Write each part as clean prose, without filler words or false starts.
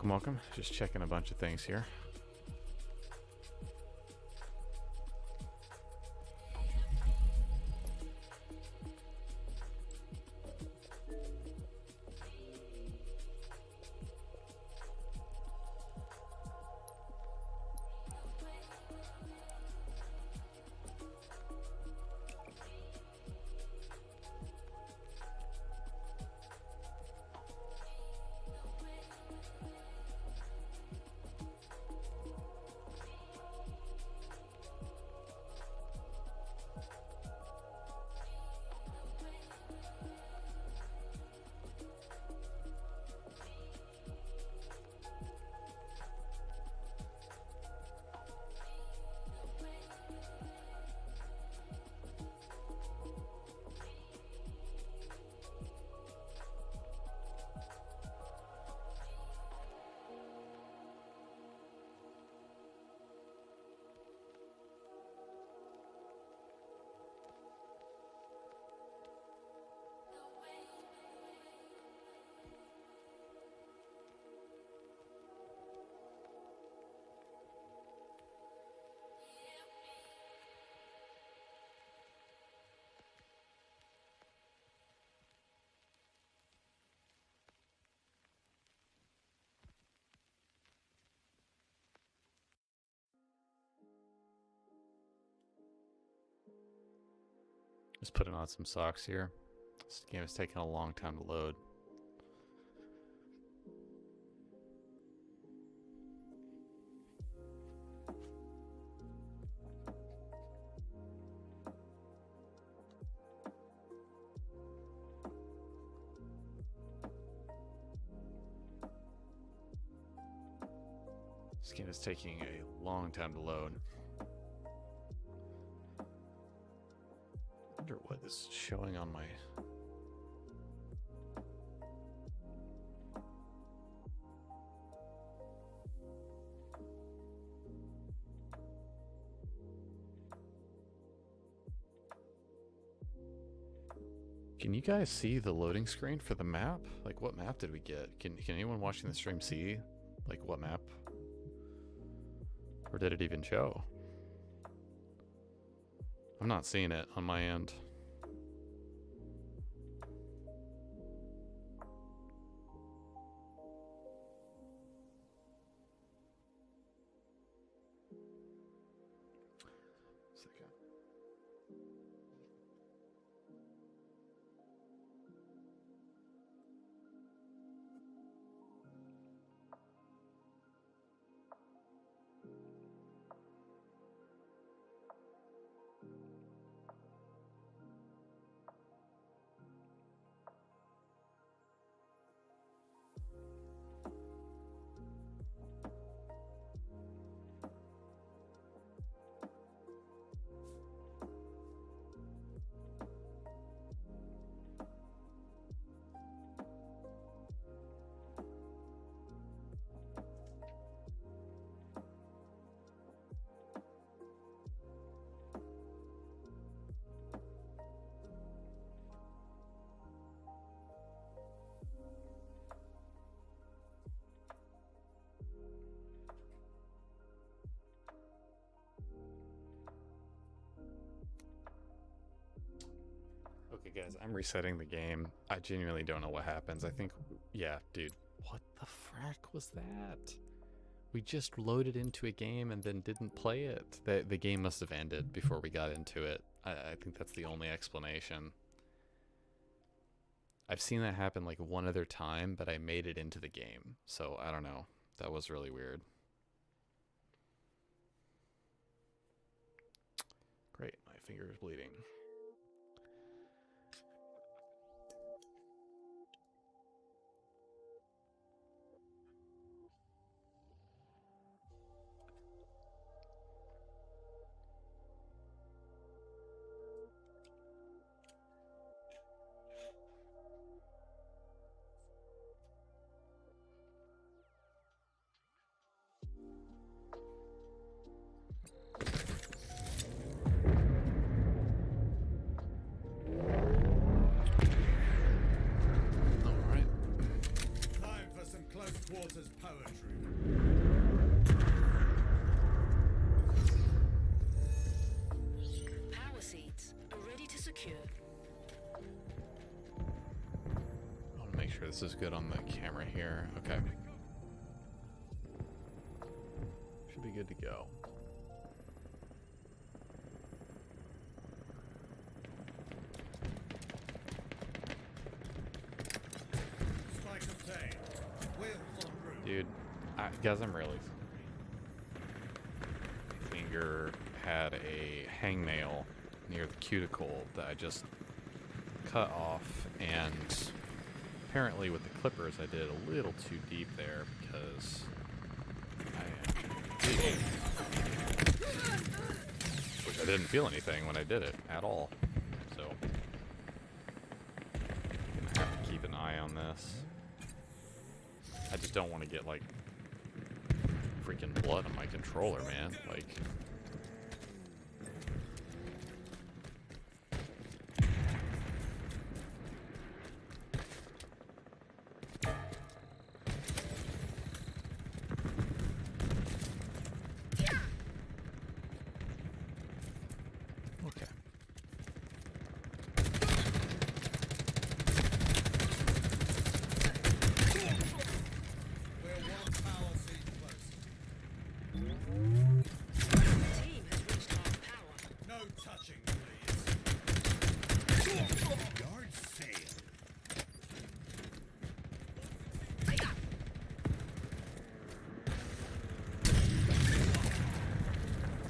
Welcome. Just checking a bunch of things here. Just putting on some socks here. This game is taking a long time to load. This game is taking a long time to load. I wonder what is showing on my... Can you guys see the loading screen for the map? Like, what map did we get? Can anyone watching the stream see, like, what map? Or did it even show? I'm not seeing it on my end. Second. Okay, guys, I'm resetting the game. I genuinely don't know what happens. I think, yeah, dude, what the frack was that? We just loaded into a game and then didn't play it. The game must have ended before we got into it. I think that's the only explanation. I've seen that happen like one other time, but I made it into the game. So, I don't know. That was really weird. Great, my finger is bleeding. this is good on the camera here. Okay. Should be good to go. Dude, guys, I'm really sorry. Finger had a hangnail near the cuticle that I just cut off, and apparently with the clippers I did a little too deep there because I am bleeding. Which I didn't feel anything when I did it at all. So, gonna have to keep an eye on this. I just don't want to get, like, freaking blood on my controller, man. Like...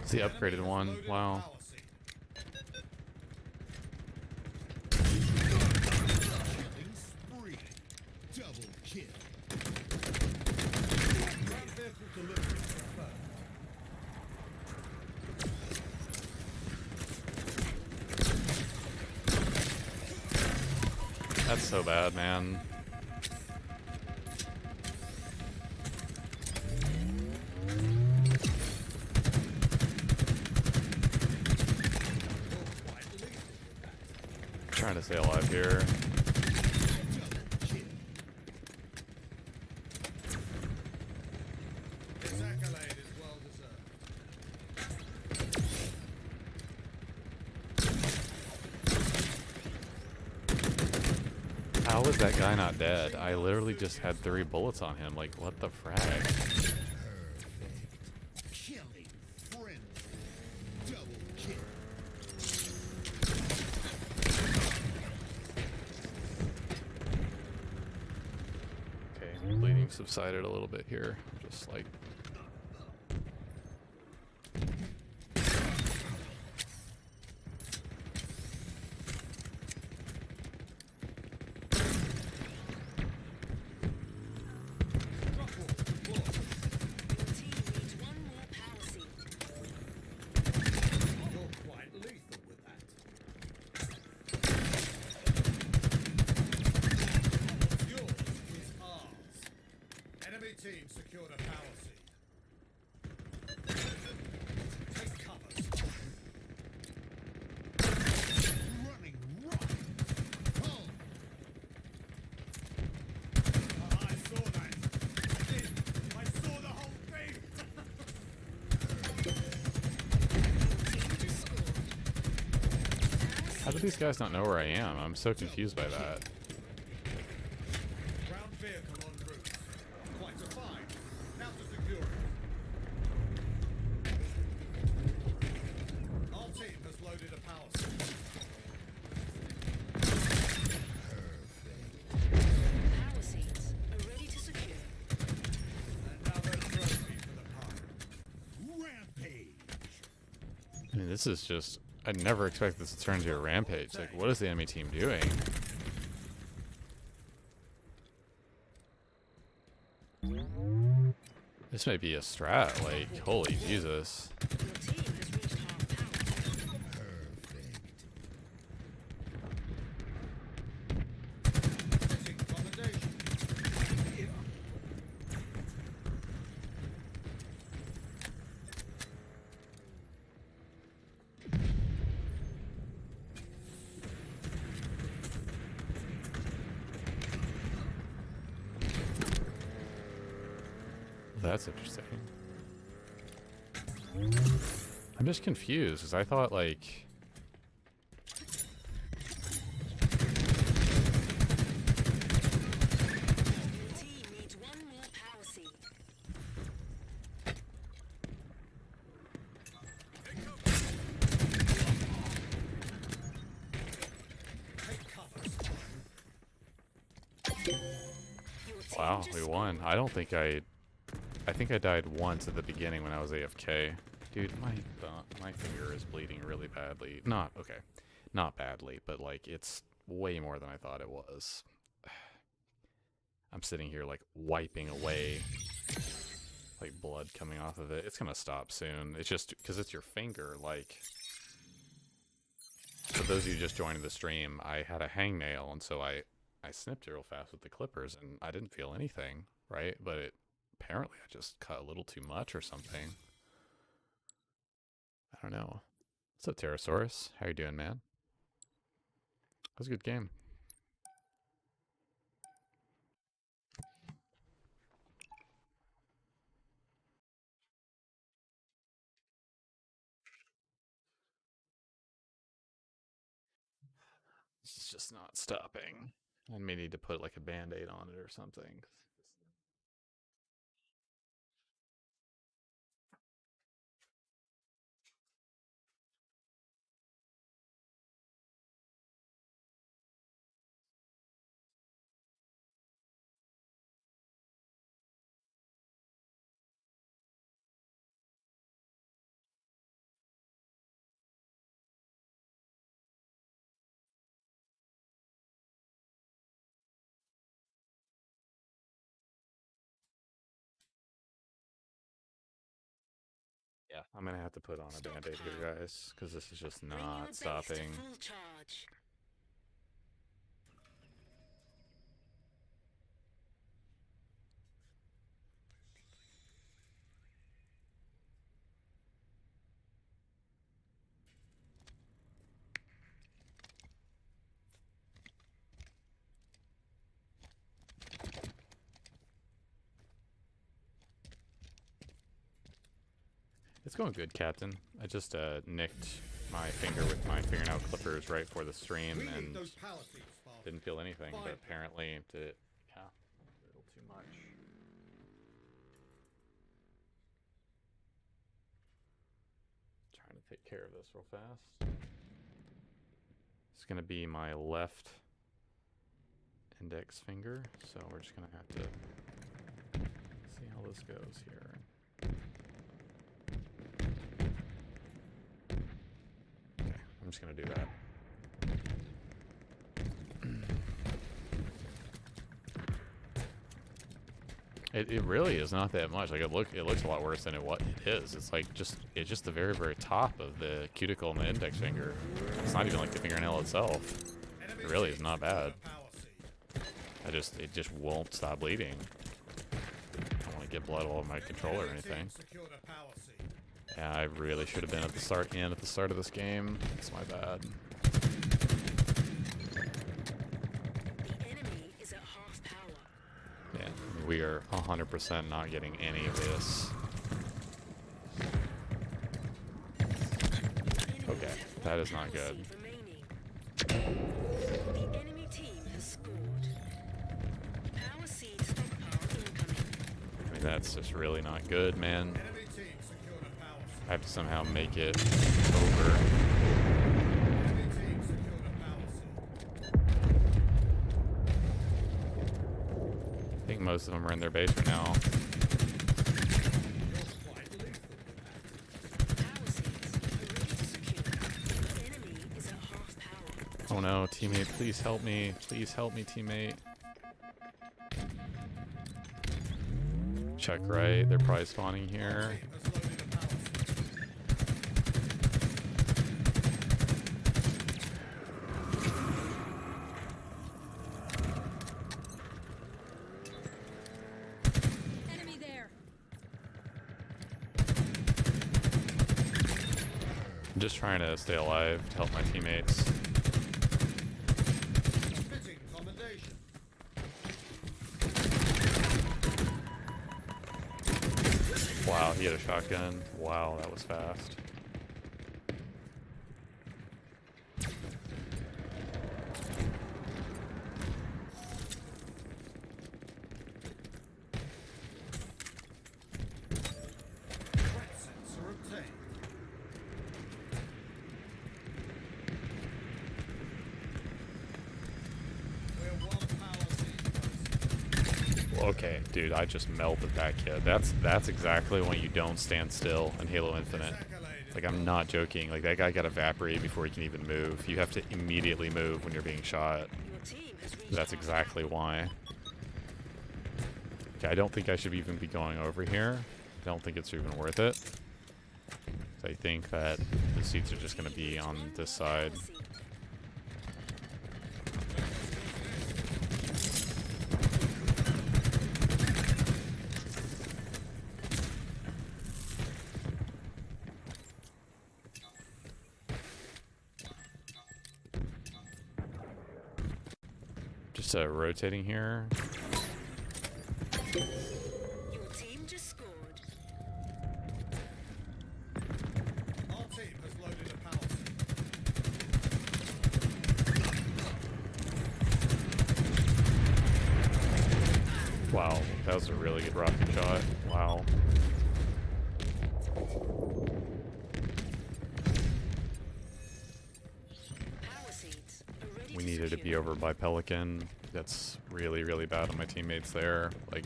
The upgraded one. Wow. That's so bad, man. Trying to stay alive here. How is that guy not dead? I literally just had 3 bullets on him. Like, what the frag? Bleeding subsided a little bit here, just like team secured a power seed. Take cover. Running rock. Home. I saw that. I did. I saw the whole thing. how do these guys not know where I am? I'm so confused by that. I mean, this is just... I never expected this to turn into a rampage. Like, what is the enemy team doing? This might be a strat, like, holy Jesus. That's interesting. I'm just confused because I thought, like, Wow, we won. I don't think I think I died once at the beginning when I was AFK. Dude, my finger is bleeding really badly. Not badly, but like it's way more than I thought it was. I'm sitting here like wiping away like blood coming off of it. It's gonna stop soon. It's just because it's your finger. Like, for those of you just joining the stream, I had a hangnail, and so I snipped it real fast with the clippers, and I didn't feel anything, right? But apparently I just cut a little too much or something. I don't know. What's up, Pterosaurus? How you doing, man? That was a good game. It's just not stopping. I may need to put like a band-aid on it or something. Yeah, I'm gonna have to put on a band-aid here, guys, because this is just not stopping. It's going good, Captain. I just nicked my finger with my fingernail clippers right before the stream and didn't feel anything, but apparently did it, yeah, a little too much. Trying to take care of this real fast. It's gonna be my left index finger, so we're just gonna have to see how this goes here. I'm just gonna do that. It really is not that much. Like it looks a lot worse than it is. It's like it's just the very, very top of the cuticle and the index finger. It's not even like the fingernail itself. It really is not bad. It just won't stop bleeding. I don't want to get blood all over my controller or anything. Yeah, I really should have been at the start of this game. It's my bad. The enemy is at half power. Yeah, we are 100% not getting any of this. Okay, that is not good. The enemy team has scored. Power seed stockpile incoming. I mean, that's just really not good, man. I have to somehow make it over. I think most of them are in their base right now. Power seeds ready to secure. The enemy is at half power. Oh no, teammate, please help me. Please help me, teammate. Check right, they're probably spawning here. Just trying to stay alive to help my teammates. Wow, he had a shotgun. Wow, that was fast. Okay, dude, I just melted that kid. That's exactly when you don't stand still in Halo Infinite. Like, I'm not joking. Like, that guy got evaporated before he can even move. You have to immediately move when you're being shot. Your team has reached That's exactly why. Okay, I don't think I should even be going over here. I don't think it's even worth it. So I think that the seats are just going to be on this side. Seat. Just rotating here. Your team just scored. Our team has loaded a power seat. Wow, that was a really good rocket shot. Wow. Power seats are ready We to needed to be secure. over by Pelican. That's really, really bad on my teammates there. Like,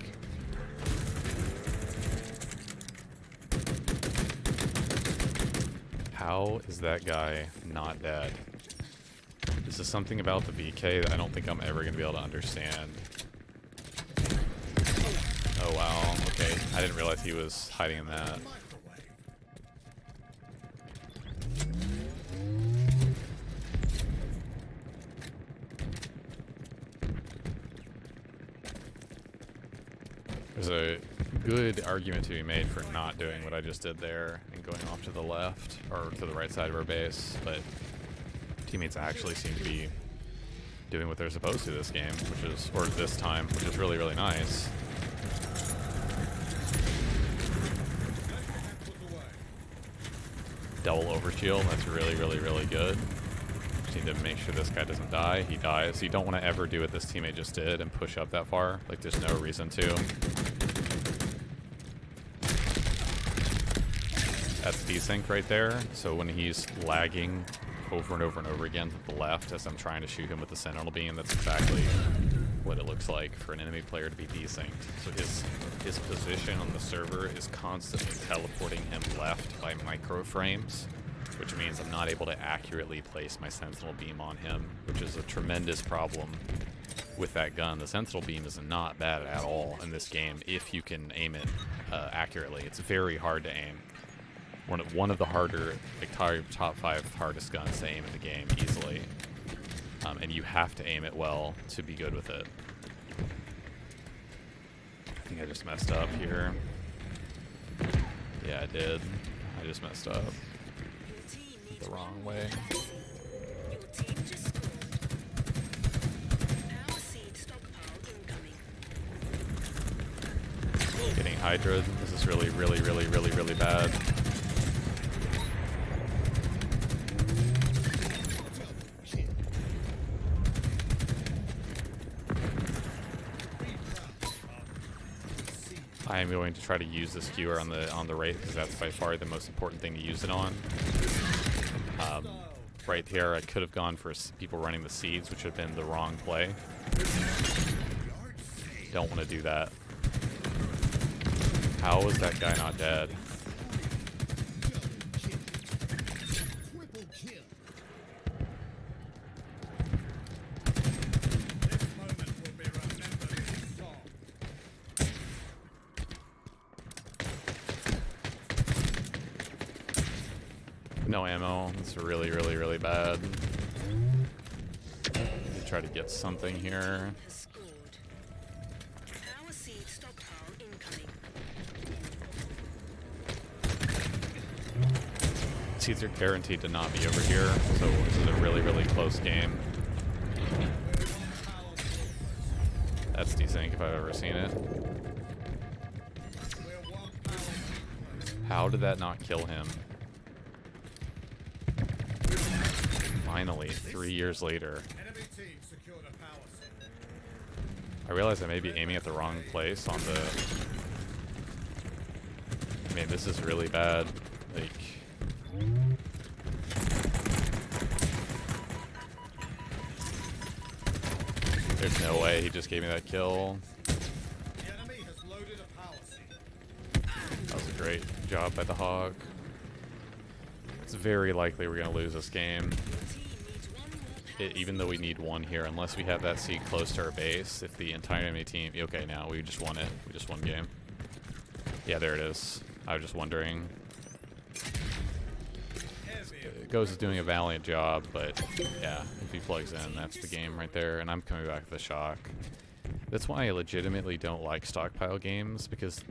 how is that guy not dead? This is something about the VK that I don't think I'm ever going to be able to understand. Oh wow, okay. I didn't realize he was hiding in that. Microwave. There's a good argument to be made for not doing what I just did there and going off to the left or to the right side of our base, but teammates actually seem to be doing what they're supposed to this game, which is, or this time, which is really, really nice. Double overshield, that's really, really, really good. Just need to make sure this guy doesn't die. He dies. You don't want to ever do what this teammate just did and push up that far. Like, there's no reason to. That's desync right there. So when he's lagging over and over and over again to the left as I'm trying to shoot him with the sentinel beam, that's exactly what it looks like for an enemy player to be desynced. So his position on the server is constantly teleporting him left by microframes, which means I'm not able to accurately place my sentinel beam on him, which is a tremendous problem with that gun. The sentinel beam is not bad at all in this game if you can aim it accurately. It's very hard to aim. One of the harder, like top 5 hardest guns to aim in the game easily. And you have to aim it well to be good with it. I think I just messed up here. Yeah, I did. I just messed up Your team needs the wrong one way. Your team just scored. Power seed stockpile incoming. Getting Hydra. This is really, really, really, really, really bad. I am going to try to use the skewer on the right because that's by far the most important thing to use it on. Right here, I could have gone for people running the seeds, which would have been the wrong play. Don't want to do that. How is that guy not dead? This moment will be remembered in song. No ammo. It's really, really, really bad. Try to get something here. Has scored. Power seed stockpile incoming. Seeds are guaranteed to not be over here, so this is a really, really close game. That's desync if I've ever seen it. How did that not kill him? Finally, 3 years later. Enemy team secured a power seat. I realize I may be aiming at the wrong place on the... I mean, this is really bad. Like... There's no way he just gave me that kill. The enemy job by the Hog. It's very likely we're going to lose this game. Your team needs one more power Even though we need one here, unless we have that seed close to our base, if the entire enemy team... Okay, now we just won it. We just won game. Yeah, there it is. I was just wondering. Ghost is doing a valiant job, but yeah, if he plugs in, that's the game right there. And I'm coming back with a shock. That's why I legitimately don't like stockpile games, because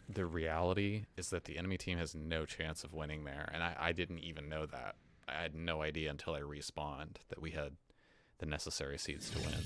the reality is that the enemy team has no chance of winning there. And I didn't even know that. I had no idea until I respawned that we had the necessary seeds to win.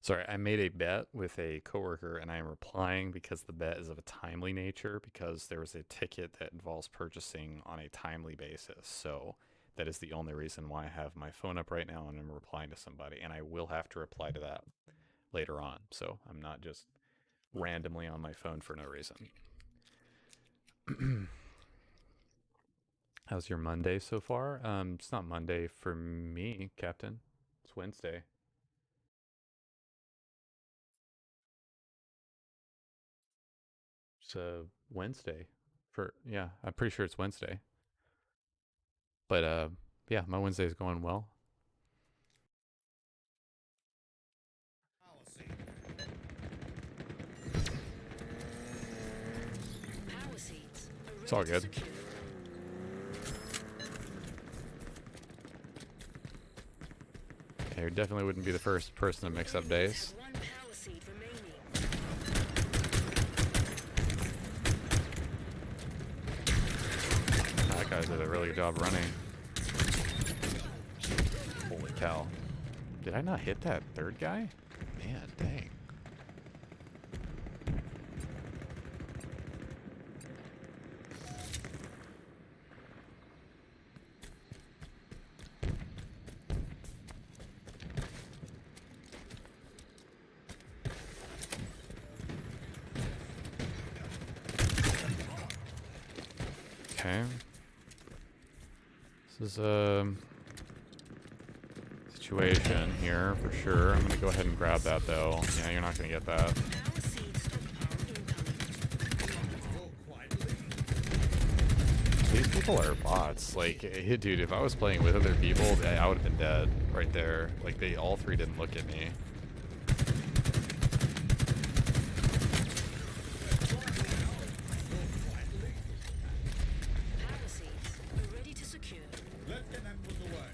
Sorry, I made a bet with a coworker, and I am replying because the bet is of a timely nature, because there was a ticket that involves purchasing on a timely basis. So that is the only reason why I have my phone up right now and I'm replying to somebody, and I will have to reply to that later on. So I'm not just randomly on my phone for no reason. How's your Monday so far? It's not Monday for me, Captain. It's Wednesday. It's Wednesday. Yeah, I'm pretty sure it's Wednesday. But yeah, my Wednesday is going well. Policy. power seeds are It's all ready to good. secure. Yeah, you definitely wouldn't be the first person to mix up Enemies days. have one power seed remaining. That guy did a really good job running. Holy cow. Did I not hit that third guy? Man, dang. Okay. This is a situation here for sure. I'm gonna go ahead and grab that though. Yeah, you're not gonna get that. Power seed stockpile incoming. You're quite late. These people are bots. Like, dude, if I was playing with other people, I would have been dead right there. Like, they all three didn't look at me. Power seeds are ready to secure. Lieutenant was away.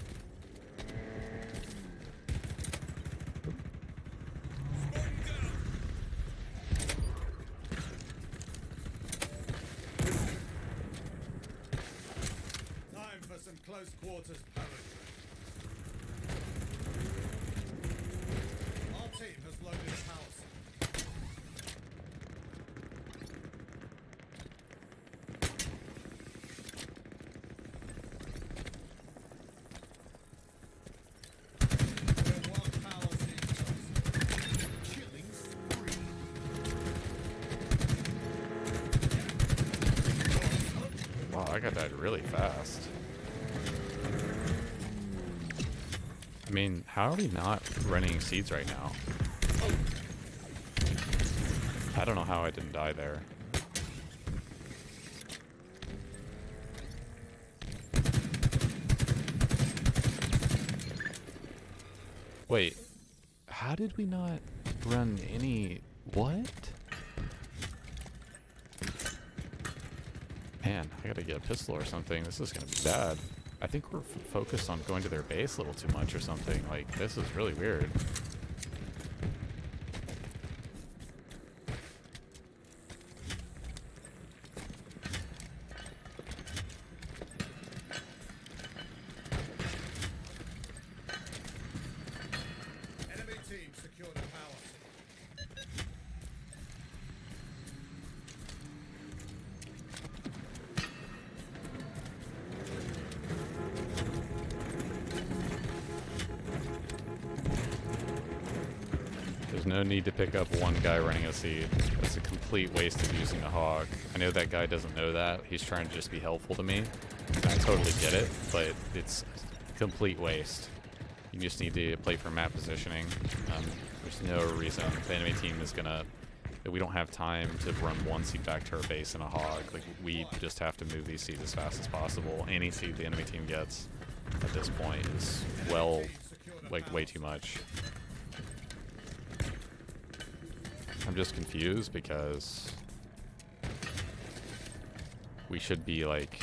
Time for some close quarters poetry. Our team has loaded house. We're one power seed close. Killing spree. Wow, that guy died really fast. I mean, how are we not running seeds right now? I don't know how I didn't die there. Wait, how did we not run any... What? Man, I gotta get a pistol or something. This is gonna be bad. I think we're focused on going to their base a little too much or something. Like, this is really weird. Enemy team secured a power seed. There's no need to pick up one guy running a seed. That's a complete waste of using the hog. I know that guy doesn't know that. He's trying to just be helpful to me. I totally get it, but it's a complete waste. You just need to play for map positioning. There's no reason the enemy team is gonna... We don't have time to run one seed back to our base in a hog. Like, we just have to move these seeds as fast as possible. Any seed the enemy team gets at this point is, well, like, way too much. I'm just confused because we should be like...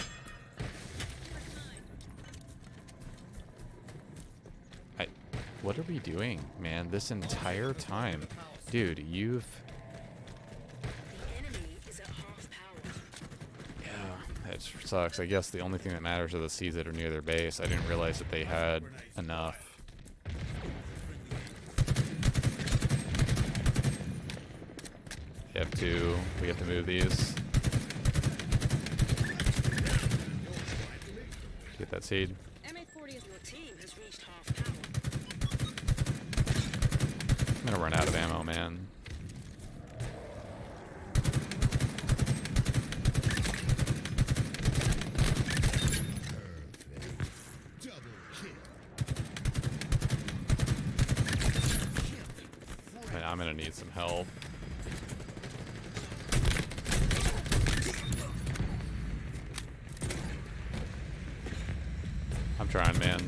What are we doing, man? This entire time? Dude, you've... The enemy is at half power. Yeah, it sucks. I guess the only thing that matters are the seeds that are near their base. I didn't realize that they had enough. F2, we have to move these. Get that seed. MA40 is your team has reached half power. I'm gonna run out of ammo, man. Man, I'm gonna need some help. I'm trying, man.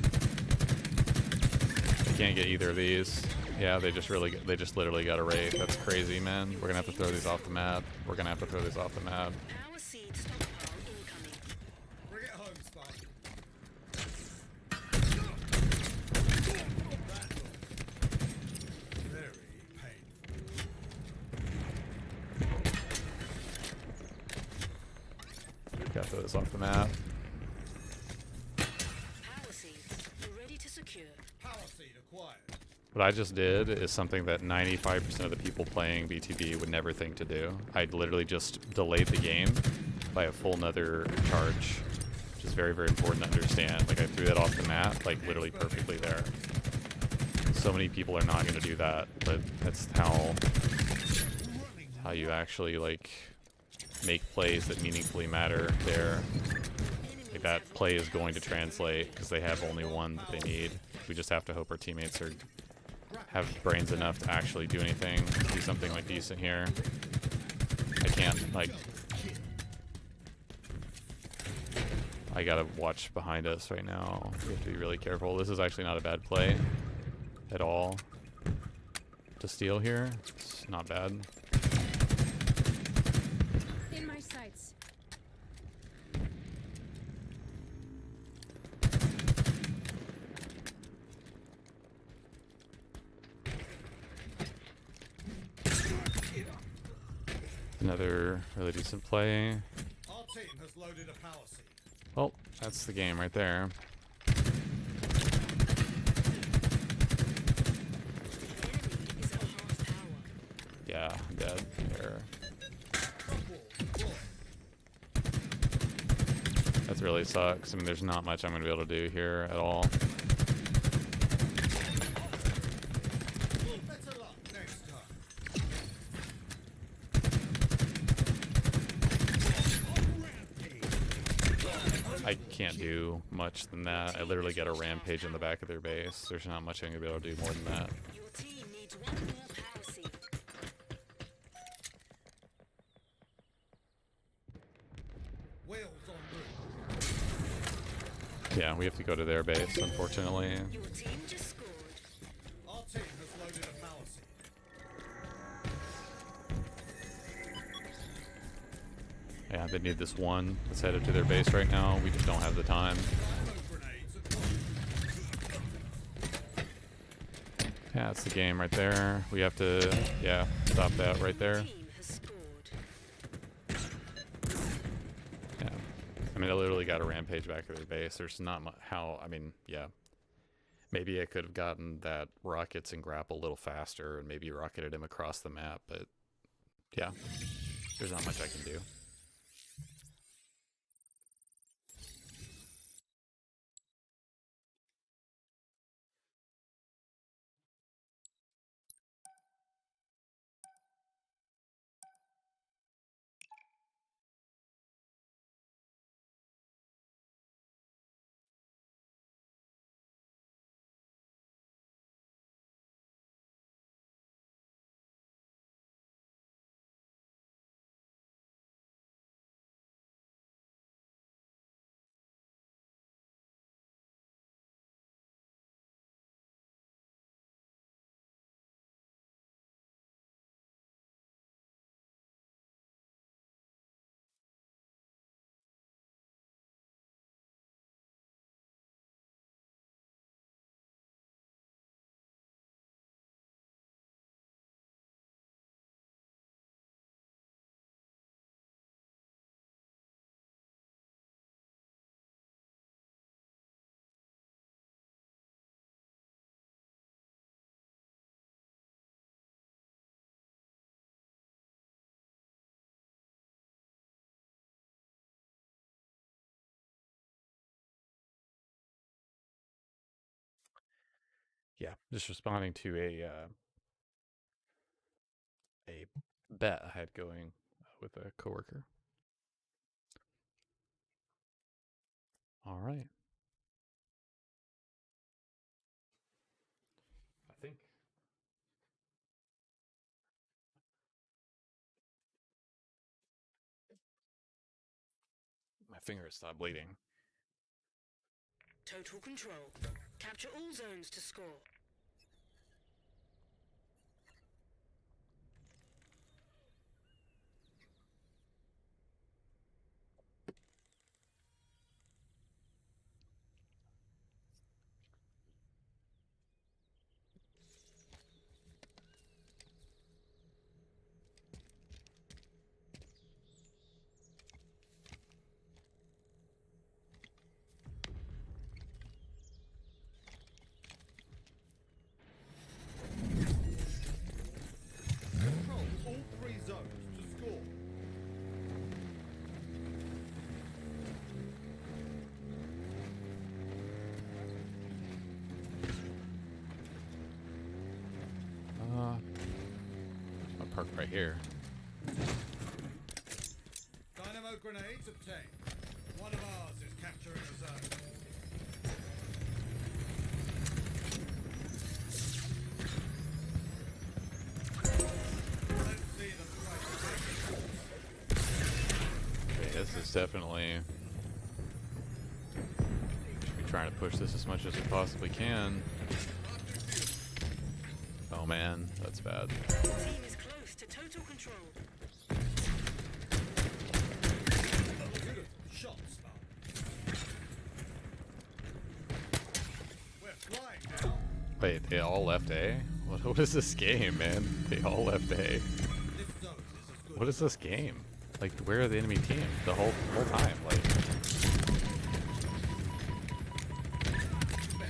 I can't get either of these. Yeah, they just literally got a raid. That's crazy, man. We're gonna have to throw these off the map. We're gonna have to throw these off the map. Power seed stockpile incoming. Bring it home, Spark. Very painful. Gotta throw this off the map. Power seeds ready to secure. Power seed acquired. What I just did is something that 95% of the people playing BTB would never think to do. I literally just delayed the game by a full nother charge, which is very, very important to understand. Like, I threw that off the map, like, literally perfectly there. So many people are not going to do that, but that's how you actually, like, make plays that meaningfully matter there. Like, that play is going to translate because they have only one that they need. We just have to hope our teammates have brains enough to actually do anything, do something like decent here. I can't, like... I gotta watch behind us right now. We have to be really careful. This is actually not a bad play at all to steal here. It's not bad. In my sights. Another really decent play. Our team has loaded a power seed. Oh, that's the game right there. The enemy is at half power. Yeah, I'm dead there. That really sucks. I mean, there's not much I'm going to be able to do here at all. Better luck next time. I can't do much than that. I literally got a rampage in the back of their base. There's not much I'm going to be able to do more than that. Your team needs one more power seed. Wheels on route. Yeah, we have to go to their base, unfortunately. Your team just scored. Our Yeah, they need this one that's headed to their base right now. We just don't have the time. Yeah, that's the game right there. We have to, yeah, stop that right there. Team has scored. Yeah. I mean, I literally got a rampage back to their base. There's not much how, I mean, yeah. Maybe I could have gotten that rockets and grapple a little faster and maybe rocketed him across the map, but yeah, there's not much I can do. Yeah, just responding to a bet I had going with a coworker. All right. I think my fingers stopped bleeding. Total control. Capture all zones to score. Control all 3 zones to score. I'll park right here. Dynamo grenades obtained. One of ours is capturing a zone. Let's see them fight. Okay, this is definitely. Should be trying to push this as much as we possibly can. Oh man, that's bad. Team is close to total control. Beautiful shot, Spartan. We're flying now. Wait, they all left A? What is this game, man? They all left A. This zone is as good What is this game? Like, where are the enemy teams the whole time? Like, bet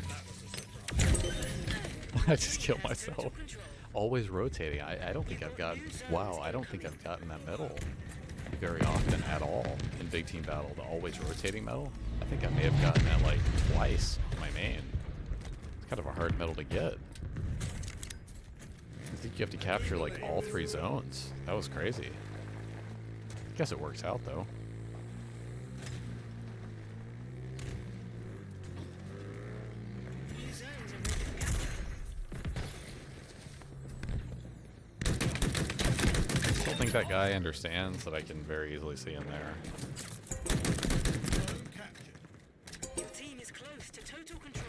that was a surprise. I just killed myself. Total control. Always rotating. I don't think I've gotten. Wow, I don't think I've gotten that medal very often at all in big team battle. The always rotating medal. I think I may have gotten that like twice on my main. It's kind of a hard medal to get. I think you have to capture like all 3 zones. That was crazy. I guess it works out though. New zones are ready for capture. I don't think that guy understands that I can very easily see him there. Zone captured. Your team is close to total control.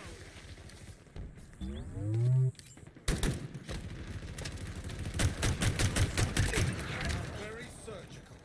Very surgical.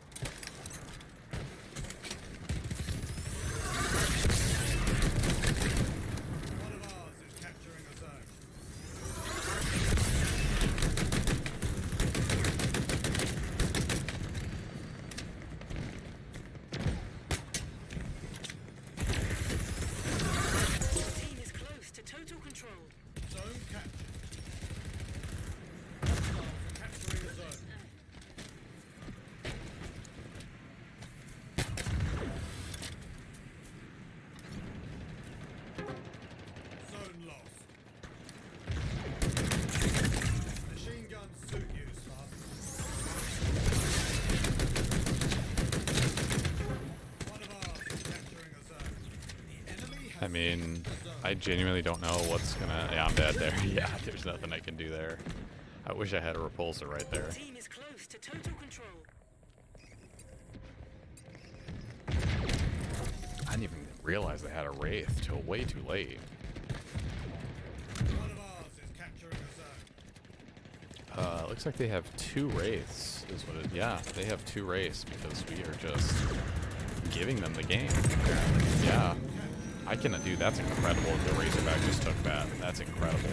mean, I genuinely don't know what's gonna... Yeah, I'm dead there. Yeah, there's nothing I can do there. I wish I had a repulsor right there. Team is close to total control. I didn't even realize they had a Wraith till way too late. One of ours is capturing a zone. Looks like they have 2 Wraiths, is what it... Yeah, they have 2 Wraiths because we are just giving them the game, apparently. Yeah. I cannot do... That's incredible. The Razorback just took that. That's incredible.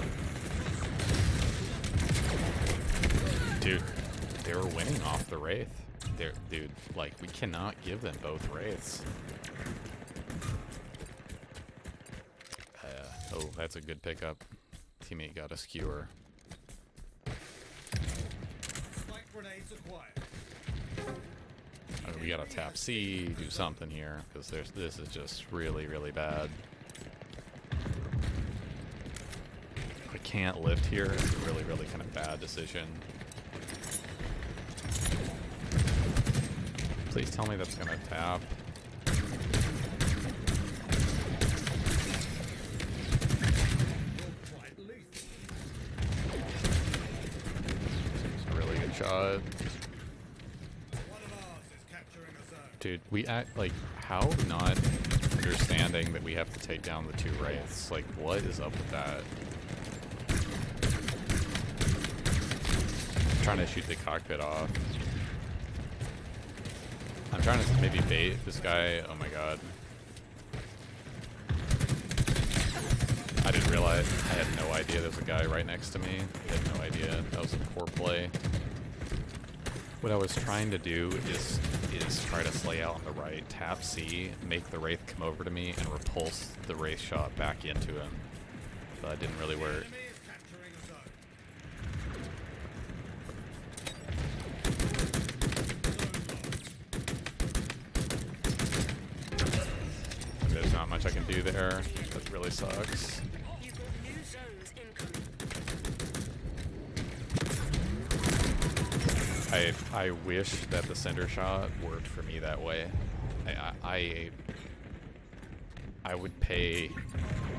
Dude, they were winning off the Wraith. Dude, like, we cannot give them both Wraiths. Oh, that's a good pickup. Teammate got a skewer. Spike grenades acquired. We gotta tap C, do something here, because this is just really, really bad. I can't lift here. It's a really, really kind of bad decision. Please tell me that's gonna tap. Quite lethal. It's a really good shot. One of ours is capturing a zone. Dude, we act like, how not understanding that we have to take down the 2 Wraiths? Like, what is up with that? I'm trying to shoot the cockpit off. I'm trying to maybe bait this guy. Oh my god. I didn't realize. I had no idea there was a guy right next to me. I had no idea. That was a poor play. What I was trying to do is try to slay out on the right, tap C, make the Wraith come over to me, and repulse the Wraith shot back into him. But that didn't really work. Enemy is capturing a zone. There's not much I can do there. That really sucks. You've got new zones incoming. I wish that the center shot worked for me that way. I would pay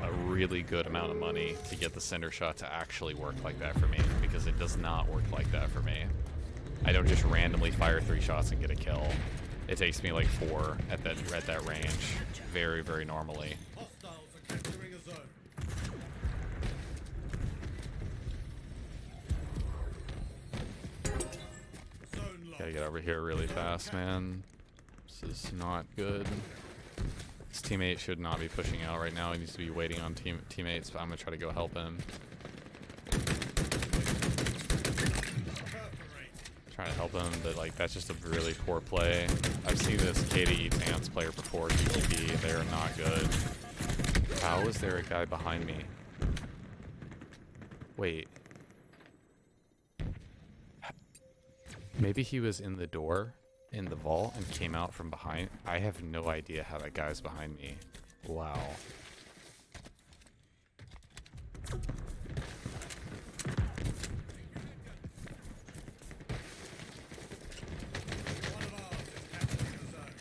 a really good amount of money to get the center shot to actually work like that for me, because it does not work like that for me. I don't just randomly fire 3 shots and get a kill. It takes me like 4 at that range, very, very normally. Hostiles are capturing a zone. Zone lost. Gotta get over here really fast, man. This is not good. This teammate should not be pushing out right now. He needs to be waiting on teammates, but I'm gonna try to go help him. Trying to help him, but like that's just a really poor play. I've seen this KDE Dance player before, GTB. They are not good. How is there a guy behind me? Wait. Maybe he was in the door in the vault and came out from behind. I have no idea how that guy's behind me. Wow. One of ours is capturing a zone.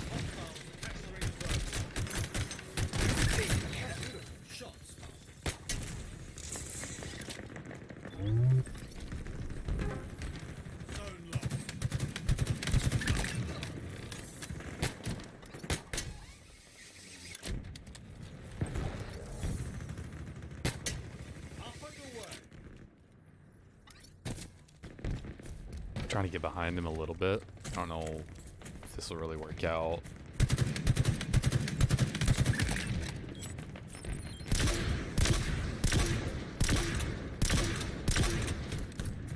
Hostiles are capturing a zone. Beautiful shots. Zone lost. Up and away. Trying to get behind him a little bit. I don't know if this will really work out.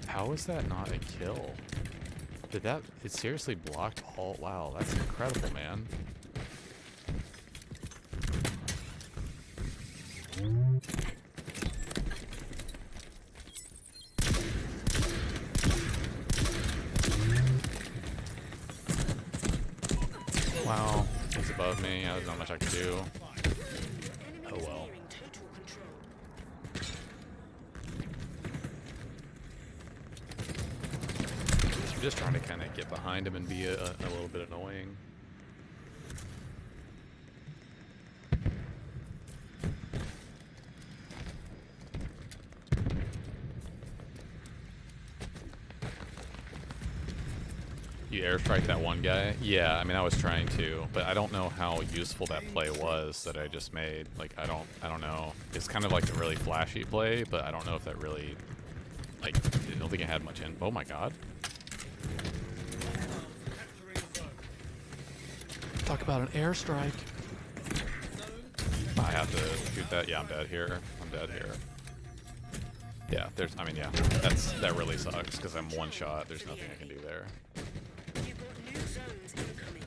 How is that not a kill? Did that... It seriously blocked all... Wow, that's incredible, man. Wow, he's above me. Yeah, there's not much I can do. Enemy Oh, is well. nearing total control. just trying to kind of get behind him and be a little bit annoying. You airstrike that one guy? Yeah, I mean I was trying to, but I don't know how useful that play was that I just made. Like I don't know. It's kind of like a really flashy play, but I don't know if that really, like, I don't think it had much in. Oh my god. Talk about an airstrike. I have to shoot that. Yeah, I'm dead here. I'm dead here. Yeah, I mean, yeah, that really sucks because I'm one shot. There's nothing I can do there. You've got new zones incoming.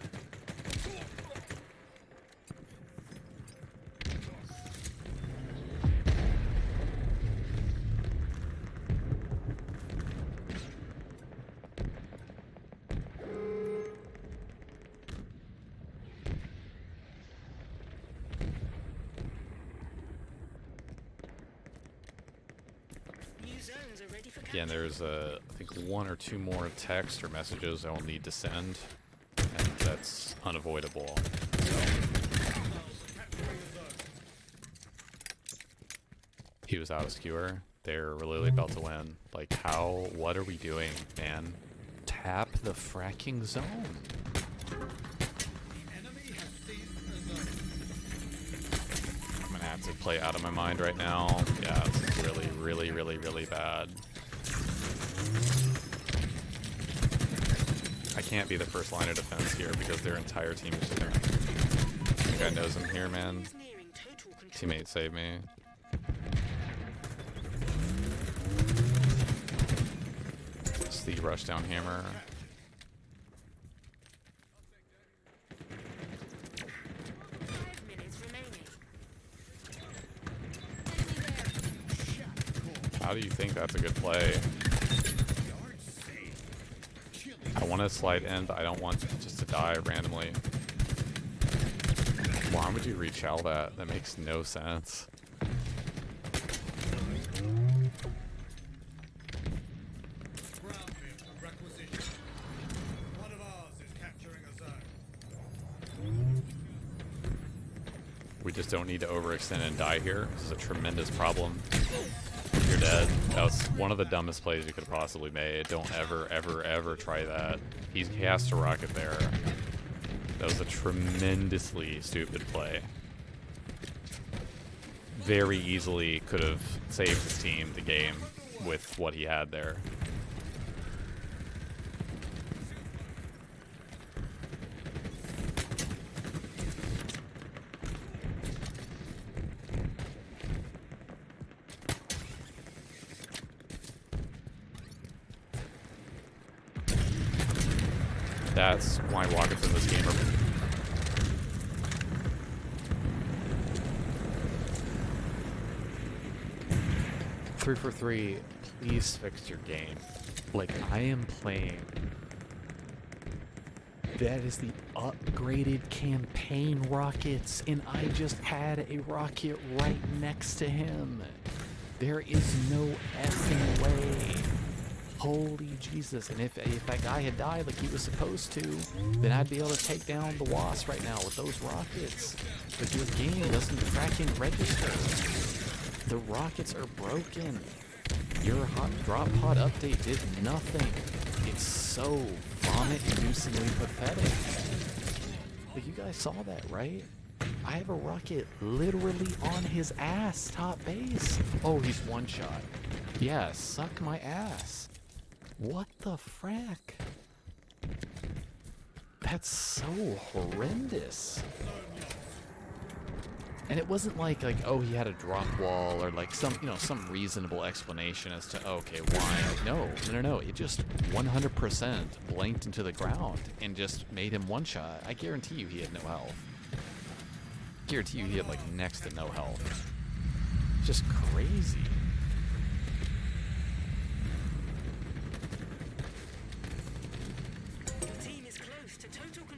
New zones are ready for capture. Again, there's I think 1 or 2 more text or messages I will need to send, and that's unavoidable. He was out of skewer. They're literally about to win. Like, how? What are we doing, man? Tap the fracking zone. I'm gonna have to play out of my mind right now. Yeah, it's really, really, really, really bad. I can't be the first line of defense here because their entire team is just gonna... I think I knows him here, man. Nearing total control. Teammate save me. It's the rush down hammer. 5 minutes remaining. How do you think that's a good play? I want to slide in, but I don't want just to die randomly. Why would you rechal that? That makes no sense. Ground vehicle requisition. One of ours is capturing a zone. We just don't need to overextend and die here. This is a tremendous problem. You're dead. That was one of the dumbest plays you could have possibly made. Don't ever, ever, ever try that. He has to rocket there. That was a tremendously stupid play. Very easily could have saved his team the game with what he had there. That's why rockets in this game are... 3 for 3, please fix your game. Like, I am playing... That is the upgraded campaign rockets, and I just had a rocket right next to him. There is no effing way. Holy Jesus. And if that guy had died like he was supposed to, then I'd be able to take down the Wasp right now with those rockets. But your game doesn't fracking register. The rockets are broken. Your drop pod update did nothing. It's so vomit-inducingly pathetic. Like, you guys saw that, right? I have a rocket literally on his ass, top base. Oh, he's one shot. Yeah, suck my ass. What the frack? That's so horrendous. And it wasn't like, oh, he had a drop wall or like some reasonable explanation as to, okay, why? No. It just 100% blanked into the ground and just made him one shot. I guarantee you he had no health. Guarantee you he had like next to no health. Just crazy.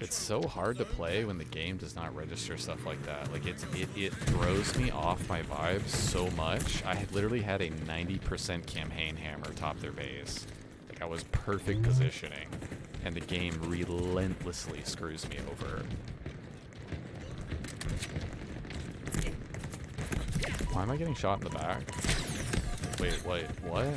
It's so hard to play when the game does not register stuff like that. Like, it throws me off my vibes so much. I had literally had a 90% campaign hammer top their base. Like, Like, I was perfect positioning, and the game relentlessly screws me over. Why am I getting shot in the back? Wait, what?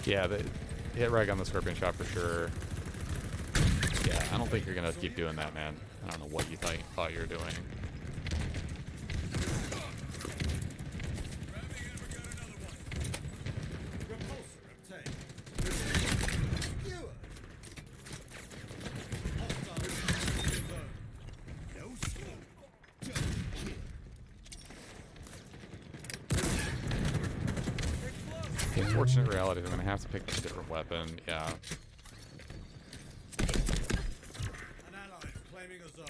Yeah, the hit reg on the scorpion shot for sure. Yeah, I don't think you're gonna keep doing that, man. I don't know what you thought you were doing. The unfortunate reality is I'm gonna have to pick a different weapon. Yeah. An ally is claiming a zone.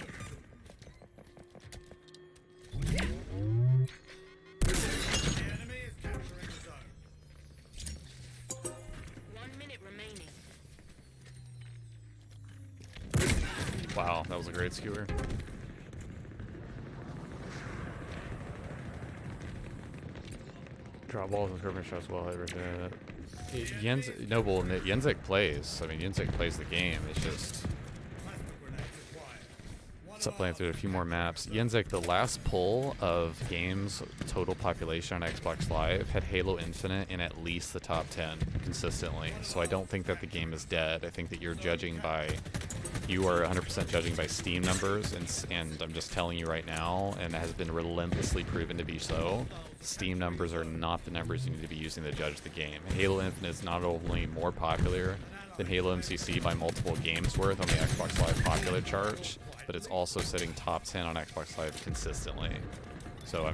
The enemy is capturing the zone. 1 minute remaining. Wow, that was a great skewer. Drop balls and scorpion shots well. Noble, Yenzek plays. I mean, Yenzek plays the game. It's just... What's up, playing through a few more maps. Yenzek, the last poll of games total population on Xbox Live had Halo Infinite in at least the top 10 consistently. So I don't think that the game is dead. I think that you're judging by... You are 100% judging by Steam numbers, and I'm just telling you right now, and it has been relentlessly proven to be so. Steam numbers are not the numbers you need to be using to judge the game. Halo Infinite is not only more popular than Halo MCC by multiple games worth on the Xbox Live popular chart, but it's also sitting top 10 on Xbox Live consistently. So I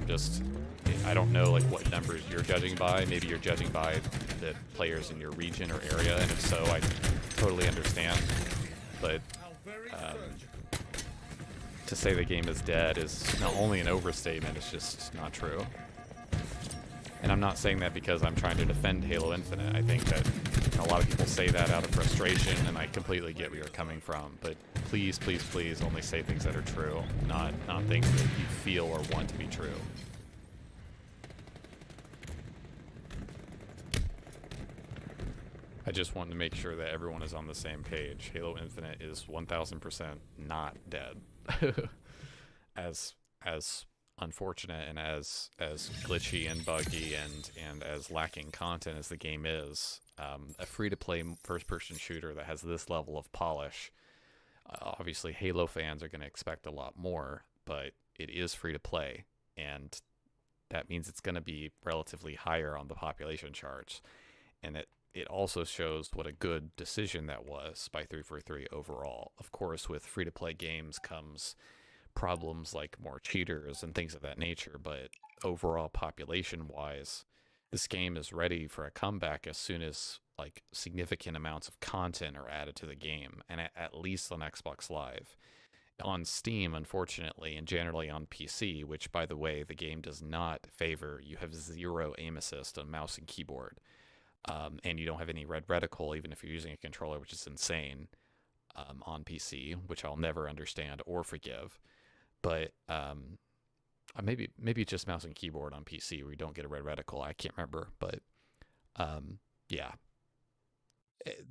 don't know like what numbers you're judging by. Maybe you're judging by the players in your region or area, and if so, I totally understand. But to say the game is dead is not only an overstatement, it's just not true. And I'm not saying that because I'm trying to defend Halo Infinite. I think that a lot of people say that out of frustration, and I completely get where you're coming from. But please, please, please only say things that are true, not things that you feel or want to be true. I just want to make sure that everyone is on the same page. Halo Infinite is 1000% not dead. as unfortunate and as glitchy and buggy and as lacking content as the game is, a free-to-play first-person shooter that has this level of polish, obviously Halo fans are going to expect a lot more, but it is free-to-play, and that means it's going to be relatively higher on the population charts, and it also shows what a good decision that was by 343 overall. Of course, with free-to-play games comes problems like more cheaters and things of that nature, but overall population-wise, this game is ready for a comeback as soon as like significant amounts of content are added to the game, and at least on Xbox Live. On Steam, unfortunately, and generally on PC, which, by the way, the game does not favor, you have 0 aim assist on mouse and keyboard. And you don't have any red reticle, even if you're using a controller, which is insane, on PC, which I'll never understand or forgive. But maybe it's just mouse and keyboard on PC where you don't get a red reticle. I can't remember, but yeah.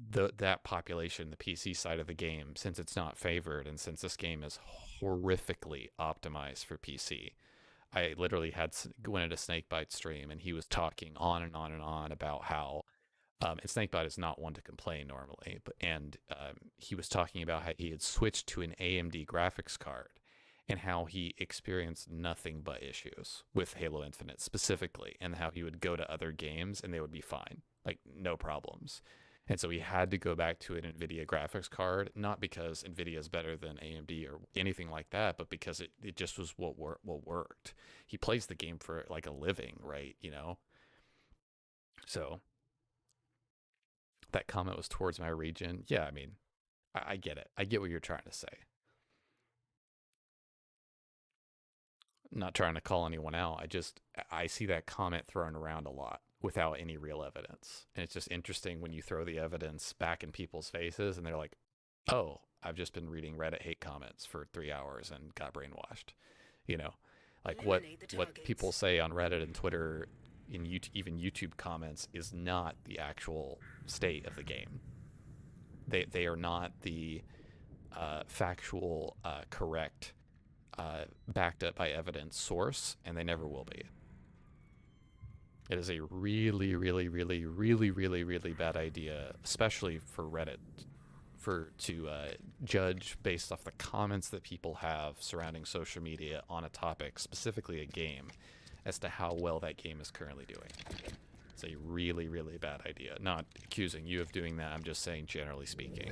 That population, the PC side of the game, since it's not favored and since this game is horrifically optimized for PC, I literally went at a Snakebite stream and he was talking on and on and on about how and Snakebite is not one to complain normally, but he was talking about how he had switched to an AMD graphics card and how he experienced nothing but issues with Halo Infinite specifically, and how he would go to other games and they would be fine, like no problems. And so he had to go back to an NVIDIA graphics card, not because NVIDIA is better than AMD or anything like that, but because it just was what worked. He plays the game for like a living, right? You know? So that comment was towards my region. Yeah, I mean, I get it. I get what you're trying to say. I'm not trying to call anyone out. I see that comment thrown around a lot without any real evidence. And it's just interesting when you throw the evidence back in people's faces and they're like, oh, I've just been reading Reddit hate comments for 3 hours and got brainwashed. You know, like what Eliminate the what targets. people say on Reddit and Twitter, in even YouTube comments, is not the actual state of the game. They are not the factual, correct, backed up by evidence source, and they never will be. It is a really, really, really, really, really, really bad idea, especially for Reddit, to judge based off the comments that people have surrounding social media on a topic, specifically a game, as to how well that game is currently doing. It's a really, really bad idea. Not accusing you of doing that. I'm just saying, generally speaking.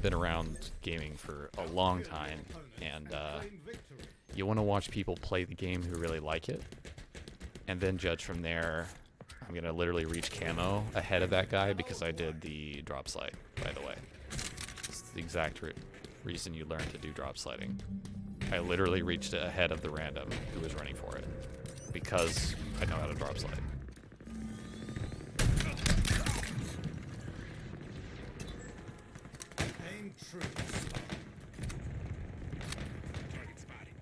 Been around gaming for a long time, and you want to watch people play the game who really like it, and then judge from there. I'm gonna literally reach camo ahead of that guy because I did the drop slide, by the way. It's the exact reason you learn to do drop sliding. I literally reached it ahead of the random who was running for it because I know how to drop slide. Aim true. Target spotted.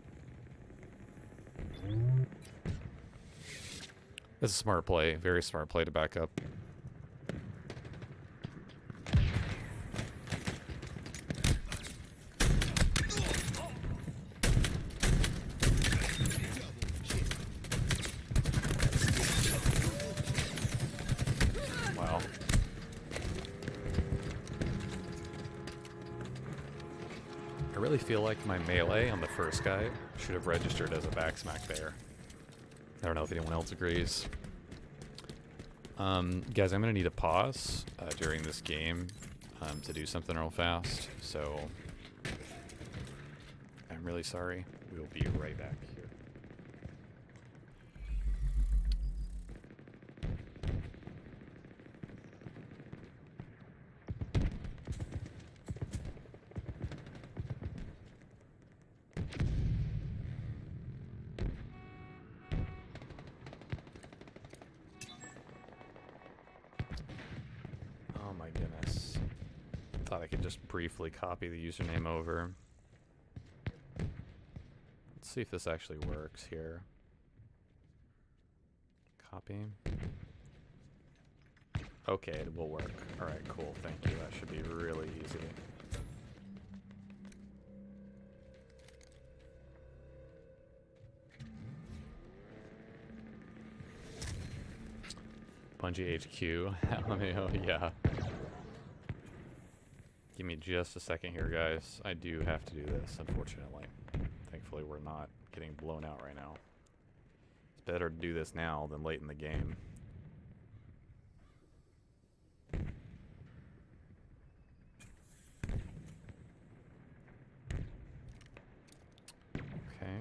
This is a smart play, very smart play to back up. Wow. I really feel like my melee on the first guy should have registered as a backsmack there. I don't know if anyone else agrees. Guys, I'm gonna need a pause during this game to do something real fast, so I'm really sorry. We will be right back here. Oh my goodness. Thought I could just briefly copy the username over. Let's see if this actually works here. Copy. Okay, it will work. Alright, cool. Thank you. That should be really easy. Bungie HQ. LMAO, yeah. Give me just a second here, guys. I do have to do this, unfortunately. Thankfully, we're not getting blown out right now. It's better to do this now than late in the game. Okay.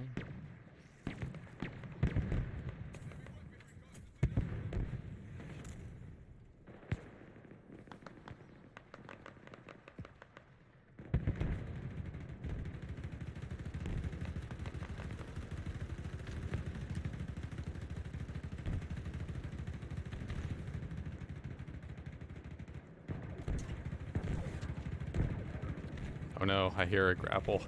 Oh no, I hear a grapple.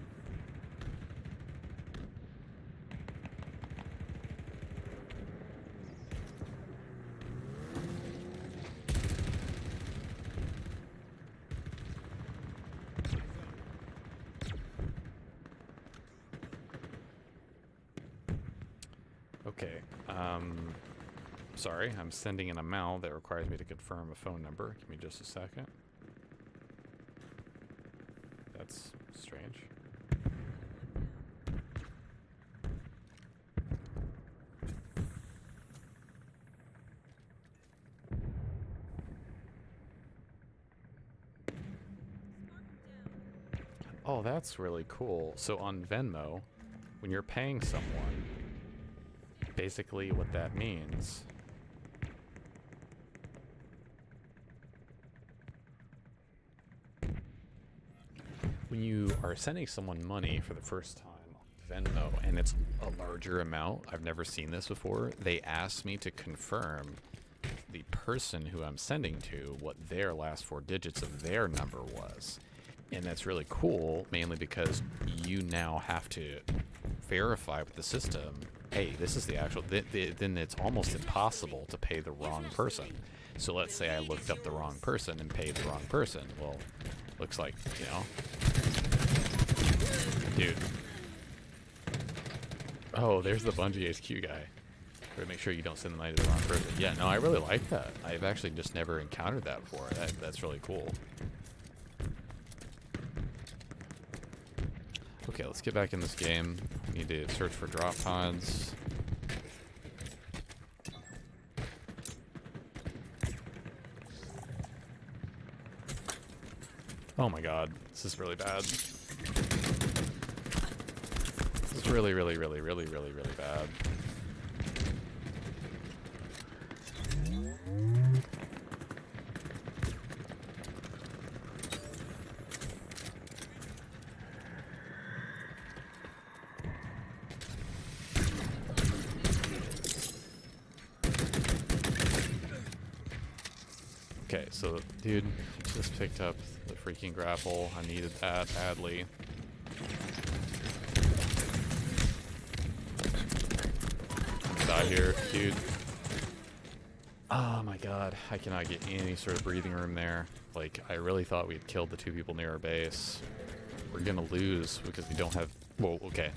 Okay, sorry, I'm sending an amount that requires me to confirm a phone number. Give me just a second. That's strange. Oh, that's really cool. So on Venmo, when you're paying someone, basically what that means when you are sending someone money for the first time on Venmo and it's a larger amount, I've never seen this before, they ask me to confirm the person who I'm sending to what their last 4 digits of their number was. And that's really cool, mainly because you now have to verify with the system, hey, this is the actual, then it's almost impossible to pay the wrong person. So let's say I looked up the wrong person and paid the wrong person. Well, looks like, you know. Dude. Oh, there's the Bungie HQ guy. Gotta make sure you don't send the money to the wrong person. Yeah, no, I really like that. I've actually just never encountered that before. That's really cool. Okay, let's get back in this game. We need to search for drop pods. Oh my god, this is really bad. This is really, really, really, really, really, really bad. Okay, so dude just picked up the freaking grapple. I needed that badly. Die here, dude. Oh my god, I cannot get any sort of breathing room there. Like, I really thought we'd killed the two people near our base. We're gonna lose because we don't have... Well, okay.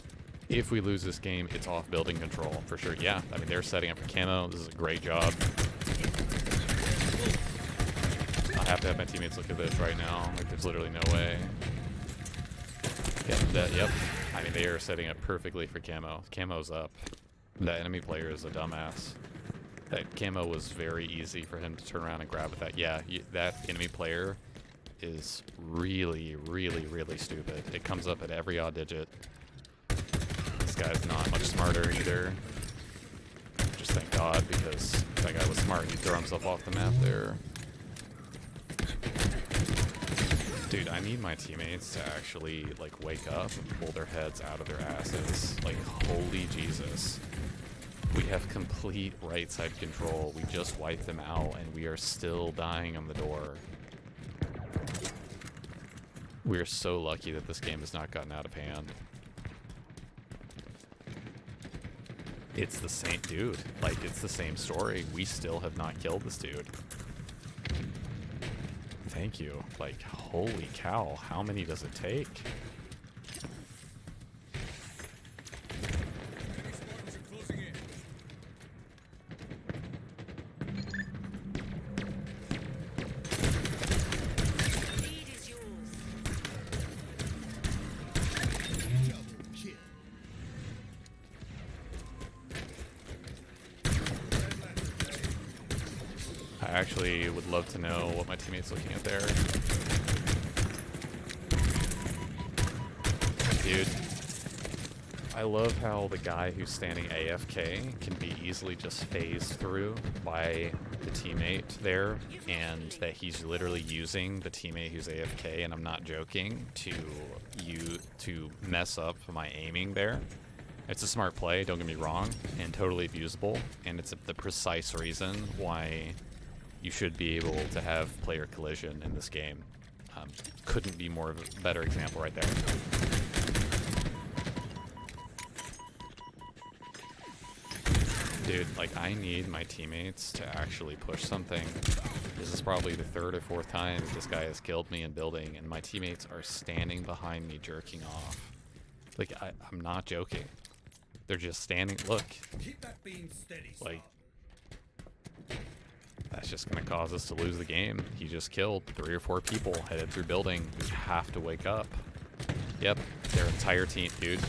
If we lose this game, it's off building control, for sure. Yeah, I mean, they're setting up for camo. This is a great job. I have to have my teammates look at this right now. Like, there's literally no way. Yep. I mean, they are setting up perfectly for camo. Camo's up. That enemy player is a dumbass. That camo was very easy for him to turn around and grab with that. Yeah, that enemy player is really, really, really stupid. It comes up at every odd digit. This guy's not much smarter either. Just thank God, because that guy was smart and he threw himself off the map there. Dude, I need my teammates to actually, like, wake up and pull their heads out of their asses. Like, holy Jesus. We have complete right side control. We just wiped them out, and we are still dying on the door. We are so lucky that this game has not gotten out of hand. It's the same dude. Like, it's the same story. We still have not killed this dude. Thank you. Like, holy cow, how many does it take? Lead is yours. I actually would love to know what my teammate's looking at there. Dude, I love how the guy who's standing AFK can be easily just phased through by the teammate there, and that he's literally using the teammate who's AFK, and I'm not joking, to mess up my aiming there. It's a smart play, don't get me wrong, and totally abusable, and it's the precise reason why you should be able to have player collision in this game. Couldn't be more of a better example right there. Dude, like, I need my teammates to actually push something. This is probably the third or fourth time this guy has killed me in building, and my teammates are standing behind me jerking off. Like, I'm not joking. They're just standing. Look. Keep that beam steady, Like, that's just going to cause us to lose the game. He just killed 3 or 4 people headed through building. We have to wake up. Yep, their entire team, dude.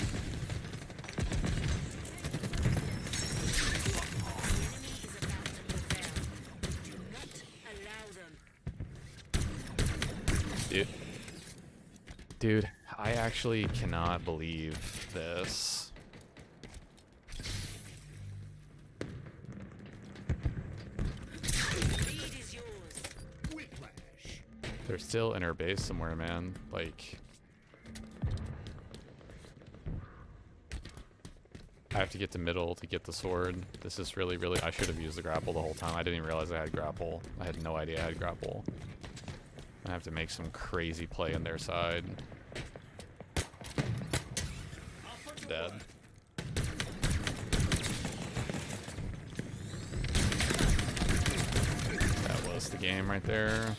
Dude, I actually cannot believe this. Lead is yours. whiplash. They're still in our base somewhere, man. Like, I have to get to middle to get the sword. This is really, really... I should have used the grapple the whole time. I didn't even realize I had grapple. I had no idea I had grapple. I have to make some crazy play on their side. Dead. game right there.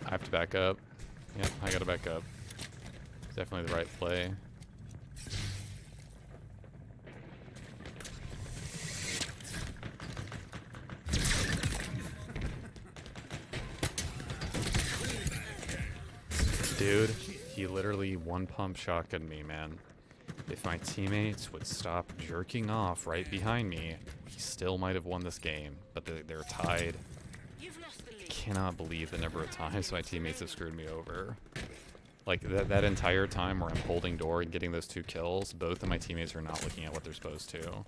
I have to back up. Yep, I gotta back up. It's definitely the right play. Dude, he literally one pump shotgunned me, man. If my teammates would stop jerking off right behind me, he still might have won this game. But they're tied. You've lost the I lead. cannot believe the number of times my teammates have screwed me over. Like, that entire time where I'm holding door and getting those 2 kills, both of my teammates are not looking at what they're supposed to.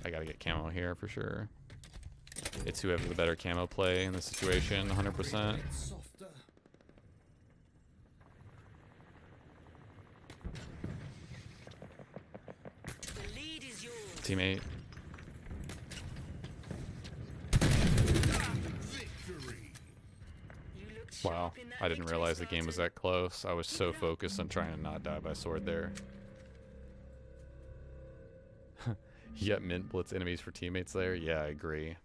I gotta get camo here for sure. It's whoever the better camo play in the situation, 100%. Softer. The lead is yours. Teammate. Victory. You looked Wow, sharp in that I didn't victory, realize the game was Spartan. that close. I was so focused on trying to not die by sword there. You got mint blitz enemies for teammates there? Yeah, I agree.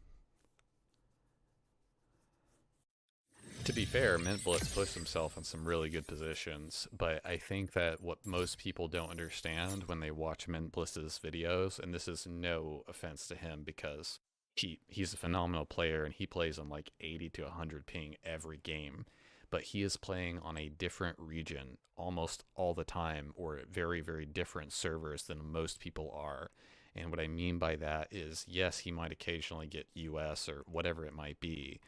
To be fair, Mint Blitz pushed himself in some really good positions, but I think that what most people don't understand when they watch Mint Blitz's videos, and this is no offense to him because he's a phenomenal player and he plays on like 80 to 100 ping every game, but he is playing on a different region almost all the time, or very, very different servers than most people are. And what I mean by that is, yes, he might occasionally get US or whatever it might be,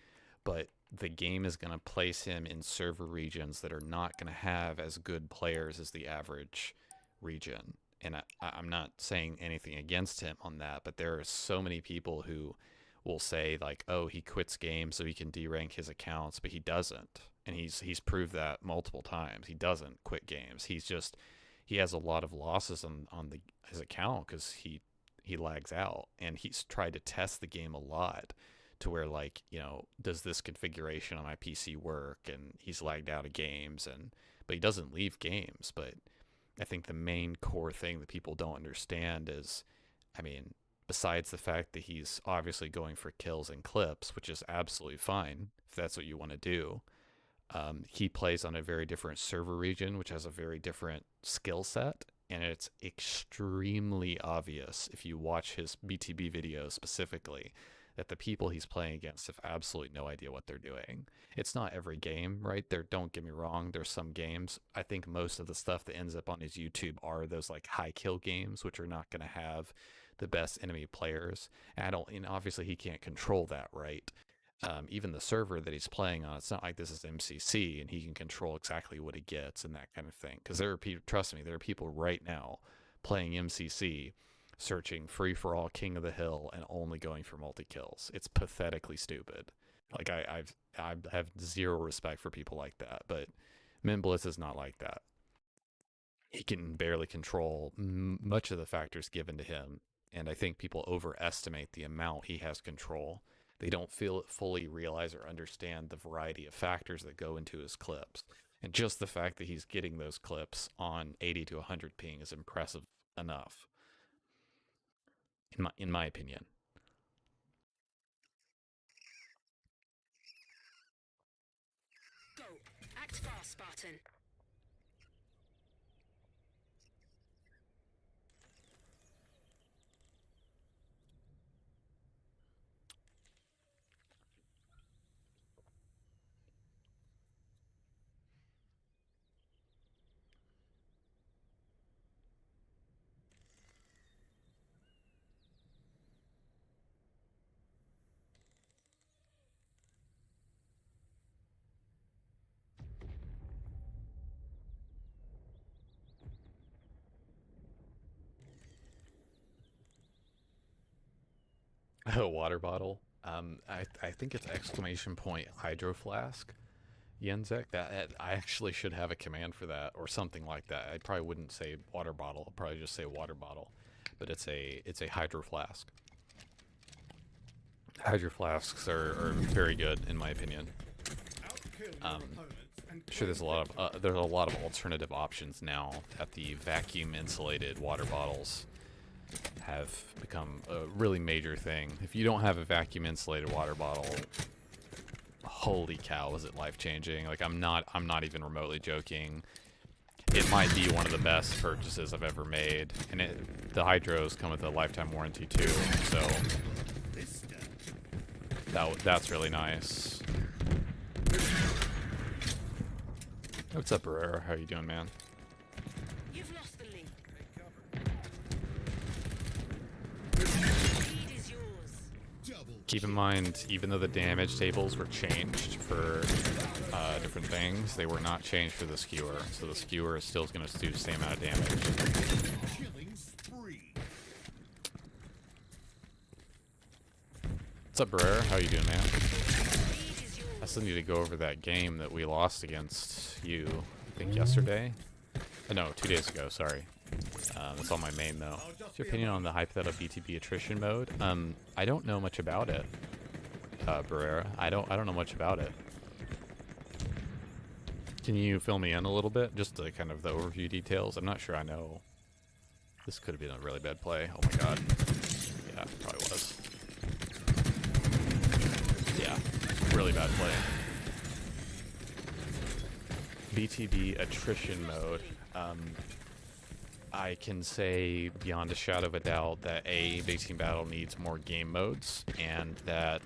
but the game is going to place him in server regions that are not going to have as good players as the average region. And I'm not saying anything against him on that, but there are so many people who will say like, oh, he quits games so he can derank his accounts, but he doesn't. And he's proved that multiple times. He doesn't quit games. He has a lot of losses on his account because he lags out, and he's tried to test the game a lot to where, like, you know, does this configuration on my PC work? And he's lagged out of games, but he doesn't leave games. But I think the main core thing that people don't understand is, I mean, besides the fact that he's obviously going for kills and clips, which is absolutely fine if that's what you want to do, he plays on a very different server region, which has a very different skill set. And it's extremely obvious if you watch his BTB videos specifically that the people he's playing against have absolutely no idea what they're doing. It's not every game, right? Don't get me wrong, there's some games. I think most of the stuff that ends up on his YouTube are those like high kill games, which are not going to have the best enemy players. And obviously he can't control that, right? Even the server that he's playing on, it's not like this is MCC and he can control exactly what he gets and that kind of thing. Because there are people, trust me, there are people right now playing MCC searching free for all King of the Hill and only going for multi kills. It's pathetically stupid. Like I have zero respect for people like that, but Mint Blitz is not like that. He can barely control much of the factors given to him, and I think people overestimate the amount he has control. They don't fully realize or understand the variety of factors that go into his clips. And just the fact that he's getting those clips on 80 to 100 ping is impressive enough, in my opinion. Go. Act fast, Spartan. A water bottle. I think it's exclamation point hydro flask. Yenzek. That I actually should have a command for that or something like that. I probably wouldn't say water bottle. I'll probably just say water bottle. But it's a hydro flask. Hydro flasks are very good in my opinion. Outkill your Um, opponents and I'm sure there's a lot of alternative options now at the vacuum insulated water bottles. have become a really major thing. If you don't have a vacuum insulated water bottle, holy cow, is it life changing? Like I'm not even remotely joking. It might be one of the best purchases I've ever made, and the hydros come with a lifetime warranty too, so that's really nice. What's up, Barrera? How you doing, man? You've lost the lead. Lead is yours. Keep in mind, even though the damage tables were changed for different things, they were not changed for the skewer. So the skewer is still going to do the same amount of damage. Killing spree. What's up, Barrera? How you doing, man? Lead is yours. I still need to go over that game that we lost against you, I think yesterday? No, 2 days ago, sorry. That's on my main, though. What's your opinion on the hypothetical BTB attrition mode? I don't know much about it, Barrera. I don't know much about it. Can you fill me in a little bit? Just the kind of the overview details? I'm not sure I know. This could have been a really bad play. Oh my god. Yeah, it probably was. Yeah, really bad play. BTB attrition mode. I can say beyond a shadow of a doubt that Big Team Battle needs more game modes, and that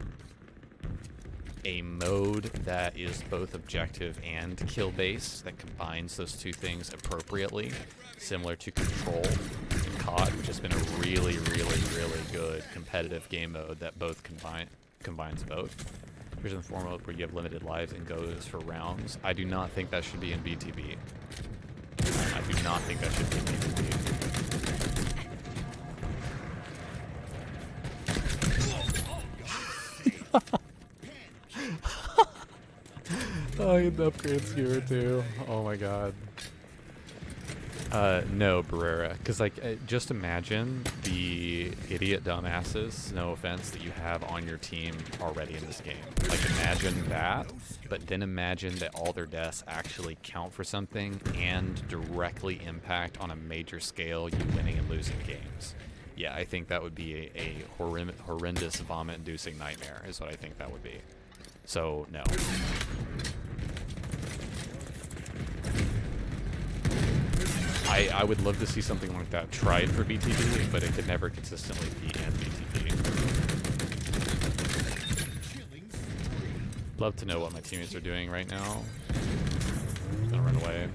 a mode that is both objective and kill based, that combines those two things appropriately, similar to Control and COD, which has been a really, really, really good competitive game mode that both combines both. Here's a form mode where you have limited lives and goes for rounds. I do not think that should be in BTB. I do not think that should be in BTB. Oh, I had the upgrade skewer too. Oh my god. No, Barrera. Because, like, just imagine the idiot dumbasses, no offense, that you have on your team already in this game. Like, imagine that, but then imagine that all their deaths actually count for something and directly impact on a major scale you winning and losing games. Yeah, I think that would be a horrendous vomit-inducing nightmare, is what I think that would be. So, no. I would love to see something like that tried for BTB, but it could never consistently be in BTB. Love to know what my teammates are doing right now. I'm gonna run away.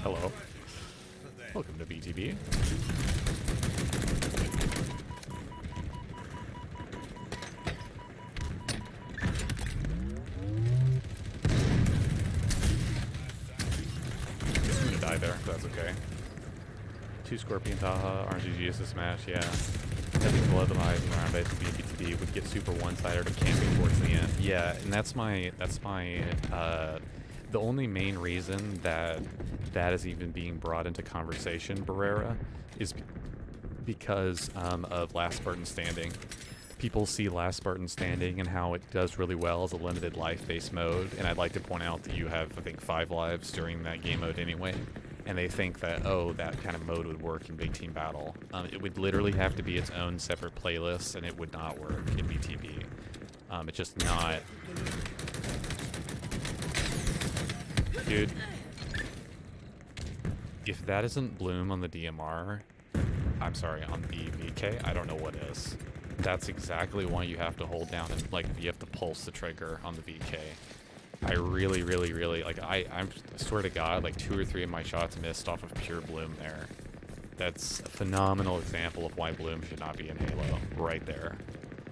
Hello. Welcome to BTB. I'm gonna die there, but that's okay. 2 Scorpion Taha, RNGG assist smash, yeah. Heavy below the eyes and around base BTB would get super one-sided or camping towards the end. Yeah, and that's my the only main reason that is even being brought into conversation, Barrera, is because of Last Spartan Standing. People see Last Spartan Standing and how it does really well as a limited life-based mode, and I'd like to point out that you have, I think, 5 lives during that game mode anyway, and they think that, oh, that kind of mode would work in Big Team Battle. It would literally have to be its own separate playlist, and it would not work in BTB. It's just not... Dude, if that isn't Bloom on the DMR, I'm sorry, on the VK, I don't know what is. That's exactly why you have to hold down and, like, you have to pulse the trigger on the VK. I really, really, really, like, I swear to God, like, 2 or 3 of my shots missed off of pure Bloom there. That's a phenomenal example of why Bloom should not be in Halo, right there.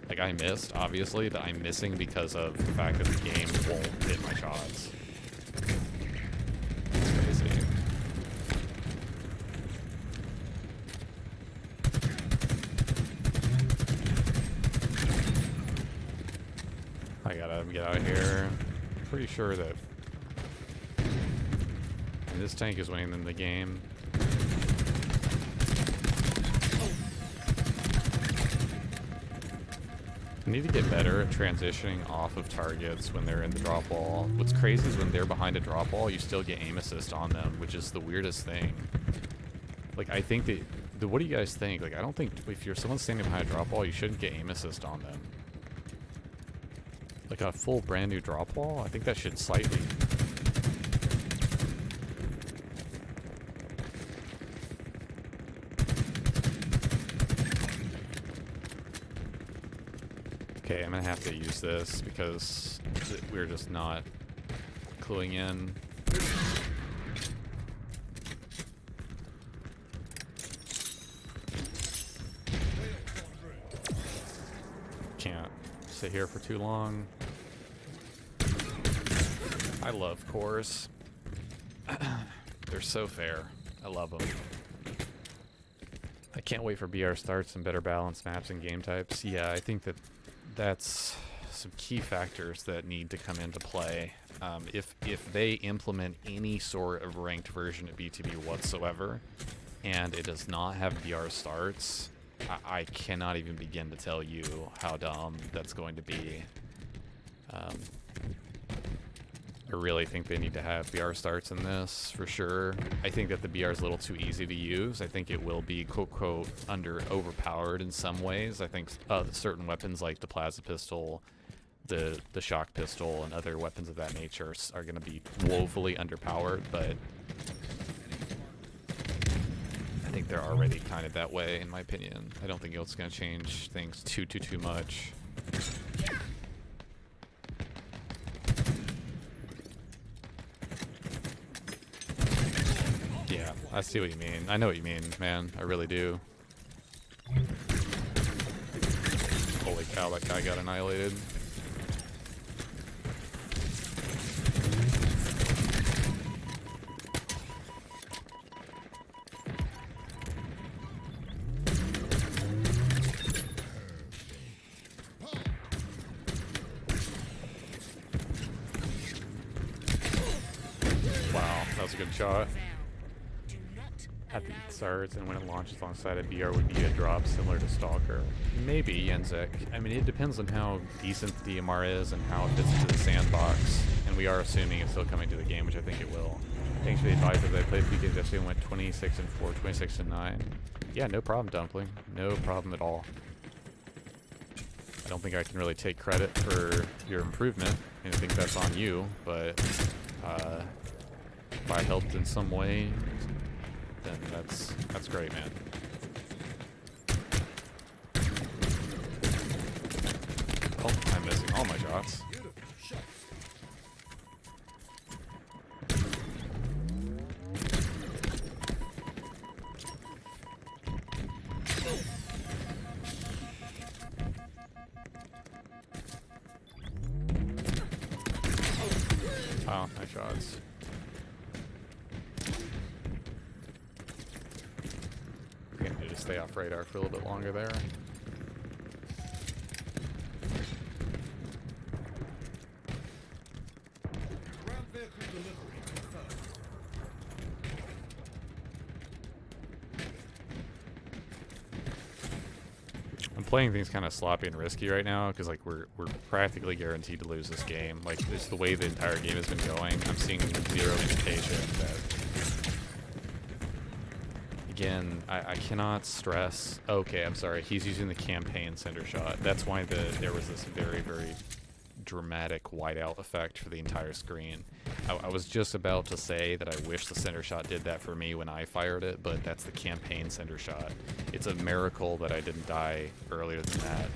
Like, I missed, obviously, but I'm missing because of the fact that the game won't hit my shots. It's crazy. I gotta get out of here. Pretty sure that this tank is winning in the game. I need to get better at transitioning off of targets when they're in the drop wall. What's crazy is when they're behind a drop wall, you still get aim assist on them, which is the weirdest thing. Like, I think that... what do you guys think? Like, I don't think if you're someone standing behind a drop wall, you shouldn't get aim assist on them. Like a full brand new drop wall? I think that should slightly... Okay, I'm gonna have to use this because we're just not cluing in. Can't sit here for too long. I love cores. They're so fair. I love them. I can't wait for BR starts and better balanced maps and game types. Yeah, I think that's some key factors that need to come into play. If they implement any sort of ranked version of BTB whatsoever, and it does not have BR starts, I cannot even begin to tell you how dumb that's going to be. I really think they need to have BR starts in this, for sure. I think that the BR is a little too easy to use. I think it will be, quote-quote, overpowered in some ways. I think certain weapons like the plasma pistol, the shock pistol, and other weapons of that nature are going to be woefully underpowered, but I think they're already kind of that way, in my opinion. I don't think it's going to change things too much. Yeah, I see what you mean. I know what you mean, man. I really do. Holy cow, that guy got annihilated. Wow, that was a good shot. At the starts, and when it launches alongside a BR would be a drop similar to Stalker. Maybe, Yenzek. I mean, it depends on how decent the DMR is and how it fits into the sandbox. And we are assuming it's still coming to the game, which I think it will. Thanks for the advice that I played PK yesterday and went 26 and 4, 26 and 9. Yeah, no problem, Dumpling. No problem at all. I don't think I can really take credit for your improvement. I think that's on you, but if I helped in some way, then that's great, man. Oh, I'm missing all my shots. Wow, nice shots. Stay off radar for a little bit longer there. Ground vehicle delivery confirmed. I'm playing things kind of sloppy and risky right now because like we're practically guaranteed to lose this game. Like just the way the entire game has been going, I'm seeing zero indication that. Again, I cannot stress... Okay, I'm sorry. He's using the campaign center shot. That's why there was this very, very dramatic whiteout effect for the entire screen. I was just about to say that I wish the center shot did that for me when I fired it, but that's the campaign center shot. It's a miracle that I didn't die earlier than that.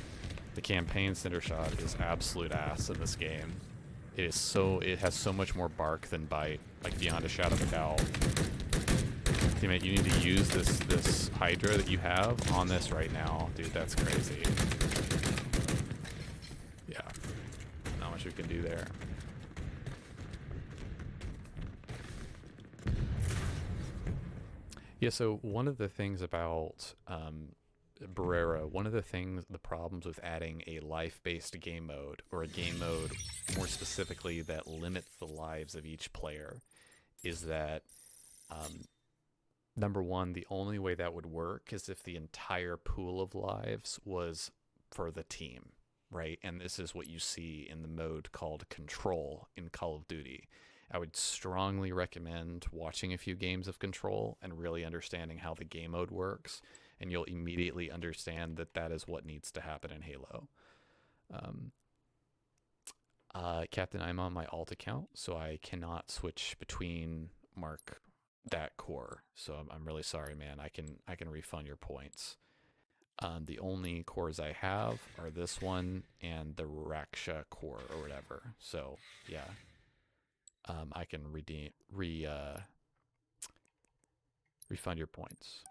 The campaign center shot is absolute ass in this game. It has so much more bark than bite, like beyond a shadow of a doubt. Teammate, you need to use this Hydra that you have on this right now. Dude, that's crazy. Yeah. Not much we can do there. Yeah, so one of the things about Barrera, the problems with adding a life-based game mode, or a game mode more specifically that limits the lives of each player, is that number one, the only way that would work is if the entire pool of lives was for the team. right? And this is what you see in the mode called Control in Call of Duty. I would strongly recommend watching a few games of Control and really understanding how the game mode works, and you'll immediately understand that that is what needs to happen in Halo. Captain, I'm on my alt account, so I cannot switch between that core. So I'm really sorry, man. I can refund your points. The only cores I have are this one and the Raksha core or whatever. So yeah, I can refund your points.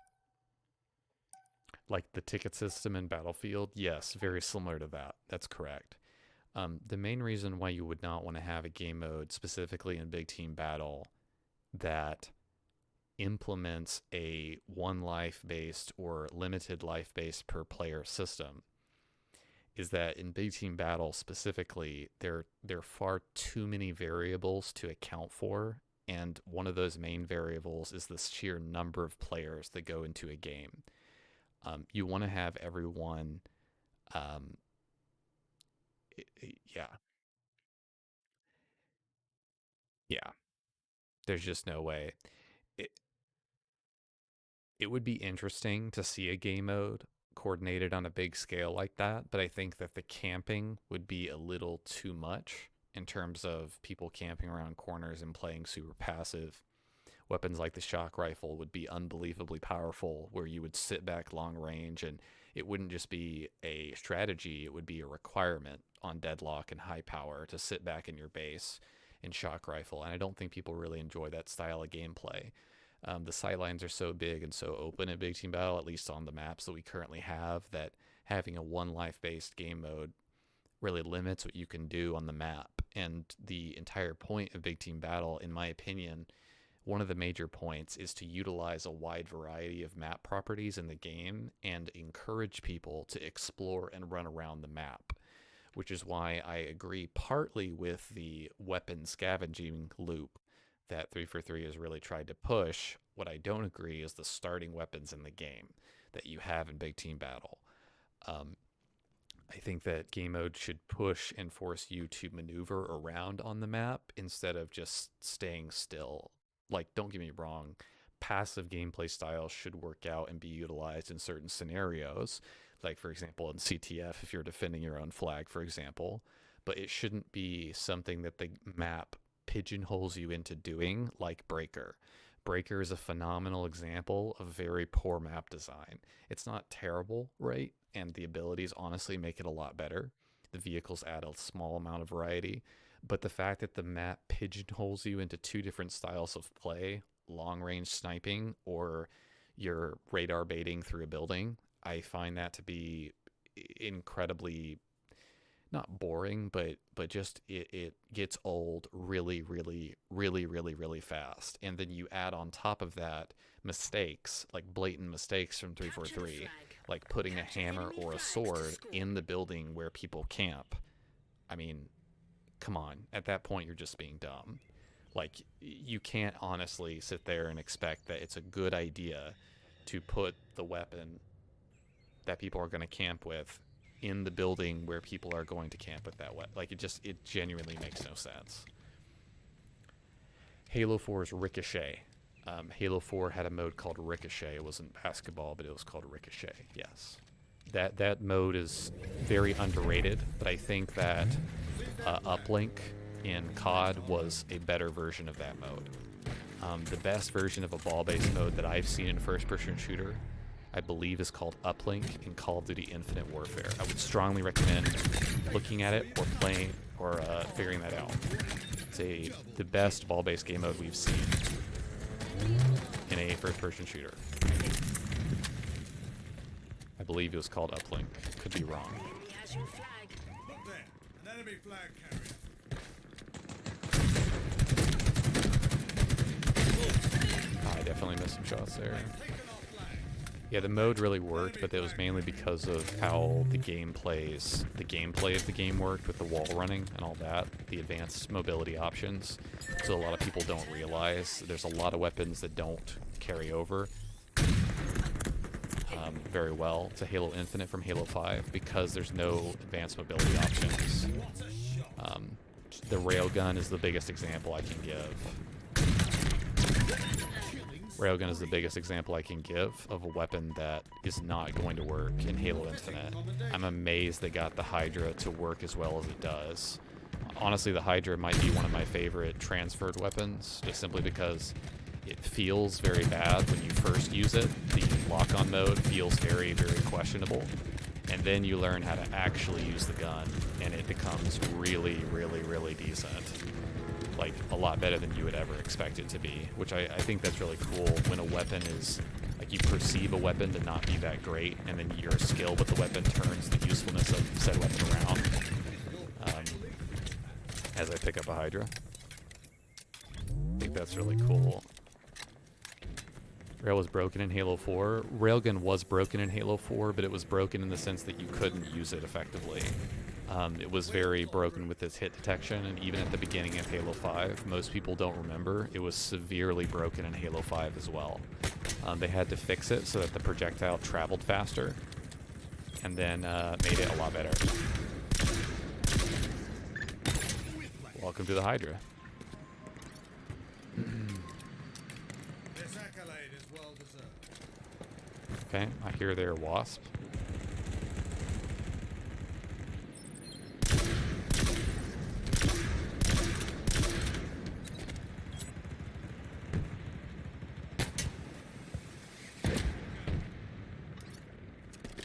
Like the ticket system in Battlefield, yes, very similar to that. That's correct. The main reason why you would not want to have a game mode specifically in Big Team Battle that implements a one life based or limited life based per player system is that in Big Team Battle specifically, there are far too many variables to account for, and one of those main variables is the sheer number of players that go into a game. You want to have everyone, yeah. There's just no way. It, it would be interesting to see a game mode coordinated on a big scale like that, but I think that the camping would be a little too much in terms of people camping around corners and playing super passive. Weapons like the shock rifle would be unbelievably powerful, where you would sit back long range, and it wouldn't just be a strategy, it would be a requirement on Deadlock and high power to sit back in your base in shock rifle, and I don't think people really enjoy that style of gameplay. The sightlines are so big and so open in Big Team Battle, at least on the maps that we currently have, that having a one life based game mode really limits what you can do on the map. And the entire point of Big Team Battle, in my opinion, one of the major points is to utilize a wide variety of map properties in the game and encourage people to explore and run around the map, which is why I agree partly with the weapon scavenging loop that 343 has really tried to push. What I don't agree is the starting weapons in the game that you have in Big Team Battle. I think that game mode should push and force you to maneuver around on the map instead of just staying still. Like, don't get me wrong, passive gameplay styles should work out and be utilized in certain scenarios. Like, for example, in CTF, if you're defending your own flag, for example. But it shouldn't be something that the map pigeonholes you into doing, like Breaker. Breaker is a phenomenal example of very poor map design. It's not terrible, right? And the abilities honestly make it a lot better. The vehicles add a small amount of variety. But the fact that the map pigeonholes you into two different styles of play, long-range sniping or your radar baiting through a building, I find that to be incredibly, not boring, but just it gets old really, really, really, really, really fast. And then you add on top of that mistakes, like blatant mistakes from 343, like putting a hammer or a sword in the building where people camp. I mean, come on. At that point, you're just being dumb. Like, you can't honestly sit there and expect that it's a good idea to put the weapon that people are going to camp with in the building where people are going to camp with that weapon. Like, it genuinely makes no sense. Halo 4's Ricochet. Halo 4 had a mode called Ricochet. It wasn't basketball, but it was called Ricochet. Yes. That mode is very underrated, but I think that Uplink in COD was a better version of that mode. The best version of a ball-based mode that I've seen in first-person shooter, I believe, is called Uplink in Call of Duty Infinite Warfare. I would strongly recommend looking at it or playing or figuring that out. It's the best ball-based game mode we've seen in a first-person shooter. I believe it was called Uplink. Could be wrong. Enemy has your flag. Look there, an enemy flag carrier. I definitely missed some shots there. Taken our flag. Yeah, the mode really worked, but it was mainly because of how the gameplay of the game worked with the wall running and all that, the advanced mobility options. So a lot of people don't realize there's a lot of weapons that don't carry over. very well to Halo Infinite from Halo 5 because there's no advanced mobility options. The railgun is the biggest example I can give. Railgun is the biggest example I can give of a weapon that is not going to work in Halo Infinite. I'm amazed they got the Hydra to work as well as it does. Honestly, the Hydra might be one of my favorite transferred weapons, just simply because it feels very bad when you first use it. The lock-on mode feels very, very questionable. And then you learn how to actually use the gun, and it becomes really, really, really decent. Like, a lot better than you would ever expect it to be, which I think that's really cool when a weapon is, like, you perceive a weapon to not be that great, and then your skill with the weapon turns the usefulness of said weapon around. As I pick up a Hydra. I think that's really cool. Rail was broken in Halo 4. Railgun was broken in Halo 4, but it was broken in the sense that you couldn't use it effectively. It was very broken with its hit detection, and even at the beginning of Halo 5, most people don't remember, it was severely broken in Halo 5 as well. They had to fix it so that the projectile traveled faster, and then made it a lot better. Welcome to the Hydra. This accolade is well deserved. Okay, I hear they're Wasp.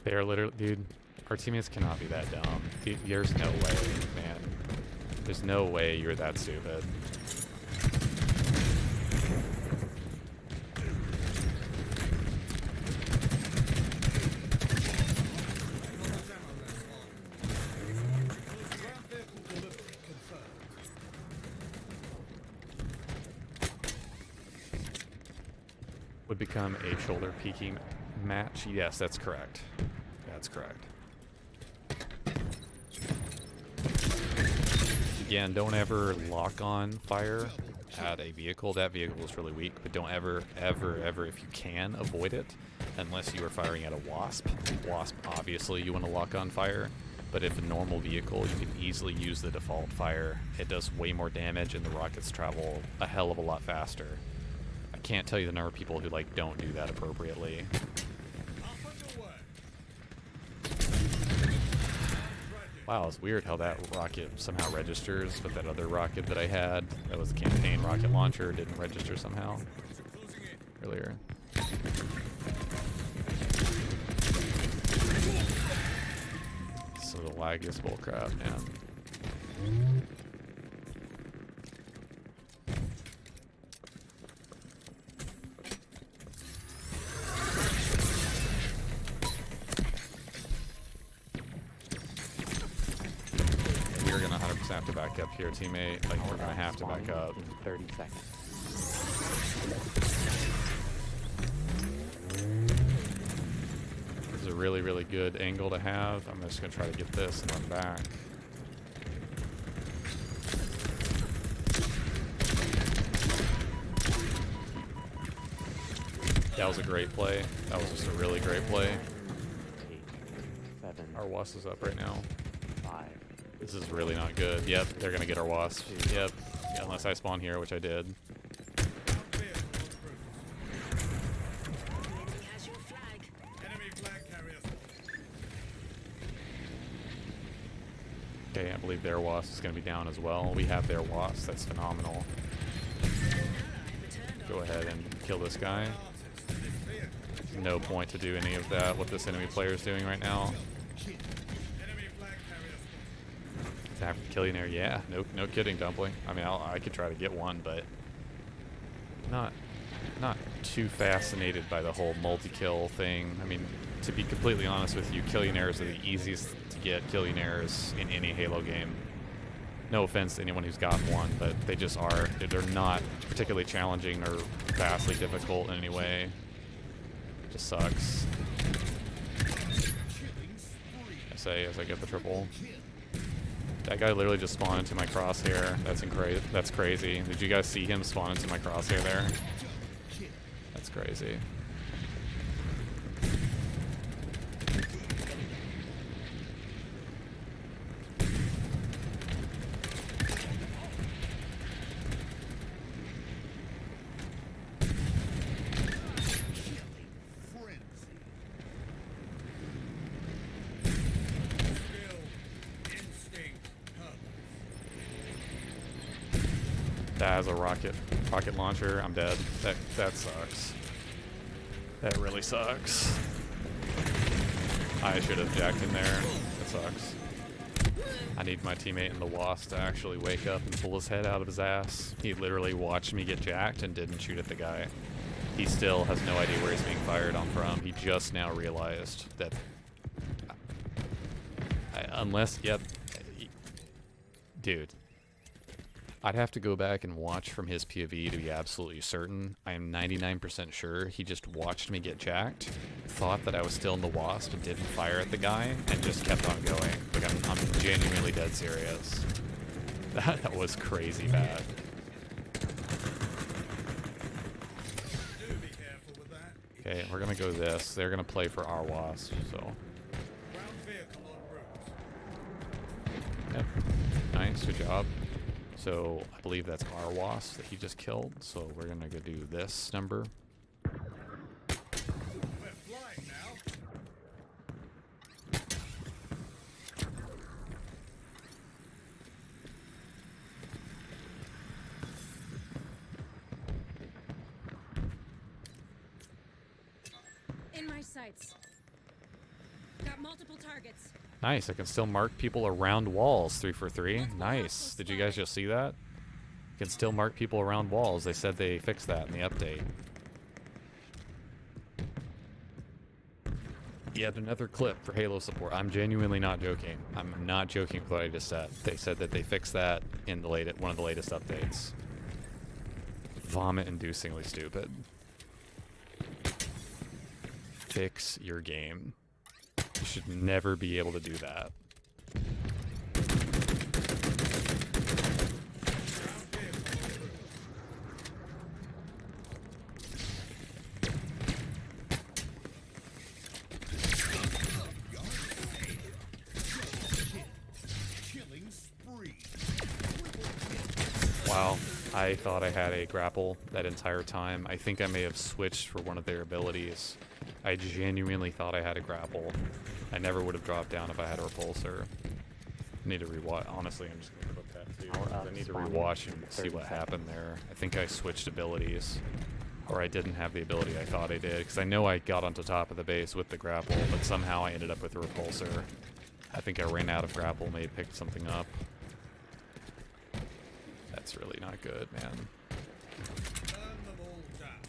They're literally, dude, our teammates cannot be that dumb. There's no way, man. There's no way you're that stupid. Would become a shoulder peeking match? Yes, that's correct. That's correct. Again, don't ever lock on fire at a vehicle. That vehicle is really weak, but don't ever, ever, ever, if you can, avoid it unless you are firing at a Wasp. Wasp, obviously, you want to lock on fire, but if a normal vehicle, you can easily use the default fire. It does way more damage, and the rockets travel a hell of a lot faster. I can't tell you the number of people who don't do that appropriately. Wow, it's weird how that rocket somehow registers, but that other rocket that I had, that was a campaign rocket launcher, didn't register somehow earlier. So the lag is bullcrap, man. Have to back up here, teammate. Like, we're gonna have to back up. 30 seconds. This is a really, really good angle to have. I'm just gonna try to get this and run back. That was a great play. That was just a really great play. 8, 7. Our Wasp is up right now. 5. This is really not good. Yep, they're gonna get our Wasp. Yep, yeah, unless I spawn here, which I did. Enemy has your flag. Enemy flag carrier. Okay, I believe their Wasp is gonna be down as well. We have their Wasp. That's phenomenal. Go ahead and kill this guy. No point to do any of that. What this enemy player is doing right now. Killionaire, yeah, no kidding, Dumpling. I mean, I could try to get one, but not too fascinated by the whole multi-kill thing. I mean, to be completely honest with you, Killionaires are the easiest to get Killionaires in any Halo game. No offense to anyone who's got one, but they just are. They're not particularly challenging or vastly difficult in any way. Just sucks. I say as I get the triple. That guy literally just spawned into my crosshair. That's crazy. Did you guys see him spawn into my crosshair there? That's crazy. That has a rocket launcher. I'm dead. That sucks. That really sucks. I should have jacked him there. That sucks. I need my teammate in the Wasp to actually wake up and pull his head out of his ass. He literally watched me get jacked and didn't shoot at the guy. He still has no idea where he's being fired on from. He just now realized that... Dude. I'd have to go back and watch from his POV to be absolutely certain. I am 99% sure he just watched me get jacked, thought that I was still in the Wasp and didn't fire at the guy, and just kept on going. Like, I'm genuinely dead serious. That was crazy bad. Do be careful with that. Okay, we're gonna go this. They're gonna play for our Wasp, so... Ground vehicle en route. Yep. Nice, good job. So, I believe that's our Wasp that he just killed, so we're gonna go do this number. We're flying now. In my sights. Got multiple targets. Nice, I can still mark people around walls 3 for 3. Nice. Did you guys just see that? You can still mark people around walls. They said they fixed that in the update. Yet another clip for Halo support. I'm genuinely not joking. I'm not joking with what I just said. They said that they fixed that in the one of the latest updates. Vomit-inducingly stupid. Fix your game. You should never be able to do that. Killing spree. Wow, I thought I had a grapple that entire time. I think I may have switched for one of their abilities. I genuinely thought I had a grapple. I never would have dropped down if I had a repulsor. I need to rewatch. Honestly, I'm just going to clip that too. Power up, I need to spawning rewatch and in see 30 what seconds. happened there. I think I switched abilities. Or I didn't have the ability I thought I did. Because I know I got onto top of the base with the grapple, but somehow I ended up with a repulsor. I think I ran out of grapple, maybe picked something up. That's really not good, man. Turn them all down.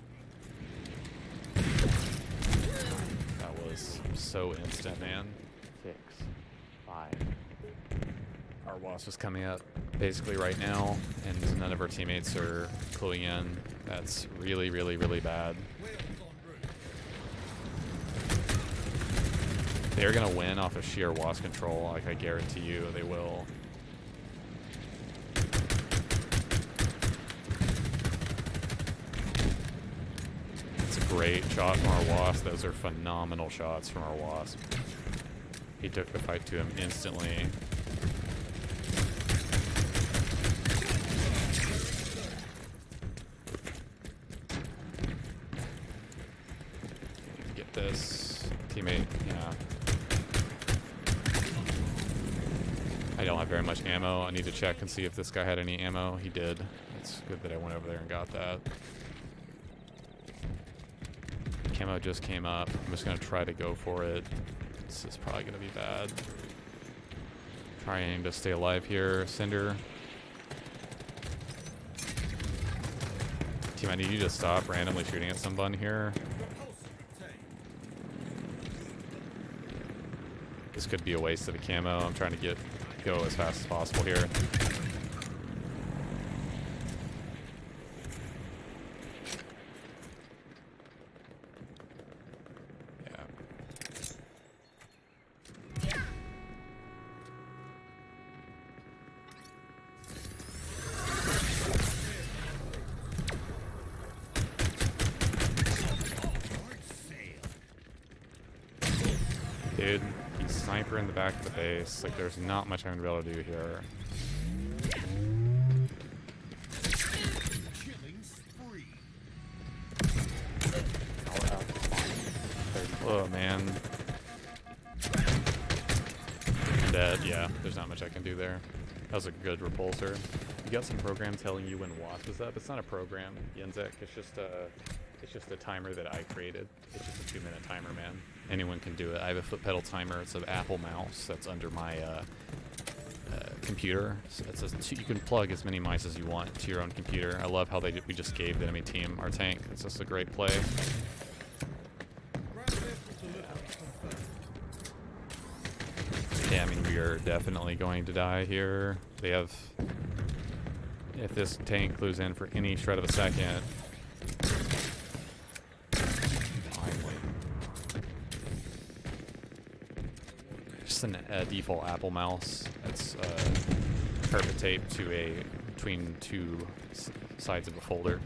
That was so instant, man. 6, 5, Our Wasp is coming up basically right now, and none of our teammates are cluing in. That's really, really, really bad. Wheels en route. They're gonna win off of sheer Wasp control, like I guarantee you they will. It's a great shot from our Wasp. Those are phenomenal shots from our Wasp. He took the fight to him instantly. Get this teammate, yeah. I don't have very much ammo. I need to check and see if this guy had any ammo. He did. It's good that I went over there and got that. Camo just came up. I'm just gonna try to go for it. This is probably gonna be bad. Trying to stay alive here, Cinder. Team, I need you to stop randomly shooting at someone here. Repulsor obtained. This could be a waste of a camo. I'm trying to go as fast as possible here. Yeah. Dude, he's sniper in the back of the base. Like, there's not much I'm gonna be able to do here. Killing spree. power up, spawning in 30 Oh, man. I'm dead. Yeah, there's not much I can do there. That was a good repulsor. You got some program telling you when WASP is up. It's not a program, Yenzek. It's just a timer that I created. It's just a 2-minute timer, man. Anyone can do it. I have a foot pedal timer. It's an Apple mouse that's under my computer. So you can plug as many mice as you want to your own computer. I love how we just gave the enemy team our tank. It's just a great play. Yeah, I mean, we are definitely going to die here. They have... If this tank glues in for any shred of a second... Finally. Just a default Apple mouse. It's carpet tape to between two sides of a folder.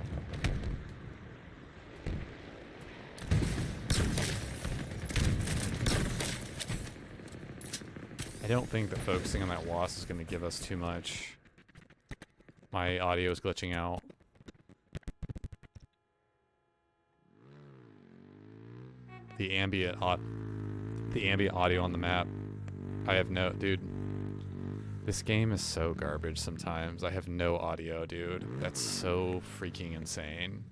I don't think that focusing on that WASP is going to give us too much. My audio is glitching out. The ambient audio on the map. I have no... Dude. This game is so garbage sometimes. I have no audio, dude. That's so freaking insane.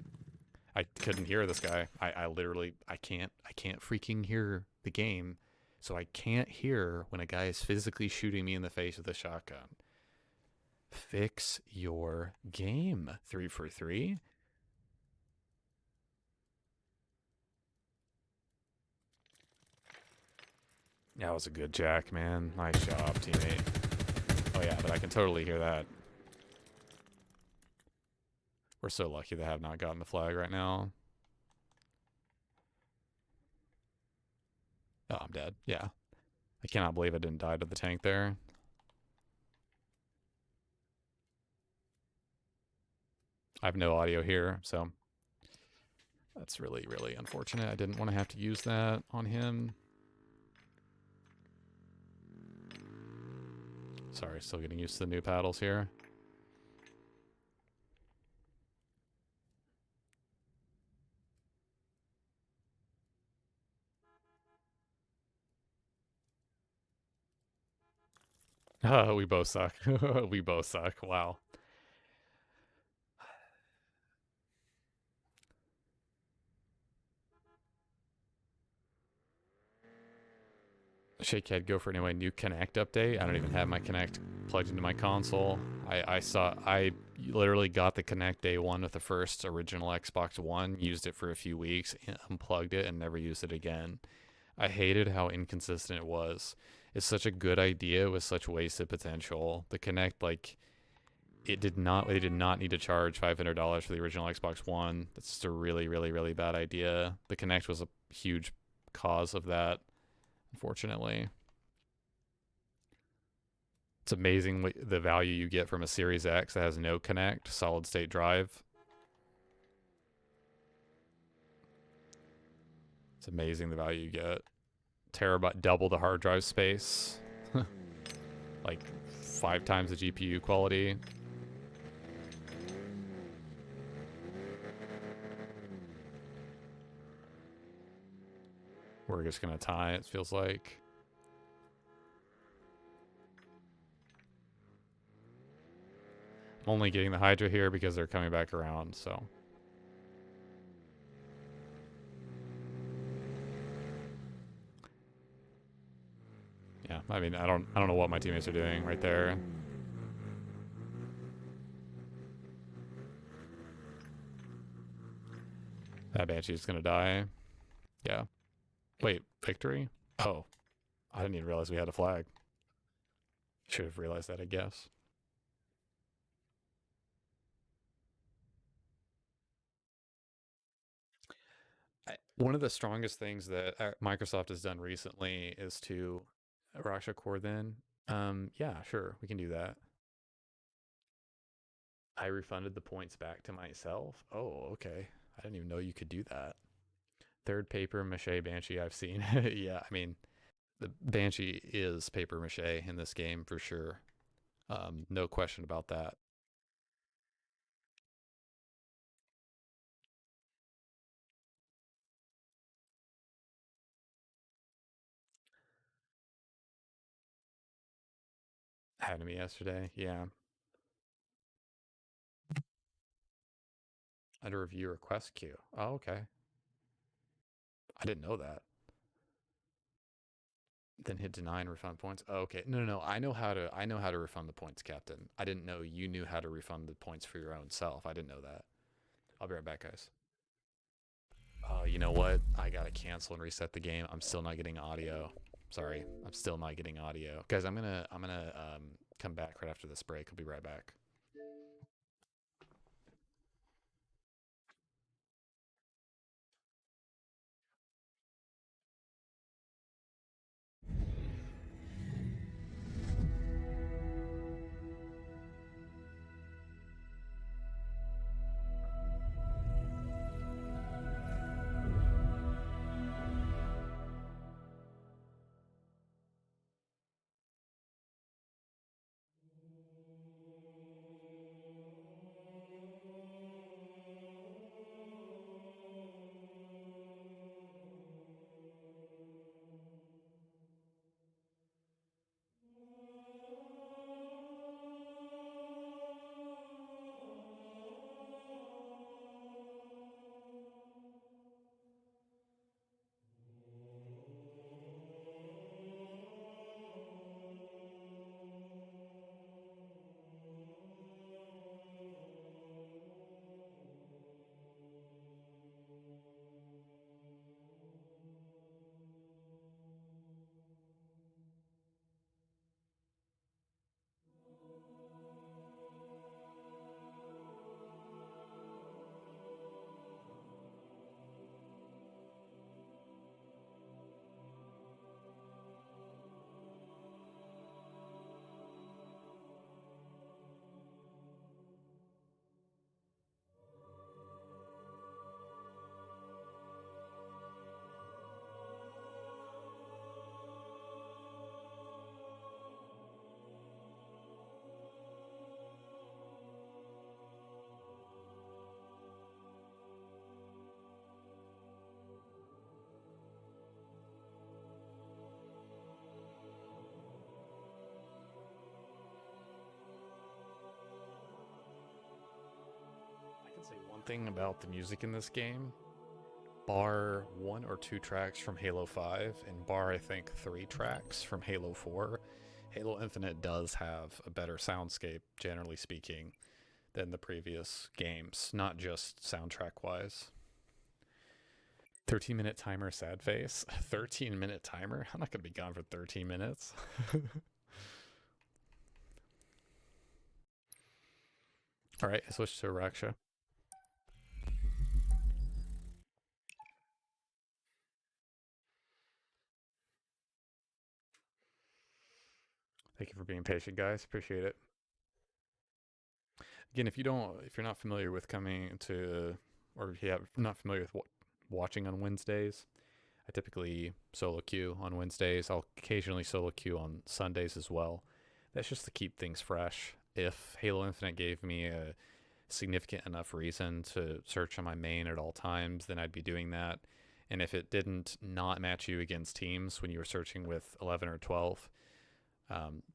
I couldn't hear this guy. I literally... I can't freaking hear the game. So I can't hear when a guy is physically shooting me in the face with a shotgun. Fix your game, 343. That was a good jack, man. Nice job, teammate. Oh yeah, but I can totally hear that. We're so lucky to have not gotten the flag right now. Oh, I'm dead. Yeah. I cannot believe I didn't die to the tank there. I have no audio here, so that's really, really unfortunate. I didn't want to have to use that on him. Sorry, still getting used to the new paddles here. We both suck. We both suck. Wow. Shakehead, go for it anyway. New Kinect update. I don't even have my Kinect plugged into my console. I literally got the Kinect day one with the first original Xbox One, used it for a few weeks, unplugged it, and never used it again. I hated how inconsistent it was. It's such a good idea with such wasted potential. The Kinect, like, they did not need to charge $500 for the original Xbox One. That's just a really, really, really bad idea. The Kinect was a huge cause of that, unfortunately. It's amazing the value you get from a Series X that has no Kinect, solid state drive. It's amazing the value you get. Terabyte, double the hard drive space. Like 5 times the GPU quality. We're just gonna tie, it feels like. I'm only getting the Hydra here because they're coming back around, so. Yeah, I mean, I don't know what my teammates are doing right there. That Banshee's gonna die. Yeah. Wait, victory? Oh. I didn't even realize we had a flag. Should have realized that, I guess. One of the strongest things that Microsoft has done recently is to Raksha Core then. Yeah, sure, we can do that. I refunded the points back to myself. Oh, okay. I didn't even know you could do that. Third paper mache Banshee I've seen. Yeah, I mean, the Banshee is paper mache in this game for sure. No question about that. Happened to me yesterday. Yeah. under review request queue. Oh, okay. I didn't know that. Then hit deny and refund points. Oh, okay. No. I know how to refund the points, Captain. I didn't know you knew how to refund the points for your own self. I didn't know that. I'll be right back, guys. Oh, you know what? I gotta cancel and reset the game. I'm still not getting audio. Sorry, I'm still not getting audio. Guys, I'm gonna come back right after this break. I'll be right back. Say one thing about the music in this game, bar 1 or 2 tracks from Halo 5 and bar I think 3 tracks from Halo 4, Halo Infinite does have a better soundscape, generally speaking, than the previous games, not just soundtrack wise. 13-minute timer, sad face. 13-minute timer? I'm not gonna be gone for 13 minutes. Alright, I switched to Raksha. Thank you for being patient, guys. Appreciate it. Again, if you're not familiar with coming to, or if you're not familiar with watching on Wednesdays, I typically solo queue on Wednesdays. I'll occasionally solo queue on Sundays as well. That's just to keep things fresh. If Halo Infinite gave me a significant enough reason to search on my main at all times, then I'd be doing that. And if it didn't not match you against teams when you were searching with 11 or 12,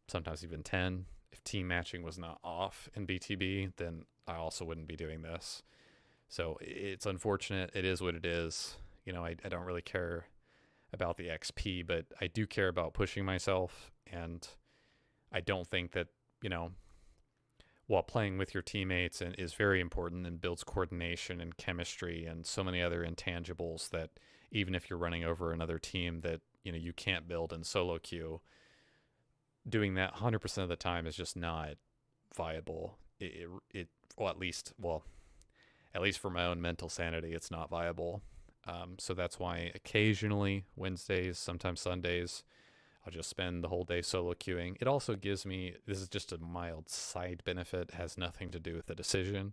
sometimes even 10. If team matching was not off in BTB, then I also wouldn't be doing this. So it's unfortunate. It is what it is. You know, I don't really care about the XP, but I do care about pushing myself. And I don't think that, you know, while playing with your teammates and is very important and builds coordination and chemistry and so many other intangibles that even if you're running over another team that, you know, you can't build in solo queue, doing that 100% of the time is just not viable. At least for my own mental sanity, it's not viable. So that's why occasionally Wednesdays, sometimes Sundays, I'll just spend the whole day solo queuing. It also gives me, this is just a mild side benefit, has nothing to do with the decision,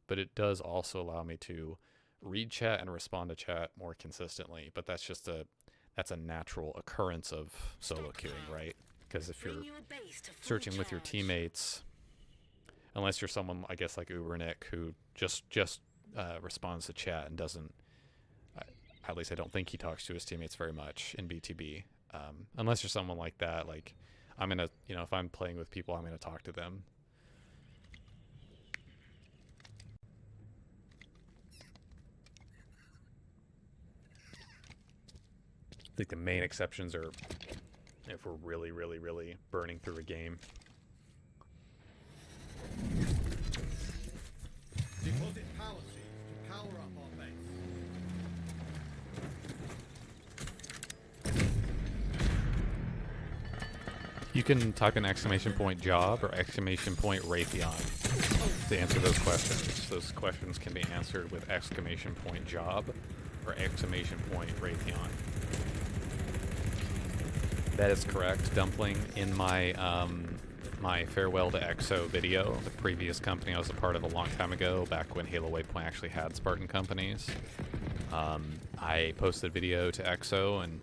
but it does also allow me to read chat and respond to chat more consistently. But that's a natural occurrence of solo queuing, right? Because if you're searching with your teammates, unless you're someone, I guess, like Ubernick, who just responds to chat and doesn't, at least I don't think he talks to his teammates very much in BTB. Unless you're someone like that, like I'm going to, you know, if I'm playing with people, I'm going to talk to them. think the main exceptions are if we're really, really, really burning through a game. Deposit power seeds to power up our base. You can type in exclamation point job or exclamation point Raytheon to answer those questions. Those questions can be answered with exclamation point job or exclamation point Raytheon. That is correct, Dumpling. In my my farewell to EXO video, the previous company I was a part of a long time ago, back when Halo Waypoint actually had Spartan companies, I posted a video to EXO and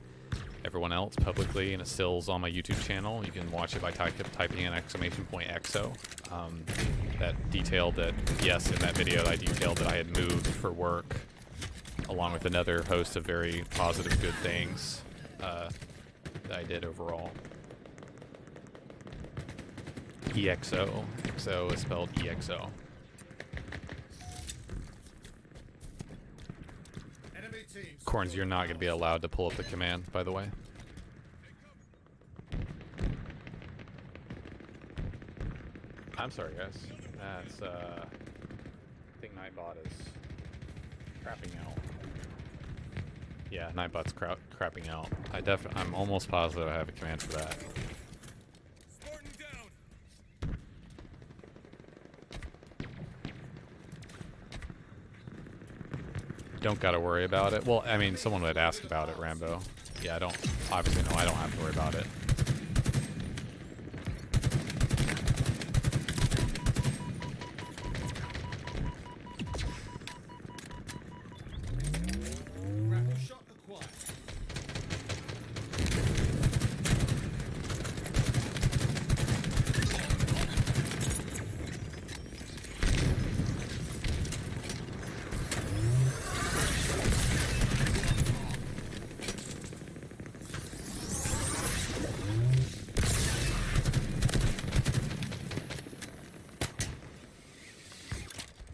everyone else publicly, and it still's on my YouTube channel. You can watch it by typing in exclamation point EXO. That detailed that, yes, in that video I detailed that I had moved for work, along with another host of very positive, good things that I did overall. EXO. EXO is spelled EXO. Enemy teams. Corns, you're not going to be allowed to pull up the command, by the way. I'm sorry, guys. That's, I think Nightbot is crapping out. Yeah, Nightbot's crapping out. I'm almost positive I have a command for that. Spartan down. Don't gotta worry about it. Well, I mean, someone would ask about it, Rambo. Yeah, I don't have to worry about it. Grapple shot acquired.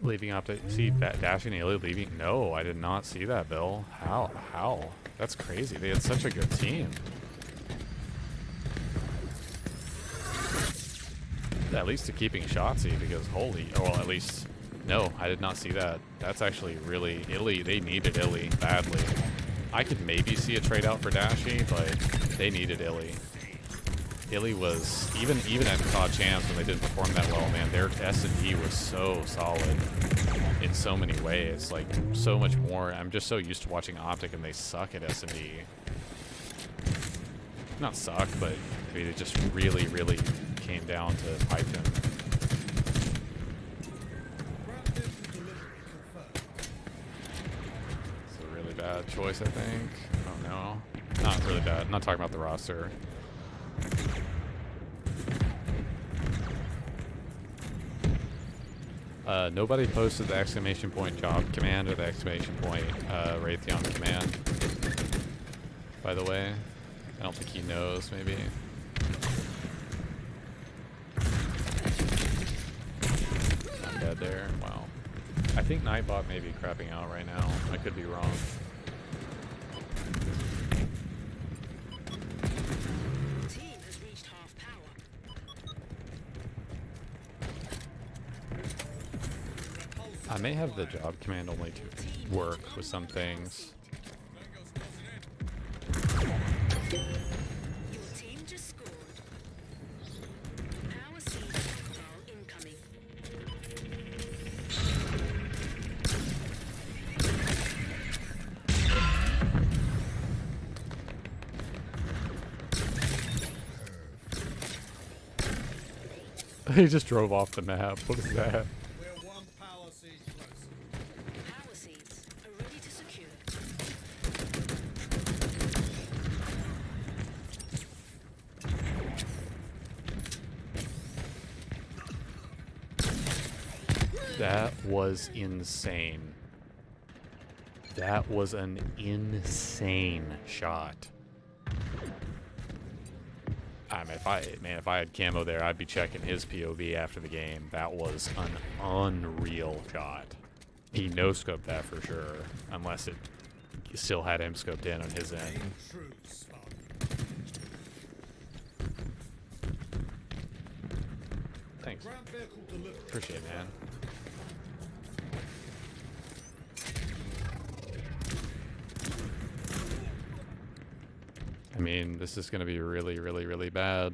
Leaving up to see Dashing Ailey leaving. No, I did not see that, Bill. How? That's crazy. They had such a good team. At least to keeping Shotzi, because holy, oh, well, at least, no, I did not see that. That's actually really, Illy, they needed Illy badly. I could maybe see a trade out for Dashy, but they needed Illy. Illy was, even at COD Champs when they didn't perform that well, man, their S&D was so solid in so many ways, like, so much more. I'm just so used to watching Optic and they suck at S&D. Not suck, but I mean, it just really, really came down to Python. Ground vehicle delivery confirmed. It's a really bad choice, I think. Oh no. Not really bad. I'm not talking about the roster. Nobody posted the exclamation point job command or the exclamation point Raytheon command. By the way, I don't think he knows, maybe. I'm dead there. Wow. I think Nightbot may be crapping out right now. I could be wrong. Team has reached half power. I may have the job command only to work with some things. Your team just scored. Power seed profile incoming. He just drove off the map. What is that? We're one power seed closer. Power seeds are ready to secure. That was insane. That was an insane shot. If I had camo there, I'd be checking his POV after the game. That was an unreal shot. He no-scoped that for sure, unless it still had him scoped in on his end. True spark. Thanks. Ground vehicle delivered. Appreciate it, man. I mean, this is gonna be really, really, really bad.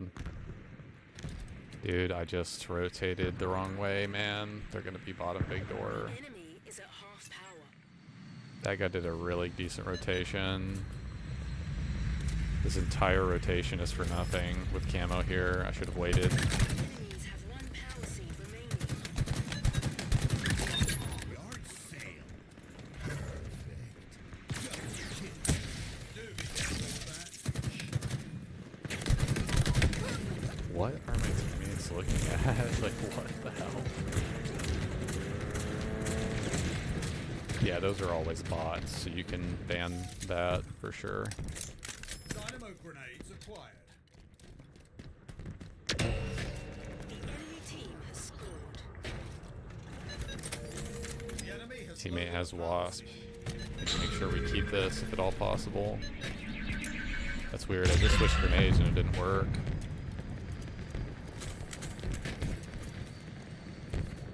Dude, I just rotated the wrong way, man. They're gonna be bottom big door. Enemy is at half power. That guy did a really decent rotation. This entire rotation is for nothing with camo here. I should have waited. Enemies have one power seed remaining. Yard sale. What are my teammates looking at? Like, what the hell? Yeah, those are always bots, so you can ban that for sure. Dynamo grenades acquired. The enemy team has scored. The enemy has Teammate loaded has a power Wasp. seed. Need to make sure we keep this if at all possible. That's weird. I just switched grenades and it didn't work.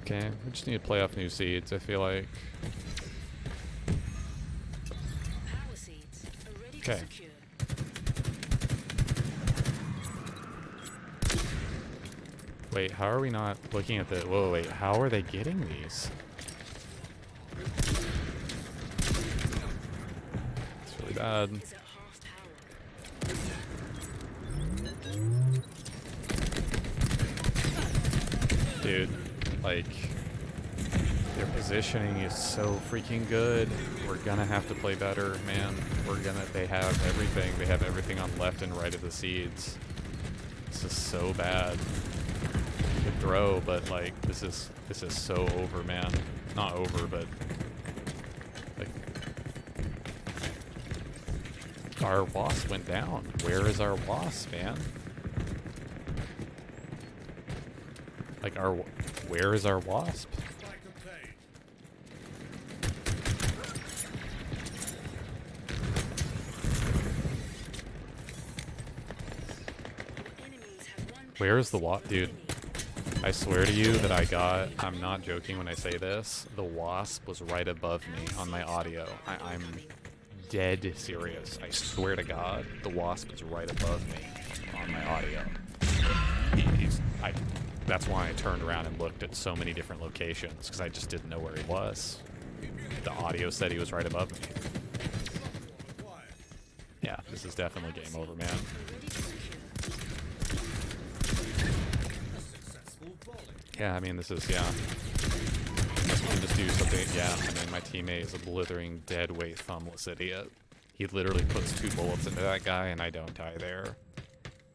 Okay, we just need to play off new seeds, I feel like. Power seeds are ready Okay. to secure. Wait, how are we not looking at the... Whoa, wait, how are they getting these? It's really bad. Is at half power. Dude, like... Their positioning is so freaking good. We're gonna have to play better, man. They have everything. They have everything on left and right of the seeds. This is so bad. Good throw, but like this is so over, man. Not over, but like our Wasp went down. Where is our Wasp, man? Like where is our Wasp? Spike obtained. Enemies have one Where's the power Wasp, seed dude? remaining. I swear to you that I'm not joking when I say this, the Wasp was right above me on my audio. I'm dead serious. I swear to God, the Wasp is right above me on my audio. That's why I turned around and looked at so many different locations, because I just didn't know where he was. The audio said he was right above me. Acquired. Yeah, this is definitely game over, man. Ready to secure. A successful volley. Yeah, I mean, this is, yeah. Unless we can just do something, yeah. I mean, my teammate is a blithering, dead-weight, thumbless idiot. He literally puts 2 bullets into that guy, and I don't die there.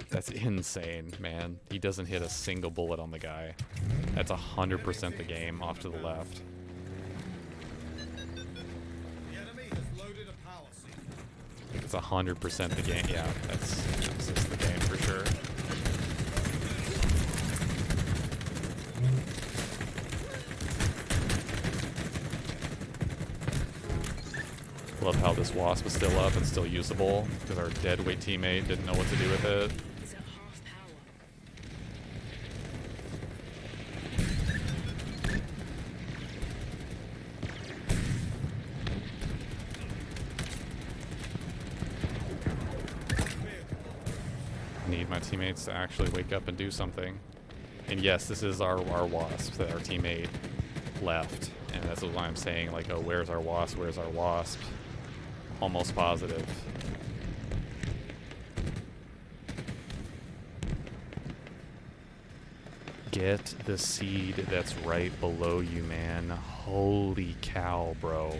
That's insane, man. He doesn't hit a single bullet on the guy. That's 100% the game off to the left. The enemy has loaded a power seed. It's 100% the game. Yeah, this is the game for sure. Love how this Wasp is still up and still usable, because our deadweight teammate didn't know what to do with it. Is at half power. Need my teammates to actually wake up and do something. And yes, this is our Wasp that our teammate left. And that's why I'm saying, like, oh, where's our Wasp? Where's our Wasp? Almost positive. Get the seed that's right below you, man. Holy cow, bro.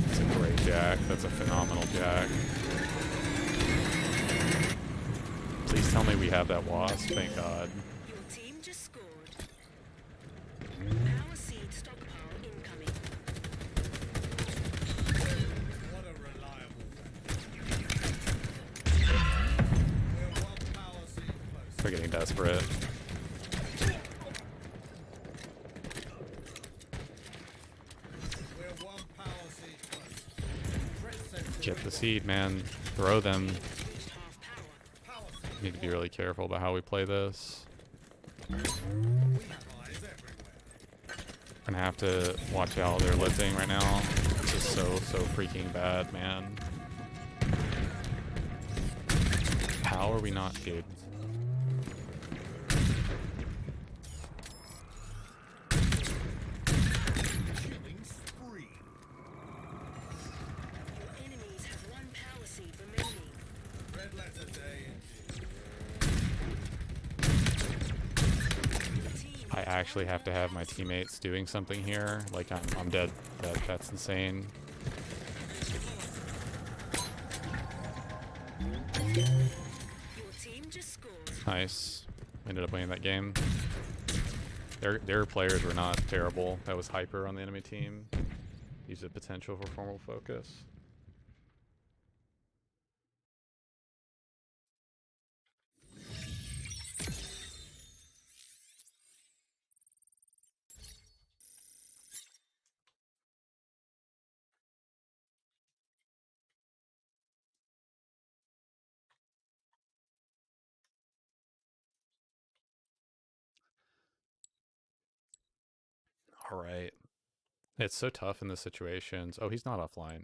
That's a great jack. That's a phenomenal jack. Please tell me we have that Wasp. Thank God. Your team just scored. Power seed stockpile incoming. What a reliable weapon. We're getting desperate. We're one power seed close. Threat center Get the seed, man. Throw them. Reached half power. power seed. Need to be really careful about how we play this. We have eyes everywhere. Gonna have to watch out. They're blitzing right now. This is so freaking bad, man. How are we not, dude? Killing spree. Your enemies have one power seed remaining. Red letter day indeed. The team I actually have to have my teammates doing something here. Like I'm dead. That's insane. Your team just scored. Nice. Ended up winning that game. Their players were not terrible. That was Hyper on the enemy team. Use the potential for formal focus. All right. It's so tough in this situations. Oh, he's not offline.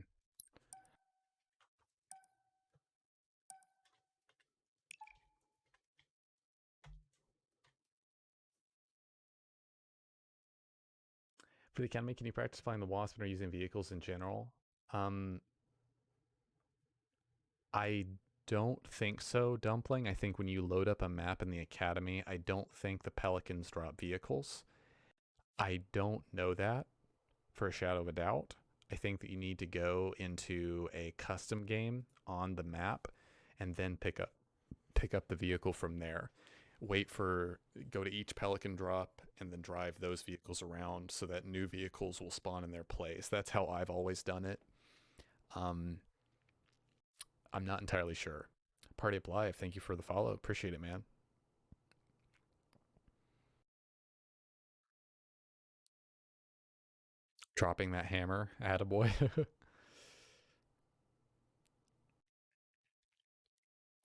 For the academy, can you practice flying the Wasp or using vehicles in general? I don't think so, Dumpling. I think when you load up a map in the academy, I don't think the Pelicans drop vehicles. I don't know that for a shadow of a doubt. I think that you need to go into a custom game on the map and then pick up the vehicle from there. Go to each Pelican drop and then drive those vehicles around so that new vehicles will spawn in their place. That's how I've always done it. I'm not entirely sure. Party Up Live, thank you for the follow. Appreciate it, man. Dropping that hammer, attaboy.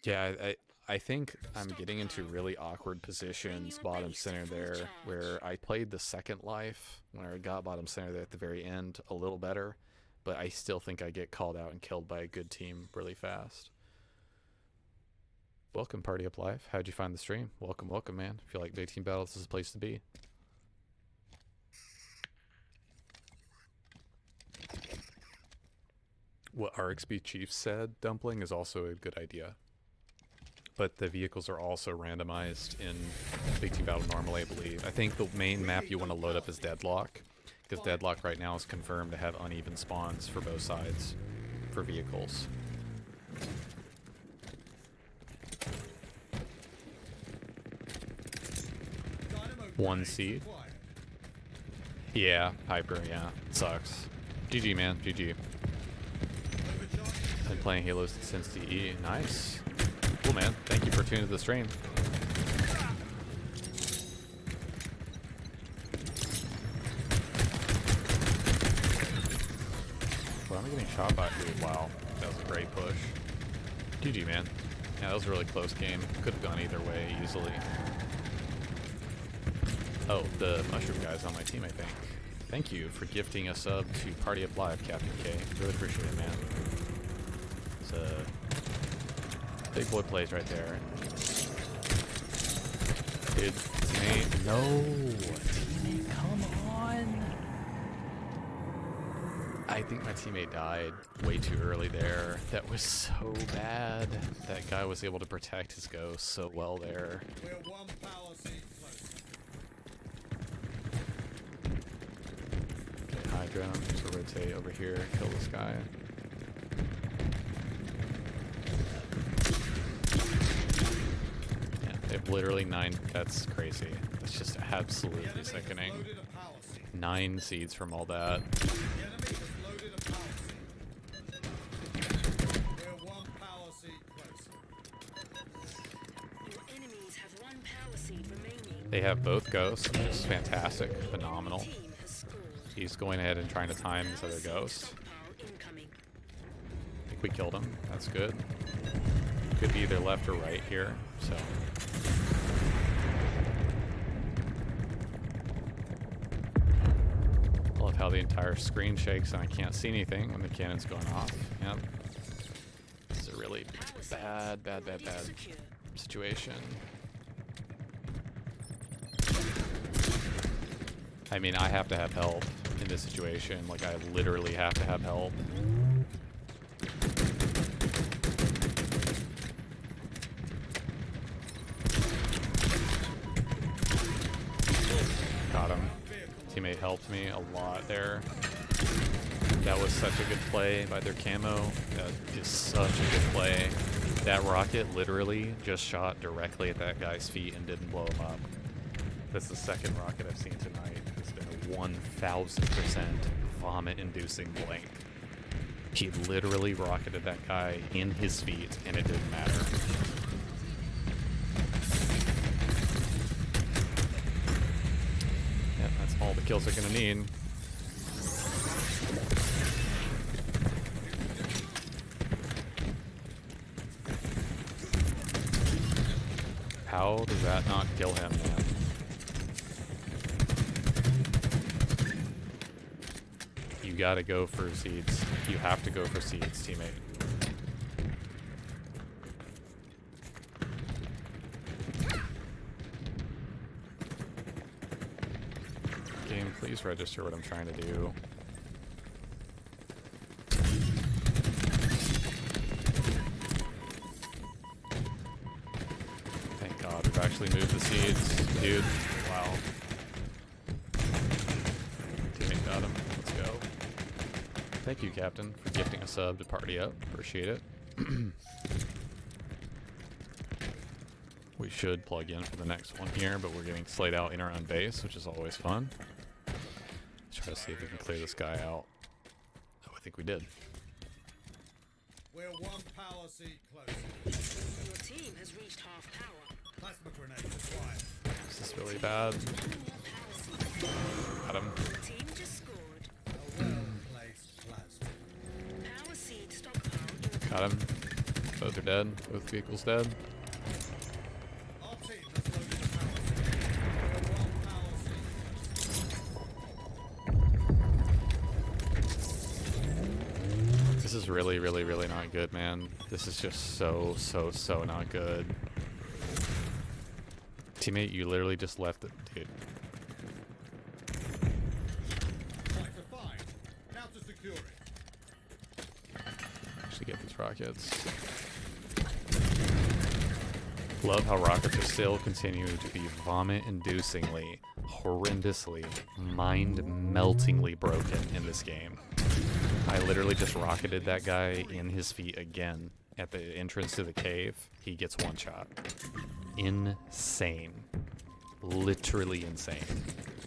Yeah, I think I'm getting into really awkward positions bottom center there, where I played the second life when I got bottom center there at the very end a little better, but I still think I get called out and killed by a good team really fast. Welcome, Party Up Live. How'd you find the stream? Welcome, welcome, man. I feel like Big Team Battles is a place to be. What RXB Chief said, Dumpling, is also a good idea. But the vehicles are also randomized in Big Team Battle normally, I believe. I think the main map you want to load up is Deadlock, because Deadlock right now is confirmed to have uneven spawns for both sides for vehicles. Dynamo One grenades seed. acquired. Yeah, Hyper, yeah. It sucks. GG, man. GG. Overcharged. Been playing Halo since DE. Nice. Cool, man. Thank you for tuning to the stream. Well, I'm getting shot by dude. Wow. That was a great push. GG, man. Yeah, that was a really close game. Could have gone either way easily. Oh, the mushroom guy's on my team, I think. Thank you for gifting a sub to Party Up Live, Captain K. Really appreciate it, man. It's a big boy plays right there. Dude, teammate, no! Teammate, come on! I think my teammate died way too early there. That was so bad. That guy was able to protect his ghost so well there. We're one power seed close. Okay, Hydra, so rotate over here, kill this guy. Yeah, they have literally 9, that's crazy. That's just The absolutely enemy has sickening. loaded a power seed. 9 seeds from all that. The enemy has loaded a power seed. We're one power seed close. Your enemies have one They have both ghosts, which is fantastic, phenomenal. Team has scored. He's going ahead and trying to time this other ghost. Stockpile incoming. I think we killed him. That's good. Could be either left or right here, so. I love how the entire screen shakes and I can't see anything when the cannon's going off. Yep. This is a really bad Secure. situation. I mean, I have to have help in this situation. Like, I literally have to have help. Got him. Teammate helped me a lot there. That was such a good play by their camo. That is such a good play. That rocket literally just shot directly at that guy's feet and didn't blow him up. That's the second rocket I've seen tonight. It's been a 1000% vomit-inducing blank. He literally rocketed that guy in his feet, and it didn't matter. Yeah, that's all the kills they're gonna need. How does that not kill him, man? You gotta go for seeds. You have to go for seeds, teammate. Game, please register what I'm trying to do. Thank God we've actually moved the seeds. Dude, wow. Teammate got him. Let's go. Thank you, Captain, for gifting a sub to party up. Appreciate it. We should plug in for the next one here, but we're getting slayed out in our own base, which is always fun. Let's try to see if we can clear this guy out. Oh, I think we did. We're one power seed closer. Your team has reached half power. Plasma grenade acquired. This is really bad. One more power seed. Got him. Your team just scored. A well-placed plasma. Power seed stockpile incoming. Got him. Both are dead. Both vehicles dead. Our team has loaded the power seed. We're one power seed. This is really, really, really not good, man. This is just so not good. Teammate, you literally just left it, dude. Sector 5. Now to secure it. Actually get these rockets. Love how rockets are still continuing to be vomit-inducingly, horrendously, mind-meltingly broken in this game. I literally just rocketed that guy in his feet again at the entrance to the cave. He gets one shot. Insane. Literally insane.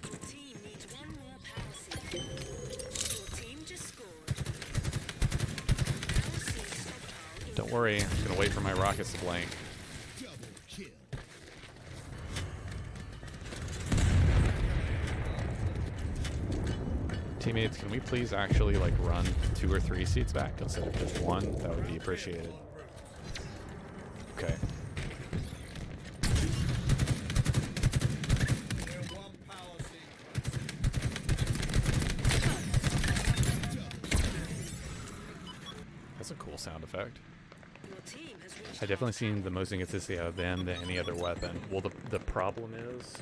Your team needs one more power seed. Your team just scored. Power seed stockpile Don't worry, I'm gonna wait for my rockets to blank. Double kill. Teammates, can we please actually like run 2 or 3 seats back instead of just 1? That would be appreciated. Okay. We're one power seed. That's a cool sound effect. Your team has reached I definitely seen the most inconsistency out of them than any other weapon. Well, the problem is,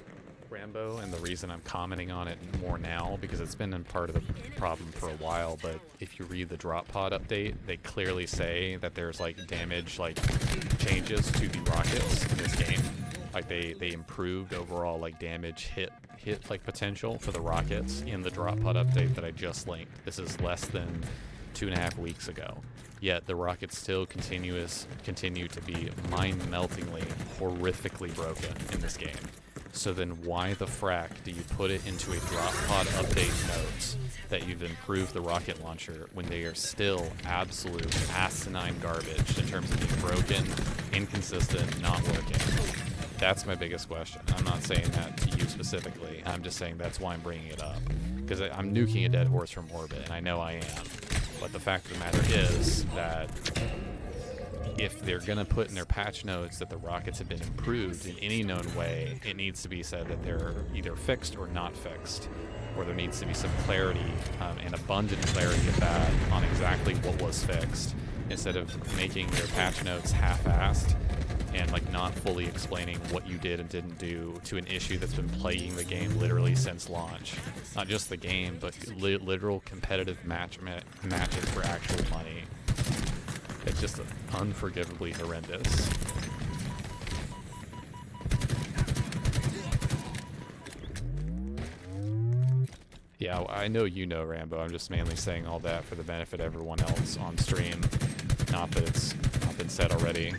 Rambo, and the reason I'm commenting on it more now, because it's been in part of the problem for a while, but if you read the drop pod update, they clearly say that there's like damage, like changes to the rockets in this game. Like they improved overall like damage hit like potential for the rockets in the drop pod update that I just linked. This is less than 2.5 weeks ago. Yet the rockets still continue to be mind-meltingly, horrifically broken in this game. So then why the frack do you put it into a drop pod update notes that you've improved the rocket launcher when they are still absolute asinine garbage in terms of being broken, inconsistent, not working? That's my biggest question. I'm not saying that to you specifically. I'm just saying that's why I'm bringing it up. Because I'm nuking a dead horse from orbit, and I know I am. But the fact of the matter is that if they're going to put in their patch notes that the rockets have been improved in any known way, it needs to be said that they're either fixed or not fixed. Or there needs to be some clarity and abundant clarity of that on exactly what was fixed, instead of making their patch notes half-assed and like not fully explaining what you did and didn't do to an issue that's been plaguing the game literally since launch. Not just the game, but literal competitive matches for actual money. It's just unforgivably horrendous. Yeah, I know you know, Rambo. I'm just mainly saying all that for the benefit of everyone else on stream. Not that it's not been said already.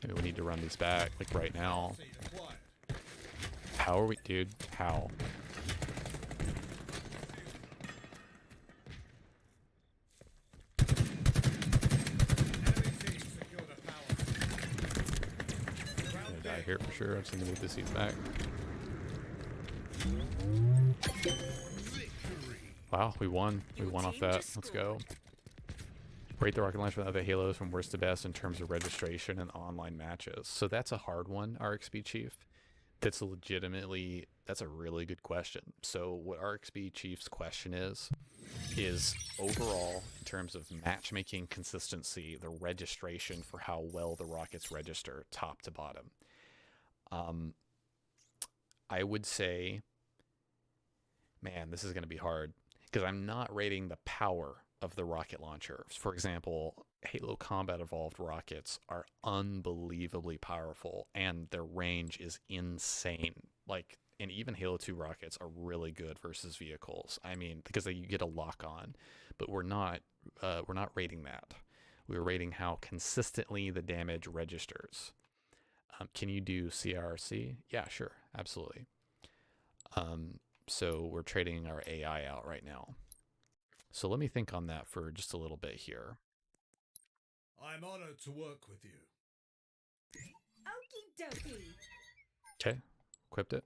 Maybe we need to run these back, like right now. How are we, dude? How? Here for sure. I'm just gonna move the seats back. Wow, we won. We won off that. Let's go. Rate the rocket launch from other Halos from worst to best in terms of registration and online matches. So that's a hard one, RXB Chief. That's a really good question. So what RXB Chief's question is overall, in terms of matchmaking consistency, the registration for how well the rockets register top to bottom. I would say, man, this is going to be hard because I'm not rating the power of the rocket launcher. For example, Halo Combat Evolved rockets are unbelievably powerful and their range is insane. Like, and even Halo 2 rockets are really good versus vehicles. I mean, because you get a lock on, but we're not rating that. We're rating how consistently the damage registers. Can you do CRC? Yeah, sure. Absolutely. So we're trading our AI out right now. So let me think on that for just a little bit here. I'm honored to work with you. Okie dokie. Okay, equipped it.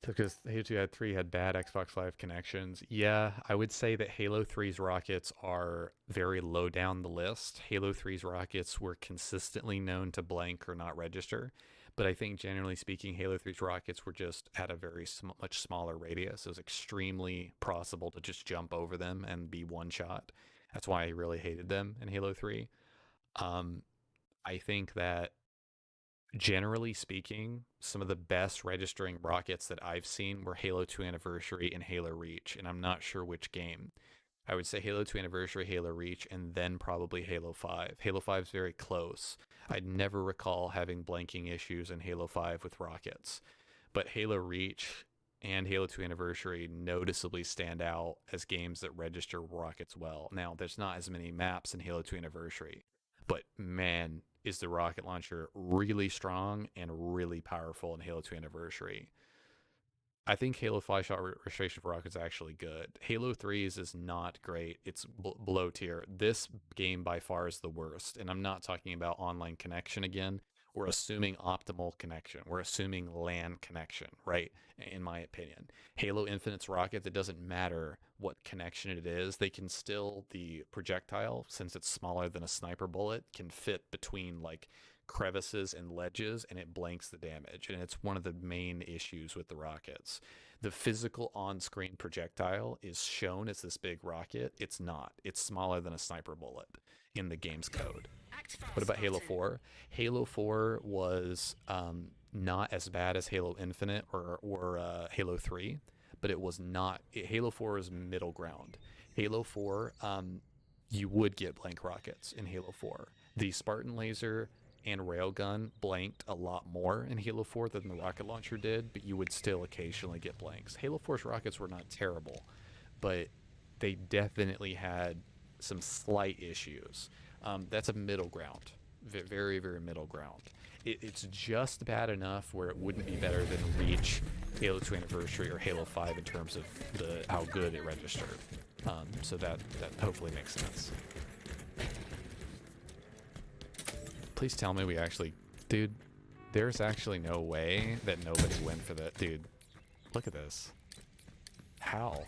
Because Halo 3 had bad Xbox Live connections. Yeah, I would say that Halo 3's rockets are very low down the list. Halo 3's rockets were consistently known to blank or not register. But I think generally speaking, Halo 3's rockets were just at a very much smaller radius. It was extremely possible to just jump over them and be one shot. That's why I really hated them in Halo 3. I think that generally speaking, some of the best registering rockets that I've seen were Halo 2 Anniversary and Halo Reach, and I'm not sure which game. I would say Halo 2 Anniversary, Halo Reach, and then probably Halo 5. Halo 5 is very close. I'd never recall having blanking issues in Halo 5 with rockets, but Halo Reach and Halo 2 Anniversary noticeably stand out as games that register rockets well. Now, there's not as many maps in Halo 2 Anniversary, but man, is the rocket launcher really strong and really powerful in Halo 2 Anniversary. I think Halo 5 shot registration for rockets is actually good. Halo 3's is not great. It's below tier. This game by far is the worst. And I'm not talking about online connection again. We're assuming optimal connection. We're assuming LAN connection, right? In my opinion. Halo Infinite's rockets, it doesn't matter what connection it is. They can still, the projectile, since it's smaller than a sniper bullet, can fit between like crevices and ledges, and it blanks the damage. And it's one of the main issues with the rockets. The physical on-screen projectile is shown as this big rocket. It's not. It's smaller than a sniper bullet in the game's code. What about Halo 4? Halo 4 was not as bad as Halo Infinite or Halo 3, but it was not. Halo 4 is middle ground. Halo 4, you would get blank rockets in Halo 4. The Spartan Laser and Railgun blanked a lot more in Halo 4 than the rocket launcher did, but you would still occasionally get blanks. Halo 4's rockets were not terrible, but they definitely had some slight issues. That's a middle ground, very, very middle ground. It's just bad enough where it wouldn't be better than Reach, Halo 2 Anniversary, or Halo 5 in terms of how good it registered. So that hopefully makes sense. Please tell me we actually... Dude, there's actually no way that nobody went for that. Dude, look at this. How?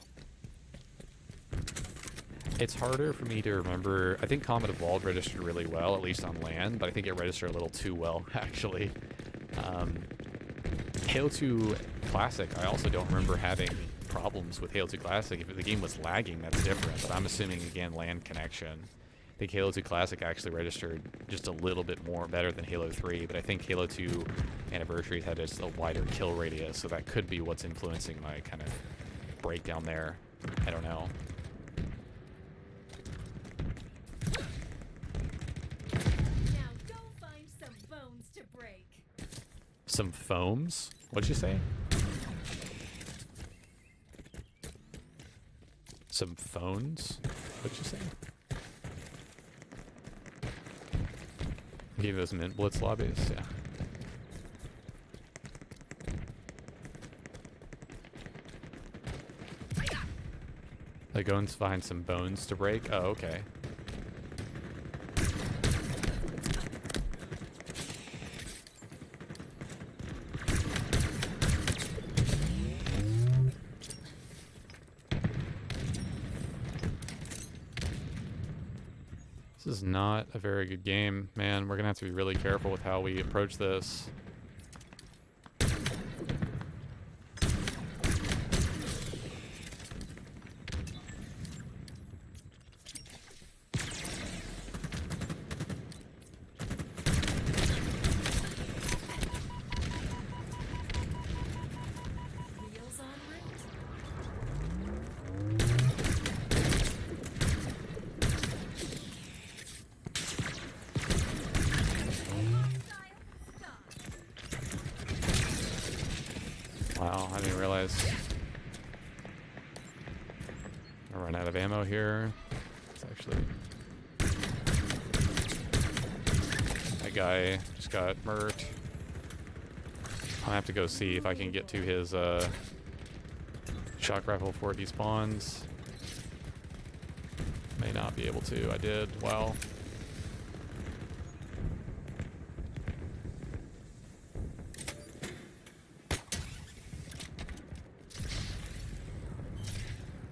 It's harder for me to remember. I think Comet Evolved registered really well, at least on land, but I think it registered a little too well, actually. Halo 2 Classic, I also don't remember having problems with Halo 2 Classic. If the game was lagging, that's different, but I'm assuming, again, land connection. I think Halo 2 Classic actually registered just a little bit more better than Halo 3, but I think Halo 2 Anniversary had just a wider kill radius, so that could be what's influencing my kind of breakdown there. I don't know. Now go find some bones to break. Some foams? What'd you say? Some phones? What'd you say? Give those mint blitz lobbies? Yeah. Like go and find some bones to break? Oh, okay. This is not a very good game, man. We're gonna have to be really careful with how we approach this. Wheels on route. Wow, I didn't realize. I run out of ammo here. It's actually... That guy just got murked. I'll have to go see if I can get to his shock rifle before it despawns. May not be able to. I did. Wow.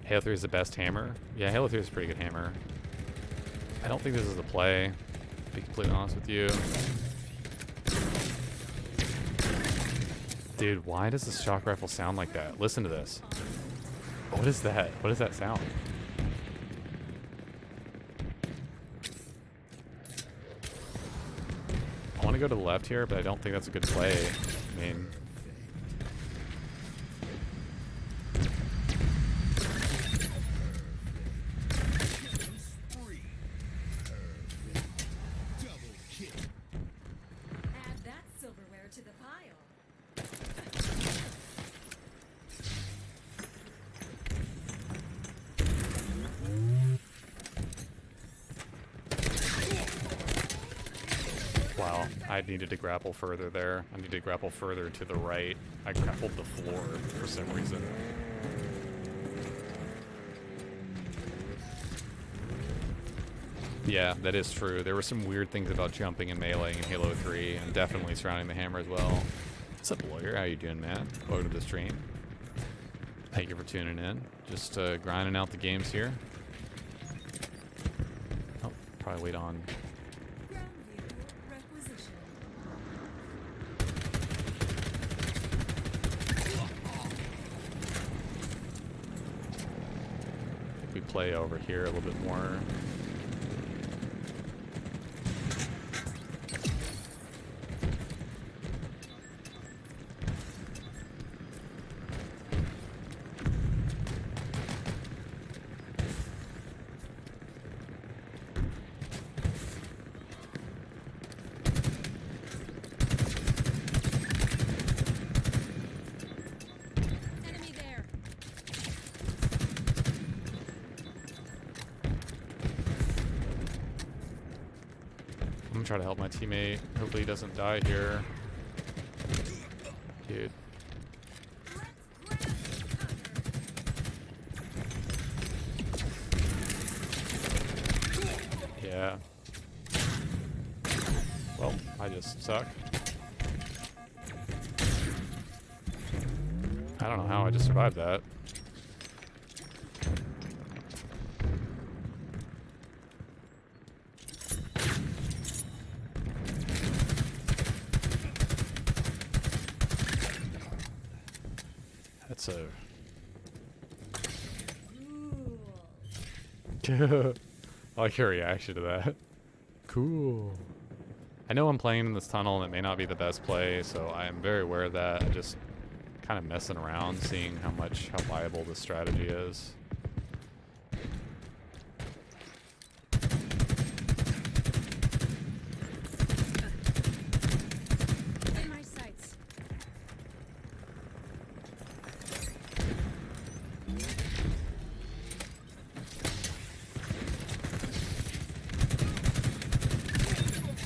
Halo 3 is the best hammer. Yeah, Halo 3 is a pretty good hammer. I don't think this is the play, to be completely honest with you. Dude, why does the shock rifle sound like that? Listen to this. What is that? What does that sound? I want to go to the left here, but I don't think that's a good play. I mean... Spree. Double kill. Add that silverware to the pile. Wow, I needed to grapple further there. I need to grapple further to the right. I grappled the floor for some reason. Yeah, that is true. There were some weird things about jumping and meleeing in Halo 3, and definitely surrounding the hammer as well. What's up, Lawyer? How you doing, man? Welcome to the stream. Thank you for tuning in. Just grinding out the games here. Oh, probably wait on... Ground vehicle requisition. We play over here a little bit more. Enemy there. I'm gonna try to help my teammate. Hopefully he doesn't die here. Dude. Yeah. Well, I just suck. I don't know how I just survived that. That's a... I like your reaction to that. Cool. I know I'm playing in this tunnel and it may not be the best play, so I am very aware of that. I'm just kind of messing around, seeing how viable this strategy is. In my sights.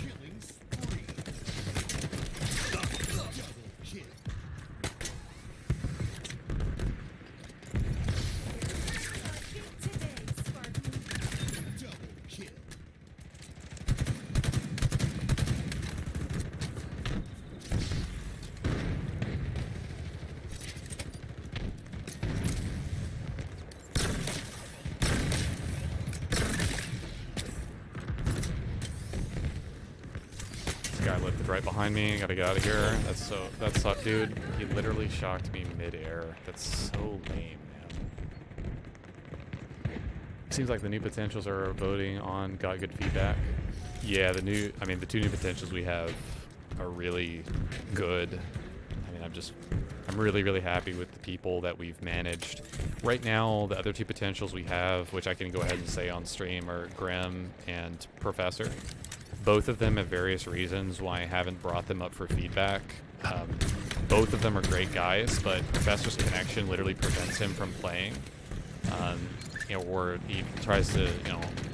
Killing spree. Double kill. Today, Spartan. Double kill. This guy lifted right behind me. Gotta get out of here. That sucked, dude. He literally shocked me mid-air. That's so lame, man. Seems like the new potentials are voting on got good feedback. Yeah, the two new potentials we have are really good. I mean, I'm really, really happy with the people that we've managed. Right now, the other two potentials we have, which I can go ahead and say on stream, are Grim and Professor. Both of them have various reasons why I haven't brought them up for feedback. Both of them are great guys, but Professor's connection literally prevents him from playing. Or he tries to,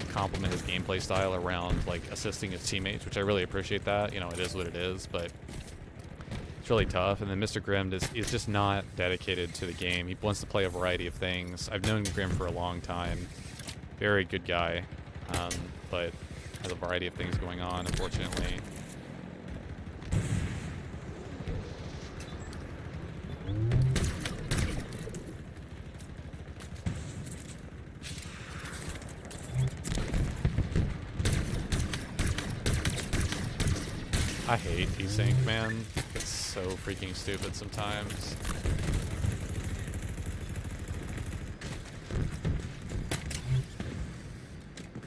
complement his gameplay style around, like, assisting his teammates, which I really appreciate that. It is what it is, but it's really tough. And then Mr. Grimm is just not dedicated to the game. He wants to play a variety of things. I've known Grimm for a long time. Very good guy, but has a variety of things going on, unfortunately. I hate desync, man. It's so freaking stupid sometimes.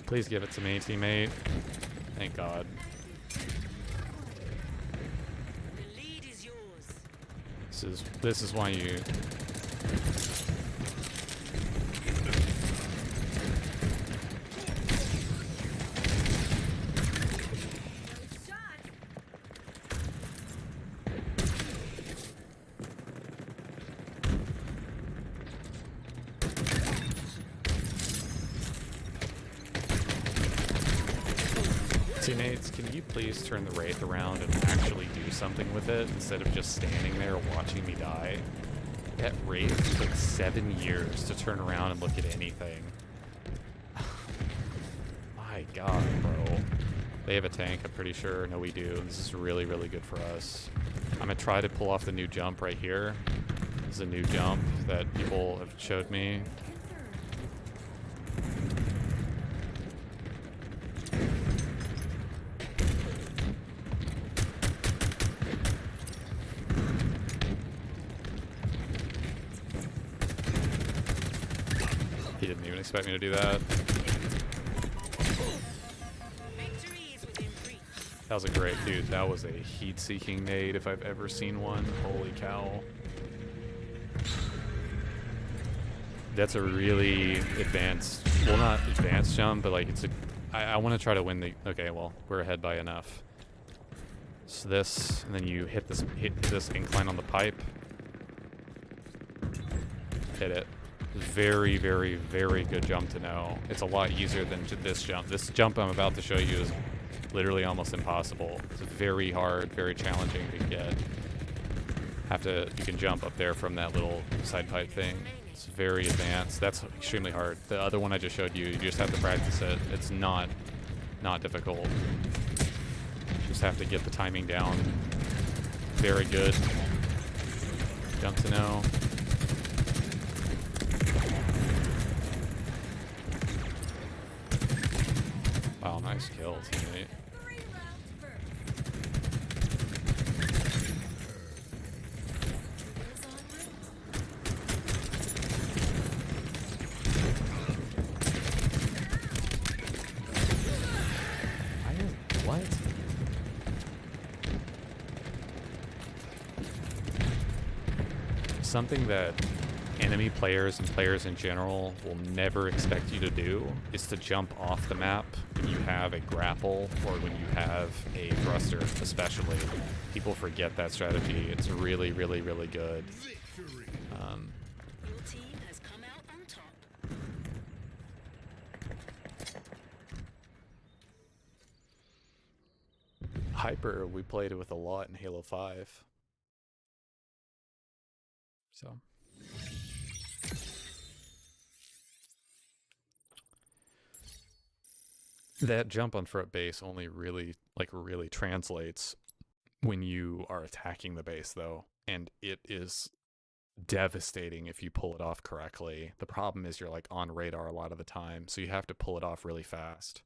Please give it to me, teammate. Thank God. The lead is yours. This is why you... Teammates, can you please turn the Wraith around and actually do something with it instead of just standing there watching me die? That Wraith took 7 years to turn around and look at anything. My God, bro. They have a tank, I'm pretty sure. No, we do. This is really, really good for us. I'm gonna try to pull off the new jump right here. This is a new jump that people have showed me. He didn't even expect me to do that. Victory is within reach. That was a great, dude. That was a heat-seeking nade if I've ever seen one. Holy cow. That's a really advanced, well, not advanced jump, but like it's a, I want to try to win the, okay, well, we're ahead by enough. So this, and then you hit this incline on the pipe. Hit it. Very, very, very good jump to know. It's a lot easier than this jump. This jump I'm about to show you is literally almost impossible. It's very hard, very challenging to get. You can jump up there from that little side pipe thing. It's very advanced. That's extremely hard. The other one I just showed you, you just have to practice it. It's not Not difficult. Just have to get the timing down. Very good. Jump to no. Wow, nice kill, teammate. 3 rounds first. Wheels on wheels. What? Something that enemy players and players in general will never expect you to do is to jump off the map when you have a grapple or when you have a thruster, especially. People forget that strategy. It's really, really, really good. Victory. Your team has come out on top. Hyper, we played with a lot in Halo 5. So. That jump on front base only really translates when you are attacking the base, though, and it is devastating if you pull it off correctly. The problem is you're like on radar a lot of the time, so you have to pull it off really fast.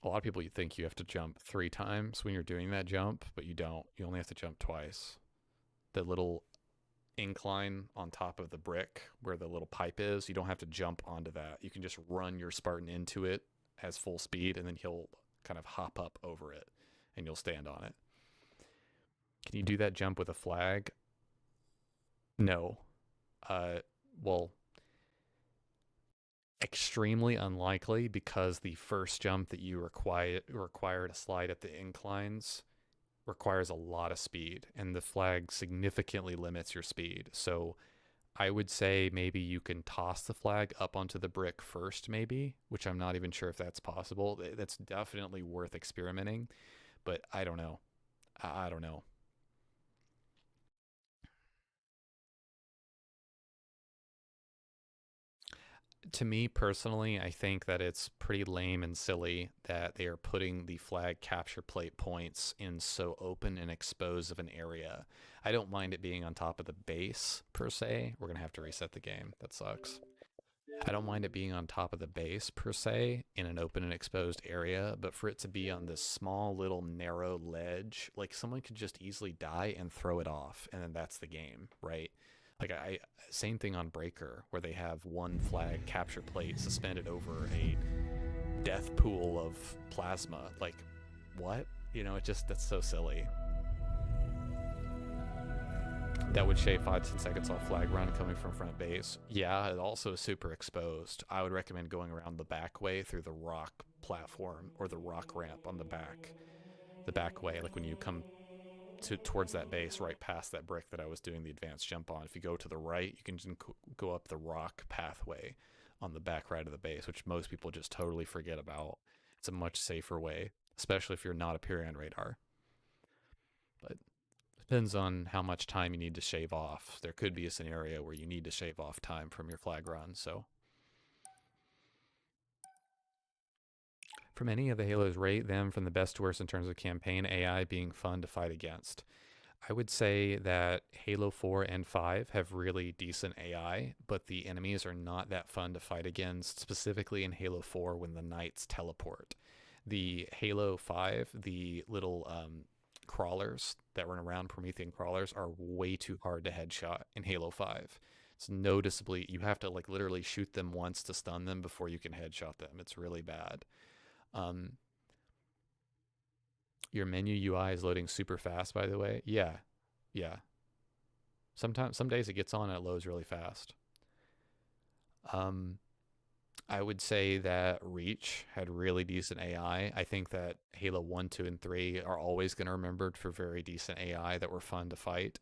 A lot of people, you think you have to jump 3 times when you're doing that jump, but you don't. You only have to jump twice. The little incline on top of the brick where the little pipe is, you don't have to jump onto that. You can just run your Spartan into it as full speed, and then he'll kind of hop up over it, and you'll stand on it. Can you do that jump with a flag? No. Well, extremely unlikely, because the first jump that you require to slide up the inclines requires a lot of speed, and the flag significantly limits your speed. So I would say maybe you can toss the flag up onto the brick first, maybe, which I'm not even sure if that's possible. That's definitely worth experimenting, but I don't know. I don't know. To me personally, I think that it's pretty lame and silly that they are putting the flag capture plate points in so open and exposed of an area. I don't mind it being on top of the base, per se. We're going to have to reset the game. That sucks. I don't mind it being on top of the base, per se, in an open and exposed area, but for it to be on this small little narrow ledge, like someone could just easily die and throw it off, and then that's the game, right? Like same thing on Breaker, where they have one flag capture plate suspended over a death pool of plasma. Like, what? You know, that's so silly. That would shave 5-10 seconds off flag run coming from front base. Yeah, it also is super exposed. I would recommend going around the back way through the rock platform or the rock ramp on the back. The back way, like when you come towards that base, right past that brick that I was doing the advanced jump on. If you go to the right, you can just go up the rock pathway on the back right of the base, which most people just totally forget about. It's a much safer way, especially if you're not appearing on radar. But depends on how much time you need to shave off. There could be a scenario where you need to shave off time from your flag run, so. From any of the Halos, rate them from the best to worst in terms of campaign AI being fun to fight against. I would say that Halo 4 and 5 have really decent AI, but the enemies are not that fun to fight against, specifically in Halo 4 when the Knights teleport. The Halo 5, the little crawlers that run around, Promethean crawlers, are way too hard to headshot in Halo 5. It's noticeably, you have to like literally shoot them once to stun them before you can headshot them. It's really bad. Your menu UI is loading super fast, by the way. Yeah. Some days it gets on and it loads really fast. I would say that Reach had really decent AI. I think that Halo 1, 2, and 3 are always going to remembered for very decent AI that were fun to fight.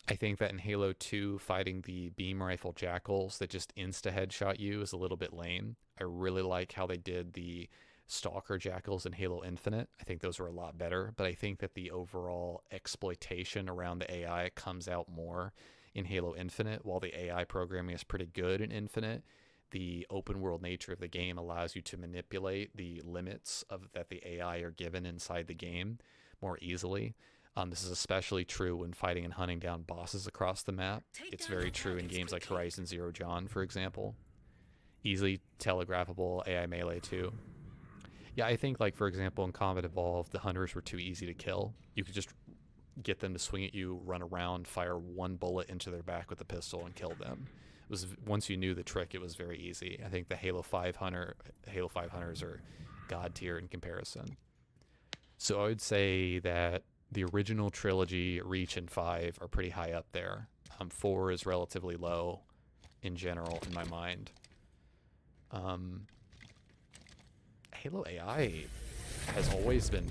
I think that in Halo 2, fighting the beam rifle jackals that just insta-headshot you is a little bit lame. I really like how they did the Stalker Jackals in Halo Infinite. I think those were a lot better, but I think that the overall exploitation around the AI comes out more in Halo Infinite. While the AI programming is pretty good in Infinite, the open world nature of the game allows you to manipulate the limits of that the AI are given inside the game more easily. This is especially true when fighting and hunting down bosses across the map. It's very true in games like Horizon Zero Dawn, for example. Easily telegraphable AI melee too. Yeah, I think, like, for example, in Combat Evolved, the hunters were too easy to kill. You could just get them to swing at you, run around, fire one bullet into their back with a pistol, and kill them. It was, once you knew the trick, it was very easy. I think the Halo 5 hunters are god tier in comparison. So I would say that the original trilogy, Reach, and 5 are pretty high up there. 4 is relatively low in general in my mind. Halo AI has always been,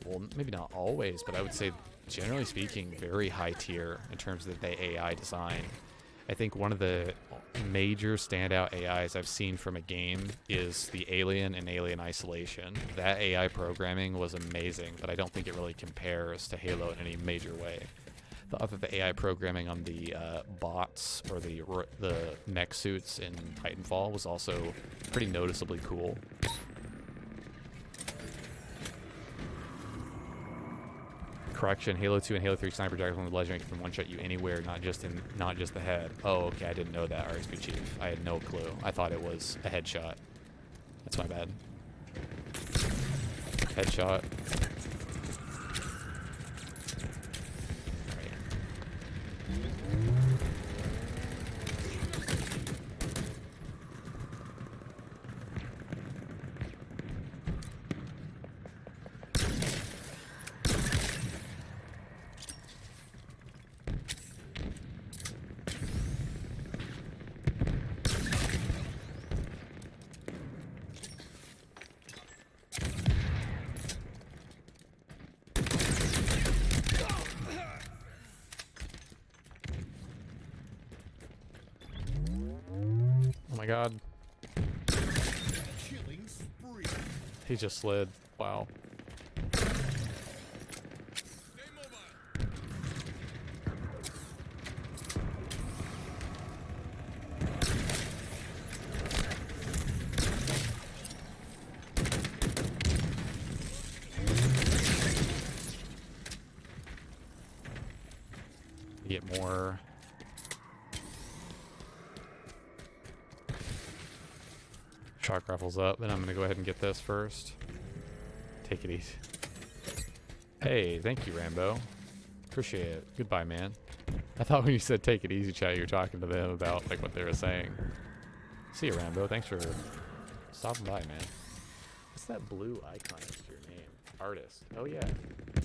well, maybe not always, but I would say, generally speaking, very high tier in terms of the AI design. I think one of the major standout AIs I've seen from a game is the Alien and Alien Isolation. That AI programming was amazing, but I don't think it really compares to Halo in any major way. The AI programming on the bots or the mech suits in Titanfall was also pretty noticeably cool. Correction, Halo 2 and Halo 3 Sniper Jackal and Legendary can one-shot you anywhere, not just the head. Oh, okay, I didn't know that, RXP Chief. I had no clue. I thought it was a headshot. That's my bad. Headshot. Oh my god. Killing spree. He just slid. Wow. Stay mobile. Get more. Shock rifles up, and I'm gonna go ahead and get this first. Take it easy. Hey, thank you, Rambo. Appreciate it. Goodbye, man. I thought when you said take it easy, chat, you were talking to them about like what they were saying. See you, Rambo. Thanks for stopping by, man. What's that blue icon next to your name? Artist. Oh yeah,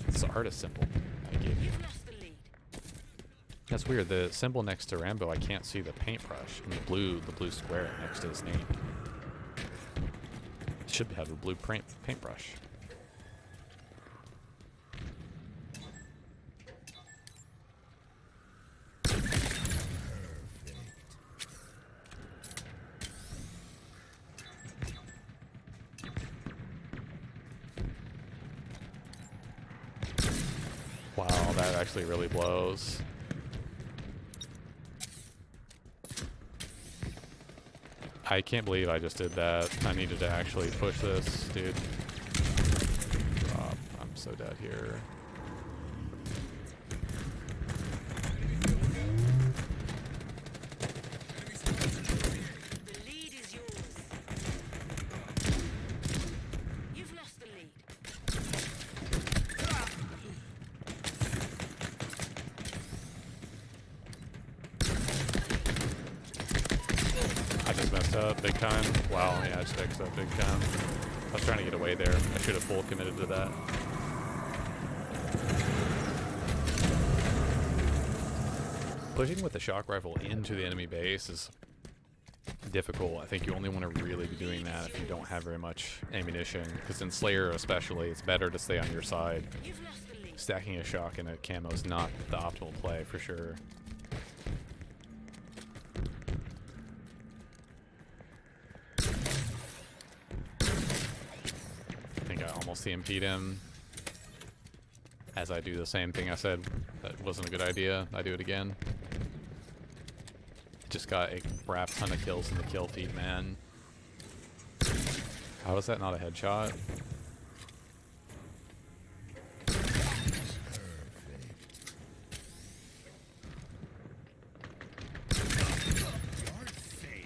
it's the artist symbol I gave you. You've lost the lead. That's weird. The symbol next to Rambo, I can't see the paintbrush, and the blue square next to his name. It should have a blue paintbrush. Wow, that actually really blows. I can't believe I just did that. I needed to actually push this, dude. Drop. I'm so dead here. The lead is yours. You've lost the lead. I just messed up big time. Wow, yeah, I just messed up big time. I was trying to get away there. I should have full committed to that. Pushing with the shock rifle into the enemy base is difficult. I think you only want to really be doing that if you don't have very much ammunition, because in Slayer especially, it's better to stay on your side. You've lost the lead. Stacking a shock and a camo is not the optimal play for sure. CMP'd him. As I do the same thing I said that wasn't a good idea, I do it again. Just got a crap ton of kills in the kill feed, man. How is that not a headshot? Yard sale.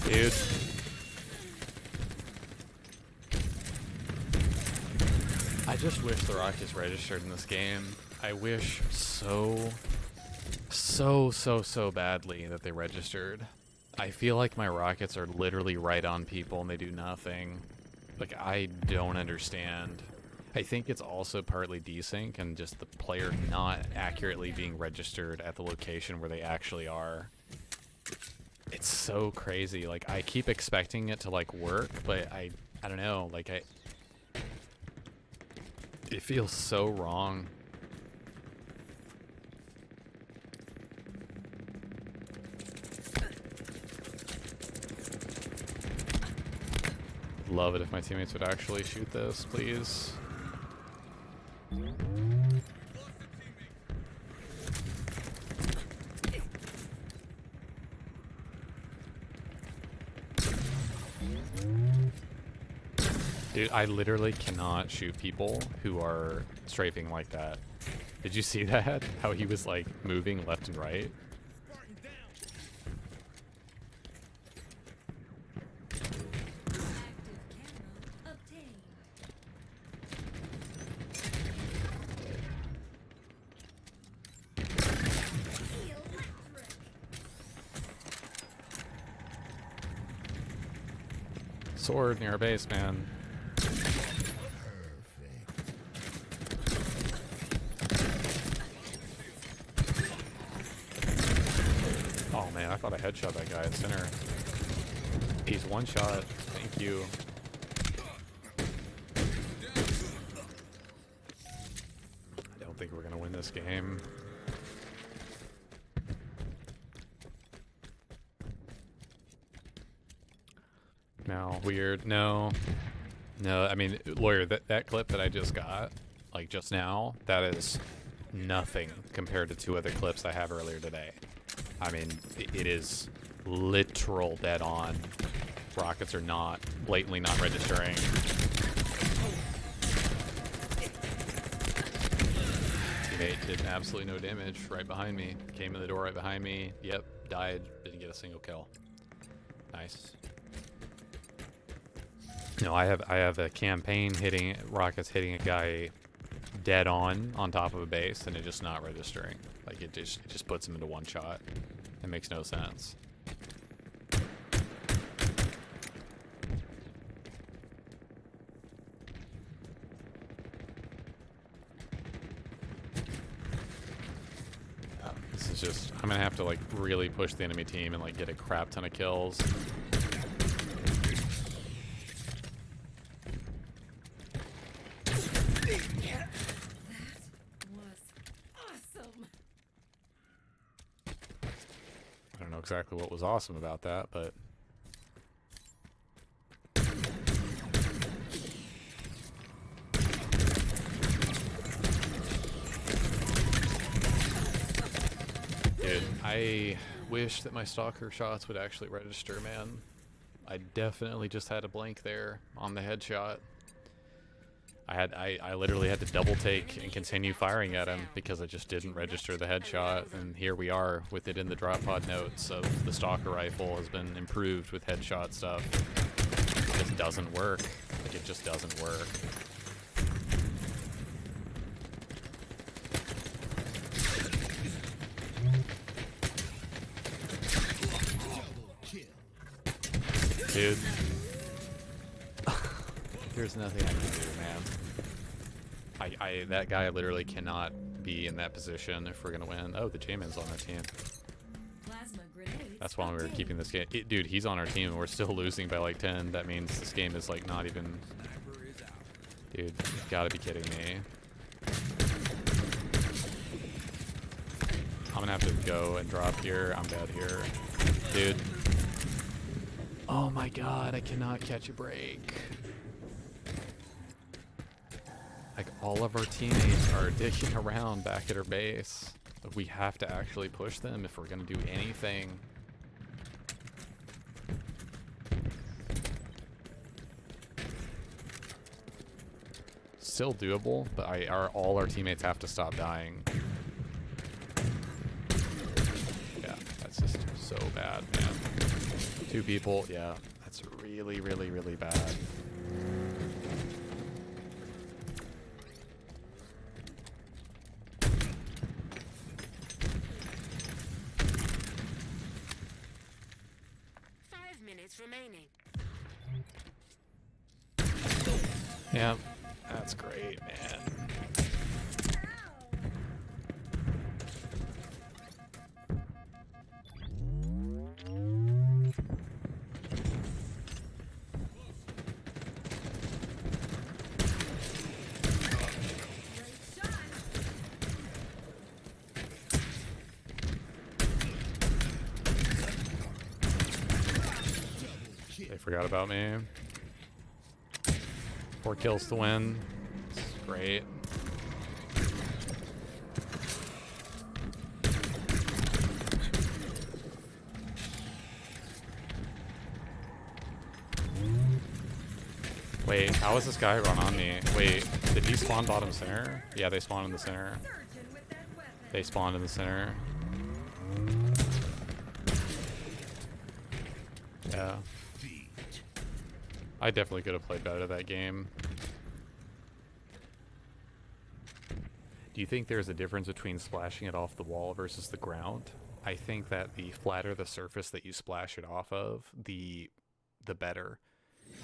Dude. I just wish the Rockets registered in this game. I wish so badly that they registered. I feel like my Rockets are literally right on people and they do nothing. Like, I don't understand. I think it's also partly desync and just the player not accurately being registered at the location where they actually are. It's so crazy. Like, I keep expecting it to like work, but I don't know. Like, it feels so wrong. Love it if my teammates would actually shoot this, please. Dude, I literally cannot shoot people who are strafing like that. Did you see that? How he was like moving left and right? Spartan down. Active camera obtained. Sword near our base, man. Oh man, I thought I headshot that guy at center. He's one shot. Thank you. I don't think we're gonna win this game. No, weird. No. No, I mean, Lawyer, that clip that I just got, like just now, that is nothing compared to 2 other clips I have earlier today. I mean, it is literal dead on. Rockets are not, blatantly not registering. Teammate did absolutely no damage right behind me. Came in the door right behind me. Yep, died. Didn't get a single kill. Nice. No, I have a campaign hitting Rockets hitting a guy dead on top of a base and it just not registering. Like it just puts him into one shot. It makes no sense. This is just, I'm gonna have to like really push the enemy team and like get a crap ton of kills. I don't know exactly what was awesome about that, but dude, I wish that my stalker shots would actually register, man. I definitely just had a blank there on the headshot. I literally had to double take and continue firing at him because I just didn't register the headshot, and here we are with it in the drop pod notes of the stalker rifle has been improved with headshot stuff. It just doesn't work. Like, it just doesn't work. Dude. There's nothing I can do, man. That guy literally cannot be in that position if we're gonna win. Oh, the J-Man's on our team. Plasma grenade That's why we were keeping this game. Dude, he's on our team and we're still losing by like 10. That means this game is like not even... Dude, you've gotta be kidding me. I'm gonna have to go and drop here. I'm dead here. Dude. Oh my god, I cannot catch a break. Like, all of our teammates are dicking around back at our base. We have to actually push them if we're gonna do anything. Still doable, but all our teammates have to stop dying. Yeah, that's just so bad, man. 2 people, yeah, that's really, really, really bad. Remaining. Yeah, that's great, man. They forgot about me. 4 kills to win. This is great. Wait, how is this guy run on me? Wait, did he spawn bottom center? Yeah, they spawned in the center. They spawned in the center. Yeah. I definitely could have played better that game. Do you think there's a difference between splashing it off the wall versus the ground? I think that the flatter the surface that you splash it off of, the better.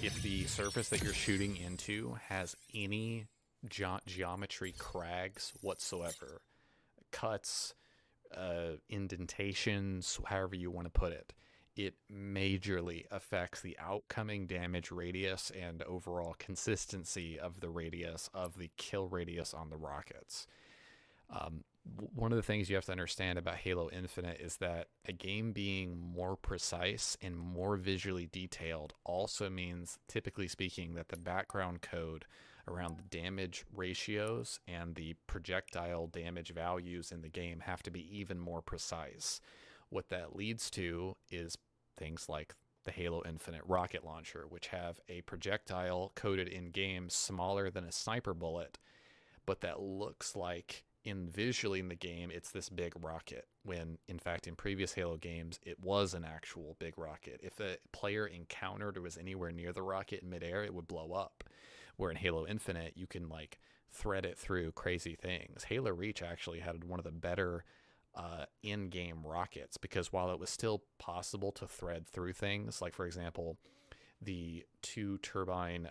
If the surface that you're shooting into has any geometry crags whatsoever, cuts, indentations, however you want to put it, it majorly affects the outcoming damage radius and overall consistency of the radius of the kill radius on the rockets. One of the things you have to understand about Halo Infinite is that a game being more precise and more visually detailed also means, typically speaking, that the background code around the damage ratios and the projectile damage values in the game have to be even more precise. What that leads to is things like the Halo Infinite rocket launcher, which have a projectile coded in game smaller than a sniper bullet, but that looks like visually in the game it's this big rocket, when in fact in previous Halo games it was an actual big rocket. If a player encountered or was anywhere near the rocket in midair, it would blow up. Where in Halo Infinite you can like thread it through crazy things. Halo Reach actually had one of the better in-game rockets, because while it was still possible to thread through things, like for example the 2-turbine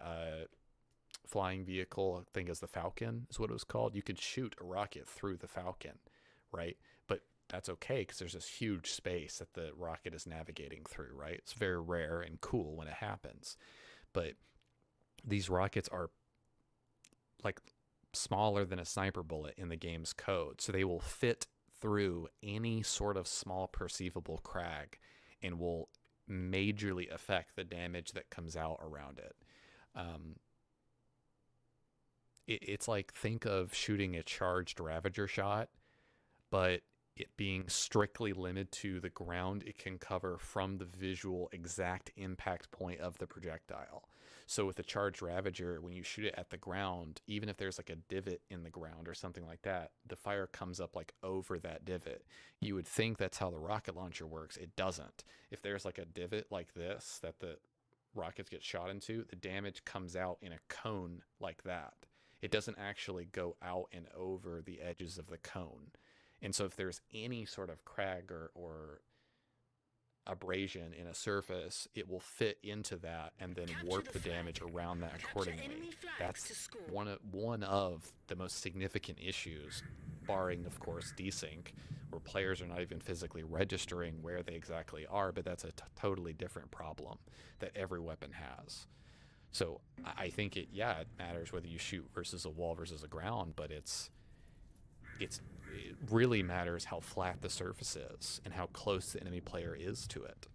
flying vehicle, I think is the Falcon is what it was called, you could shoot a rocket through the Falcon, right? But that's okay because there's this huge space that the rocket is navigating through, right? It's very rare and cool when it happens. But these rockets are like smaller than a sniper bullet in the game's code, so they will fit through any sort of small perceivable crag and will majorly affect the damage that comes out around it. It's like, think of shooting a charged Ravager shot, but it being strictly limited to the ground it can cover from the visual exact impact point of the projectile. So with a charged Ravager, when you shoot it at the ground, even if there's like a divot in the ground or something like that, the fire comes up like over that divot. You would think that's how the rocket launcher works. It doesn't. If there's like a divot like this that the rockets get shot into, the damage comes out in a cone like that. It doesn't actually go out and over the edges of the cone. And so if there's any sort of crag or abrasion in a surface, it will fit into that and then warp the damage around that accordingly. That's one of the most significant issues barring, of course, desync, where players are not even physically registering where they exactly are, but that's a totally different problem that every weapon has. So I think it matters whether you shoot versus a wall versus a ground, but it really matters how flat the surface is and how close the enemy player is to it.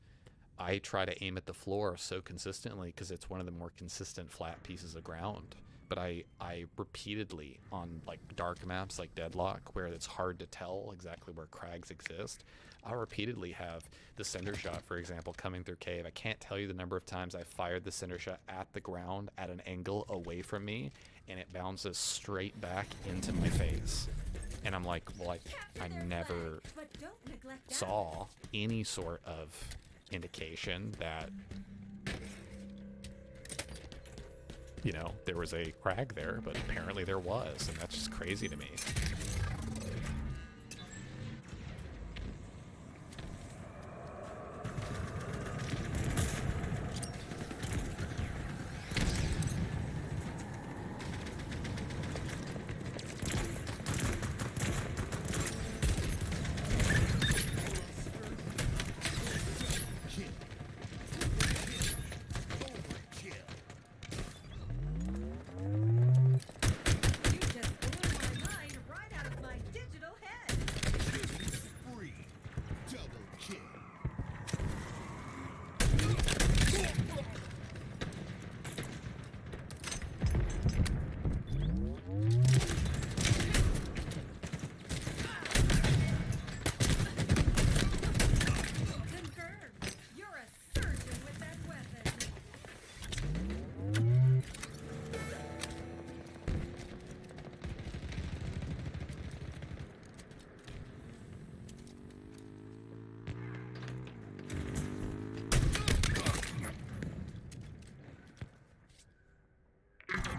I try to aim at the floor so consistently because it's one of the more consistent flat pieces of ground. But I repeatedly, on like dark maps like Deadlock, where it's hard to tell exactly where crags exist, I'll repeatedly have the center shot, for example, coming through cave. I can't tell you the number of times I fired the center shot at the ground at an angle away from me, and it bounces straight back into my face. And I'm like, well, I never saw any sort of indication that, you know, there was a crag there, but apparently there was, and that's just crazy to me.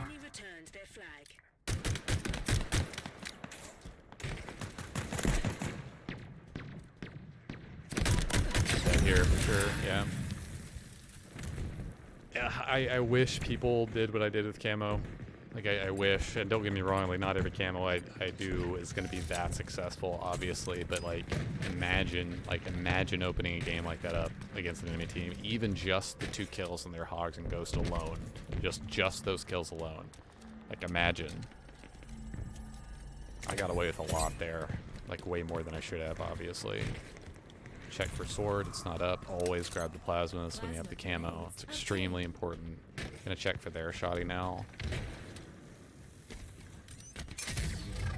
Enemy returned their flag. That here for sure, yeah. Yeah, I wish people did what I did with camo. Like, I wish, and don't get me wrong, like, not every camo I do is going to be that successful, obviously, but, like, imagine opening a game like that up against an enemy team, even just the 2 kills on their Hogs and Ghost alone, just those kills alone. Like, imagine. I got away with a lot there, like, way more than I should have, obviously. Check for sword, it's not up. Always grab the plasmas when you have the camo. It's extremely important. Gonna check for their shoddy now.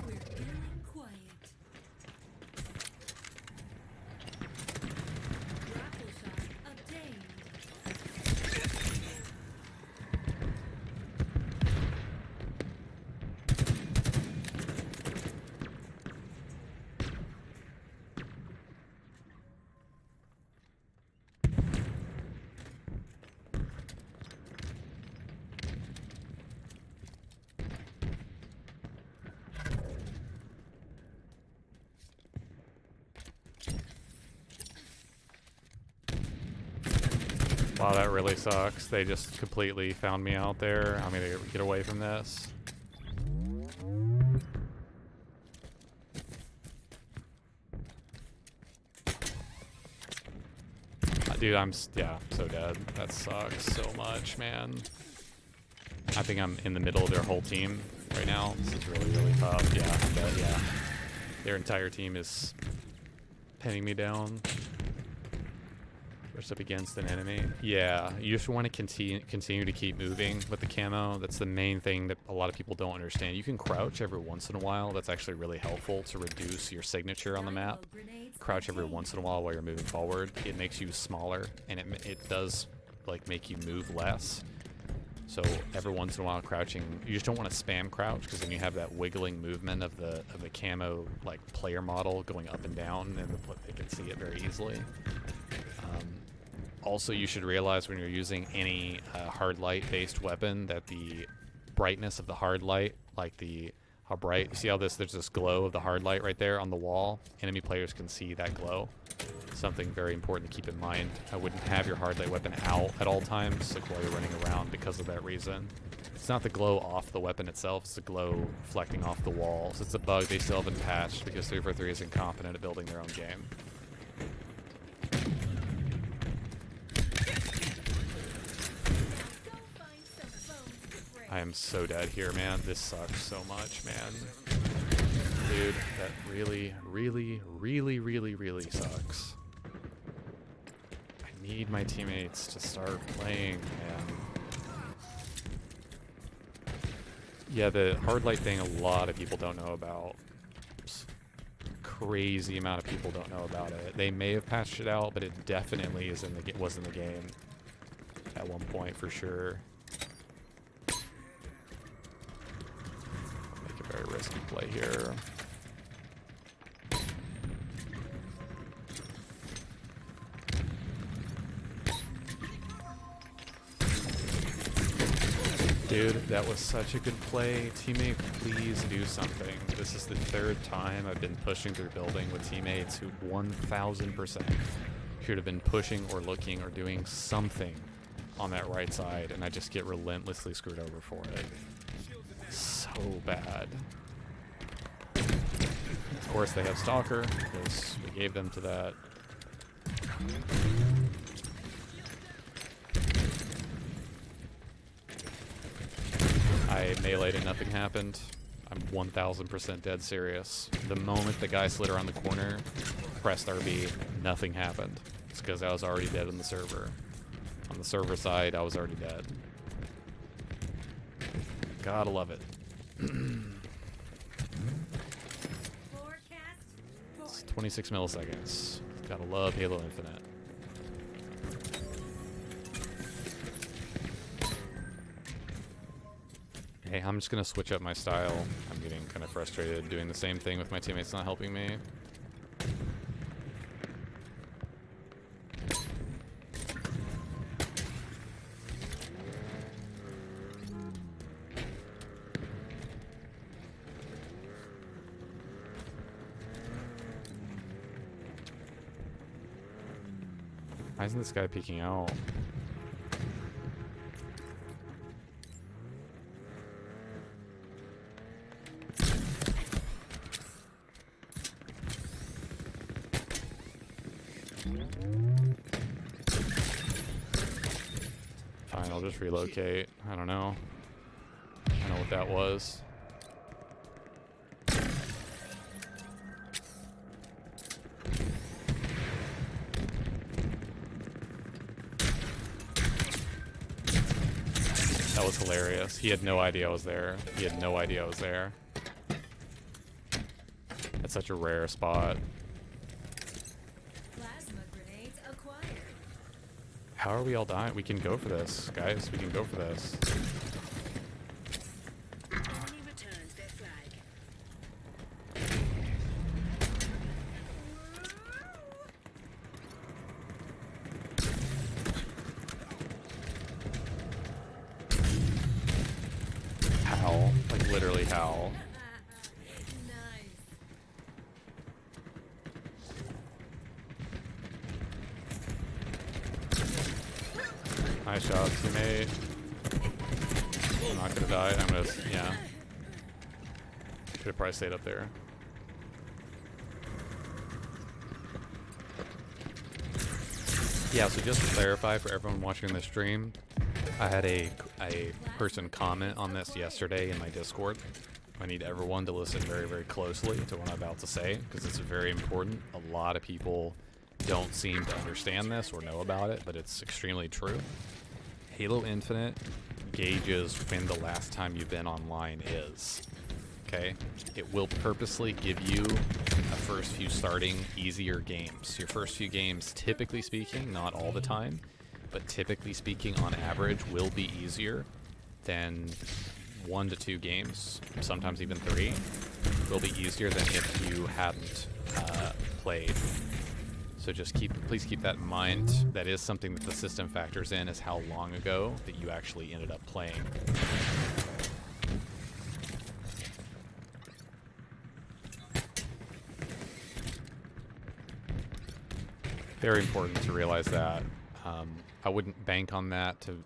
We're getting quiet. Grapple shot obtained. Wow, that really sucks. They just completely found me out there. I'm gonna get away from this. Dude, yeah, so dead. That sucks so much, man. I think I'm in the middle of their whole team right now. This is really, really tough. Yeah, I'm dead, yeah. Their entire team is pinning me down. Up against an enemy. Yeah, you just want to continue to keep moving with the camo. That's the main thing that a lot of people don't understand. You can crouch every once in a while. That's actually really helpful to reduce your signature on the map. Crouch every once in a while while you're moving forward. It makes you smaller, and it does like make you move less. So every once in a while, crouching. You just don't want to spam crouch because then you have that wiggling movement of the camo like player model going up and down, and they can see it very easily. Also, you should realize when you're using any hard light based weapon that the brightness of the hard light, like how bright, you see how there's this glow of the hard light right there on the wall? Enemy players can see that glow. Something very important to keep in mind. I wouldn't have your hard light weapon out at all times, like while you're running around, because of that reason. It's not the glow off the weapon itself, it's the glow reflecting off the walls. It's a bug they still haven't patched because 343 is incompetent at building their own game. I am so dead here, man. This sucks so much, man. Dude, that really, really, really, really, really sucks. I need my teammates to start playing, man. Yeah, the hard light thing a lot of people don't know about. Crazy amount of people don't know about it. They may have patched it out, but it definitely is in the was in the game at one point for sure. Make a very risky play here. Dude, that was such a good play. Teammate, please do something. This is the third time I've been pushing through building with teammates who 1000% should have been pushing or looking or doing something on that right side, and I just get relentlessly screwed over for it. So bad. Of course they have Stalker, because we gave them to that. I meleeed and nothing happened. I'm 1000% dead serious. The moment the guy slid around the corner, pressed RB, nothing happened. It's because I was already dead on the server. On the server side, I was already dead. Gotta love it. It's 26 milliseconds. Gotta love Halo Infinite. Hey, I'm just gonna switch up my style. I'm getting kind of frustrated doing the same thing with my teammates not helping me. Why isn't this guy peeking out? Fine, I'll just relocate. I don't know. I don't know what that was. That was hilarious. He had no idea I was there. He had no idea I was there. That's such a rare spot. Plasma grenades acquired. How are we all dying? We can go for this, guys. We can go for this. Enemy returns their flag. How? Like, literally how? Nice job, teammate. I'm not gonna die. I'm gonna, yeah. Should have probably stayed up there. Yeah, so just to clarify for everyone watching the stream, I had a person comment on this yesterday in my Discord. I need everyone to listen very, very closely to what I'm about to say, because it's very important. A lot of people don't seem to understand this or know about it, but it's extremely true. Halo Infinite gauges when the last time you've been online is. Okay? It will purposely give you a first few starting easier games. Your first few games, typically speaking, not all the time, but typically speaking on average will be easier than 1 to 2 games, sometimes even 3, will be easier than if you hadn't played. So just please keep that in mind. That is something that the system factors in, is how long ago that you actually ended up playing. Very important to realize that. I wouldn't bank on that to...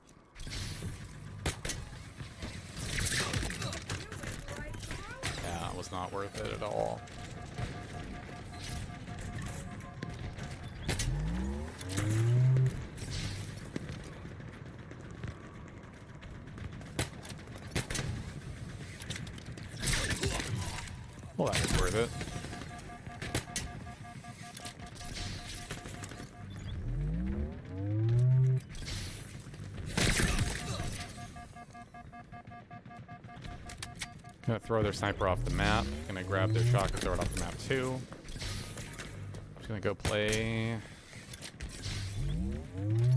Yeah, it was not worth it at all. Well, that was worth it. Gonna throw their sniper off the map. Gonna grab their shock and throw it off the map too. Just gonna go play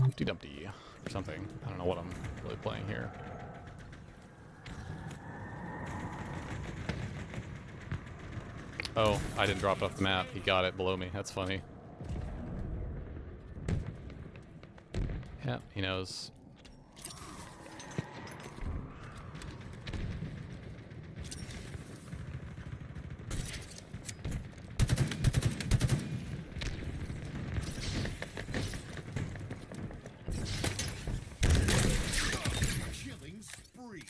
Humpty Dumpty or something. I don't know what I'm really playing here. Oh, I didn't drop it off the map. He got it below me. That's funny. Yeah, he knows. Killing spree.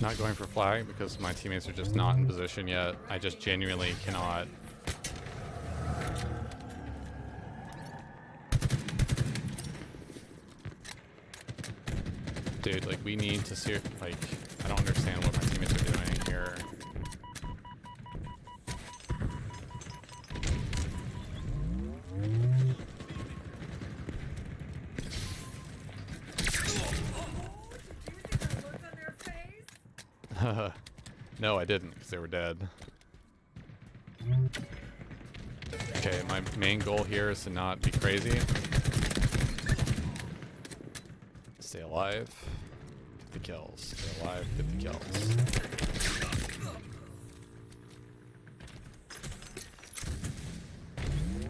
Not going for flag because my teammates are just not in position yet. I just genuinely cannot. Dude, like, we need to see, like, I don't understand what my teammates are doing here. No, I didn't, because they were dead. Okay, my main goal here is to not be crazy. Stay alive. Get the kills. Stay alive. Get the kills.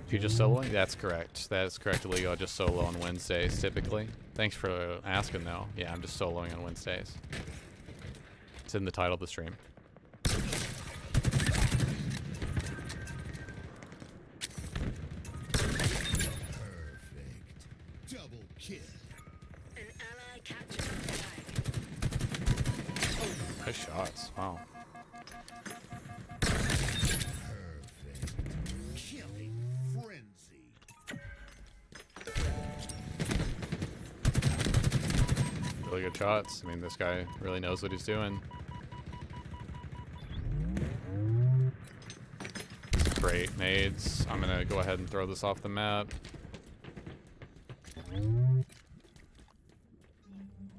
You just soloing? That's correct. That is correct, Illegal. I just solo on Wednesdays, typically. Thanks for asking, though. Yeah, I'm just soloing on Wednesdays. It's in the title of the stream. Perfect. Double kill. An ally captured the flag. Nice shots. Wow. Perfect. Killing frenzy. Really good shots. I mean, this guy really knows what he's doing. Great nades. I'm gonna go ahead and throw this off the map.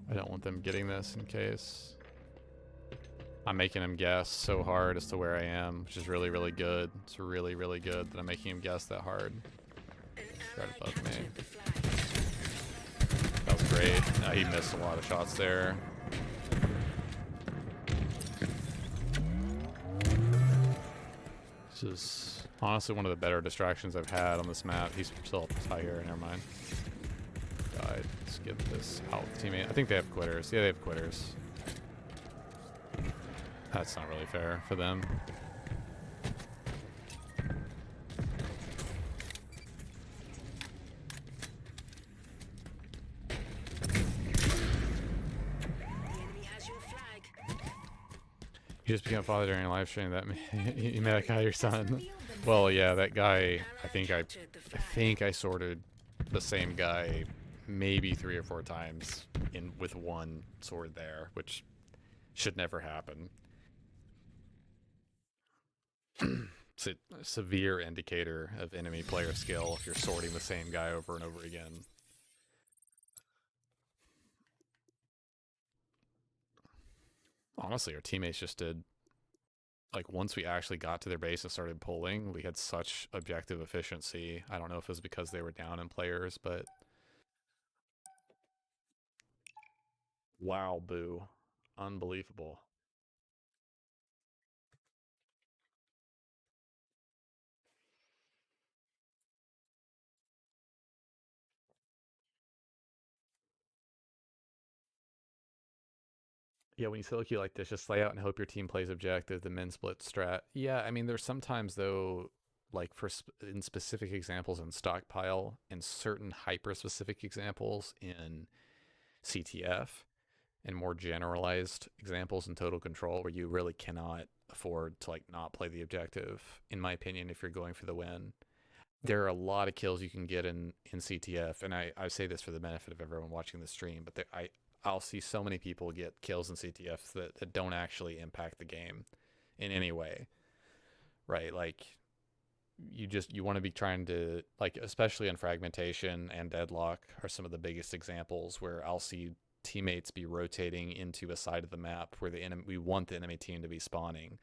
I don't want them getting this in case. I'm making him guess so hard as to where I am, which is really, really good. It's really, really good that I'm making him guess that hard. An Right ally above me. captured the flag. That was great. He missed a lot of shots there. This is honestly one of the better distractions I've had on this map. He's still higher. Never mind. Died. Let's get this out. Teammate. I think they have quitters. Yeah, they have quitters. That's not really fair for them. The enemy has your flag. You just became a father during a live stream. That you met that guy, your son. Well, yeah, that guy. I think I sorted the same guy maybe 3 or 4 times in with one sword there, which should never happen. It's a severe indicator of enemy player skill if you're sorting the same guy over and over again. Honestly, our teammates just did, like, once we actually got to their base and started pulling, we had such objective efficiency. I don't know if it was because they were down in players, but wow, boo. Unbelievable. Yeah, when you solo queue like this, just lay out and hope your team plays objective, the min split strat. Yeah, I mean, there's sometimes, though, like in specific examples in Stockpile and certain hyper specific examples in CTF and more generalized examples in Total Control where you really cannot afford to like not play the objective, in my opinion, if you're going for the win. There are a lot of kills you can get in CTF, and I say this for the benefit of everyone watching the stream, but I'll see so many people get kills in CTF that don't actually impact the game in any way, right? Like you want to be trying to, like, especially on Fragmentation and Deadlock are some of the biggest examples where I'll see teammates be rotating into a side of the map where we want the enemy team to be spawning.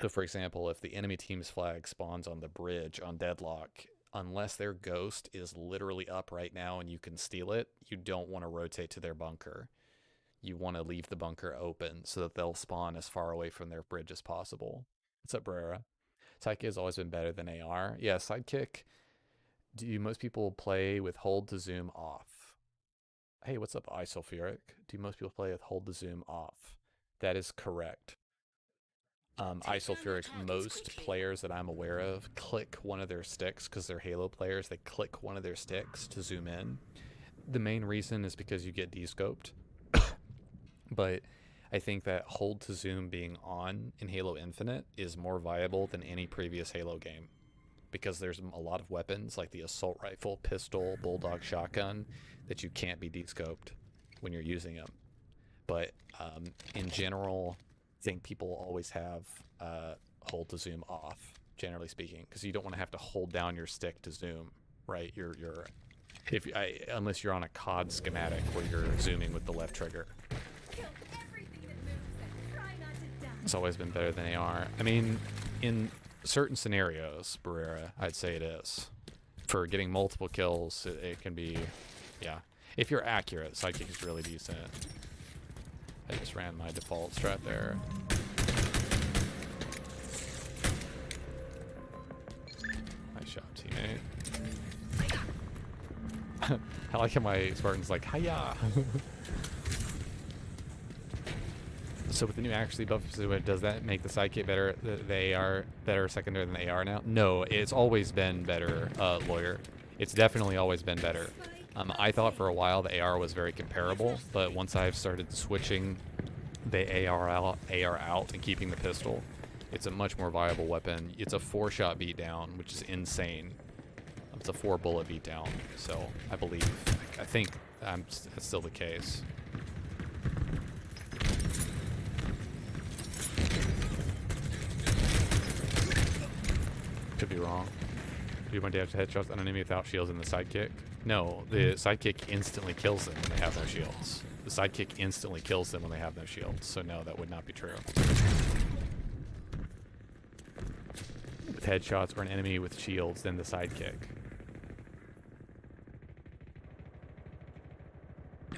So for example, if the enemy team's flag spawns on the bridge on Deadlock, unless their ghost is literally up right now and you can steal it, you don't want to rotate to their bunker. You want to leave the bunker open so that they'll spawn as far away from their bridge as possible. What's up, Brera? Sidekick has always been better than AR. Yeah, Sidekick. Do most people play with hold to zoom off? Hey, what's up, Isulfuric? Do most people play with hold to zoom off? That is correct. Isulfuric, most players that I'm aware of click one of their sticks because they're Halo players. They click one of their sticks to zoom in. The main reason is because you get descoped. But I think that hold to zoom being on in Halo Infinite is more viable than any previous Halo game because there's a lot of weapons like the assault rifle, pistol, bulldog, shotgun that you can't be descoped when you're using them. But in general, I think people always have hold to zoom off, generally speaking, because you don't want to have to hold down your stick to zoom, right? Unless you're on a COD schematic where you're zooming with the left trigger. It's always been better than AR. I mean, in certain scenarios, Barrera, I'd say it is. For getting multiple kills, it can be, yeah. If you're accurate, Sidekick is really decent. I just ran my default strat there. Nice shot, teammate. I like how my Spartan's like, hiya! So with the new accuracy buff, does that make the Sidekick better, the AR better secondary than the AR now? No, it's always been better, Lawyer. It's definitely always been better. I thought for a while the AR was very comparable, but once I've started switching the AR out and keeping the pistol, it's a much more viable weapon. It's a 4-shot beatdown, which is insane. It's a 4-bullet beatdown, so I think that's still the case. Could be wrong. Do you want to have headshots on an enemy without shields in the Sidekick? No, the Sidekick instantly kills them when they have no shields. The Sidekick instantly kills them when they have no shields, so no, that would not be true. With headshots or an enemy with shields, then the Sidekick.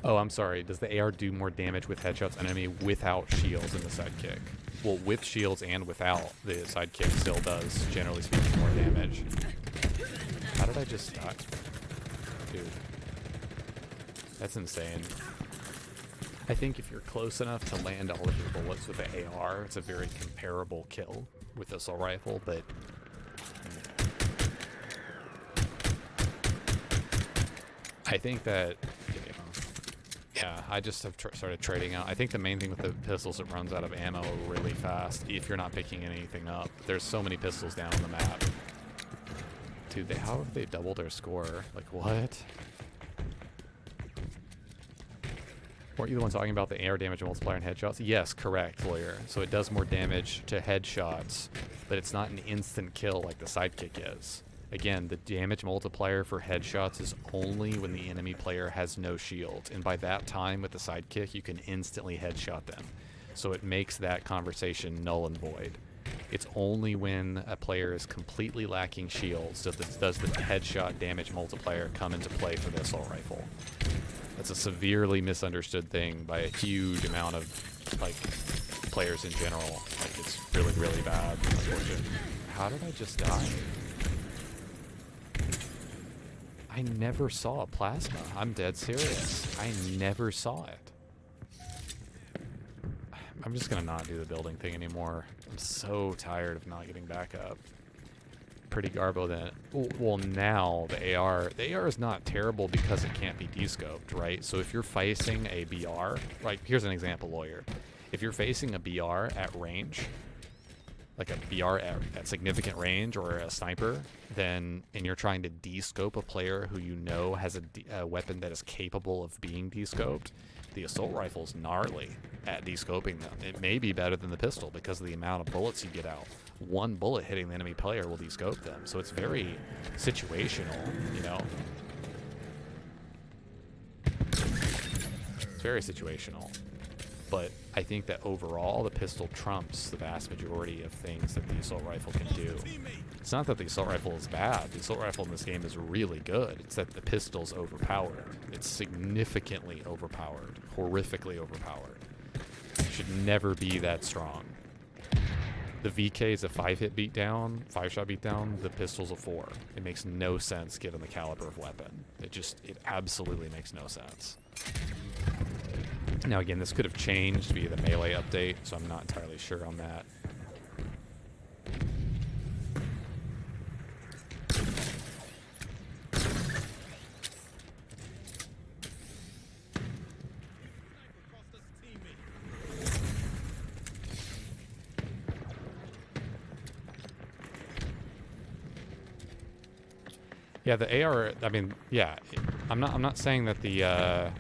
Oh, I'm sorry. Does the AR do more damage with headshots on an enemy without shields in the Sidekick? Well, with shields and without, the Sidekick still does, generally speaking, more damage. How did I just die? Dude. That's insane. I think if you're close enough to land all of your bullets with the AR, it's a very comparable kill with the assault rifle, but... I think that... Yeah, I just have started trading out. I think the main thing with the pistols, it runs out of ammo really fast if you're not picking anything up. There's so many pistols down on the map. Dude, how have they doubled their score? Like, what? Weren't you the one talking about the AR damage multiplier and headshots? Yes, correct, Lawyer. So it does more damage to headshots, but it's not an instant kill like the Sidekick is. Again, the damage multiplier for headshots is only when the enemy player has no shield, and by that time with the Sidekick, you can instantly headshot them. So it makes that conversation null and void. It's only when a player is completely lacking shields does the headshot damage multiplier come into play for the assault rifle. That's a severely misunderstood thing by a huge amount of players in general. Like, it's really, really bad, unfortunately. How did I just die? I never saw a plasma. I'm dead serious. I never saw it. I'm just gonna not do the building thing anymore. I'm so tired of not getting back up. pretty garbo then. Well, now the AR is not terrible because it can't be descoped, right? So if you're facing a BR, like here's an example, Lawyer. If you're facing a BR at range, like a BR at significant range or a sniper, then and you're trying to descope a player who you know has a weapon that is capable of being descoped, the assault rifle's gnarly at descoping them. It may be better than the pistol because of the amount of bullets you get out. One bullet hitting the enemy player will descope them, so it's very situational, you know? It's very situational. But I think that overall, the pistol trumps the vast majority of things that the assault rifle can do. It's not that the assault rifle is bad. The assault rifle in this game is really good. It's that the pistol's overpowered. It's significantly overpowered. Horrifically overpowered. It should never be that strong. The VK is a 5-hit beatdown, 5-shot beatdown. The pistol's a 4. It makes no sense given the caliber of weapon. It absolutely makes no sense. Now again, this could have changed via the melee update, so I'm not entirely sure on that. Yeah, the AR, I mean, yeah, I'm not saying that the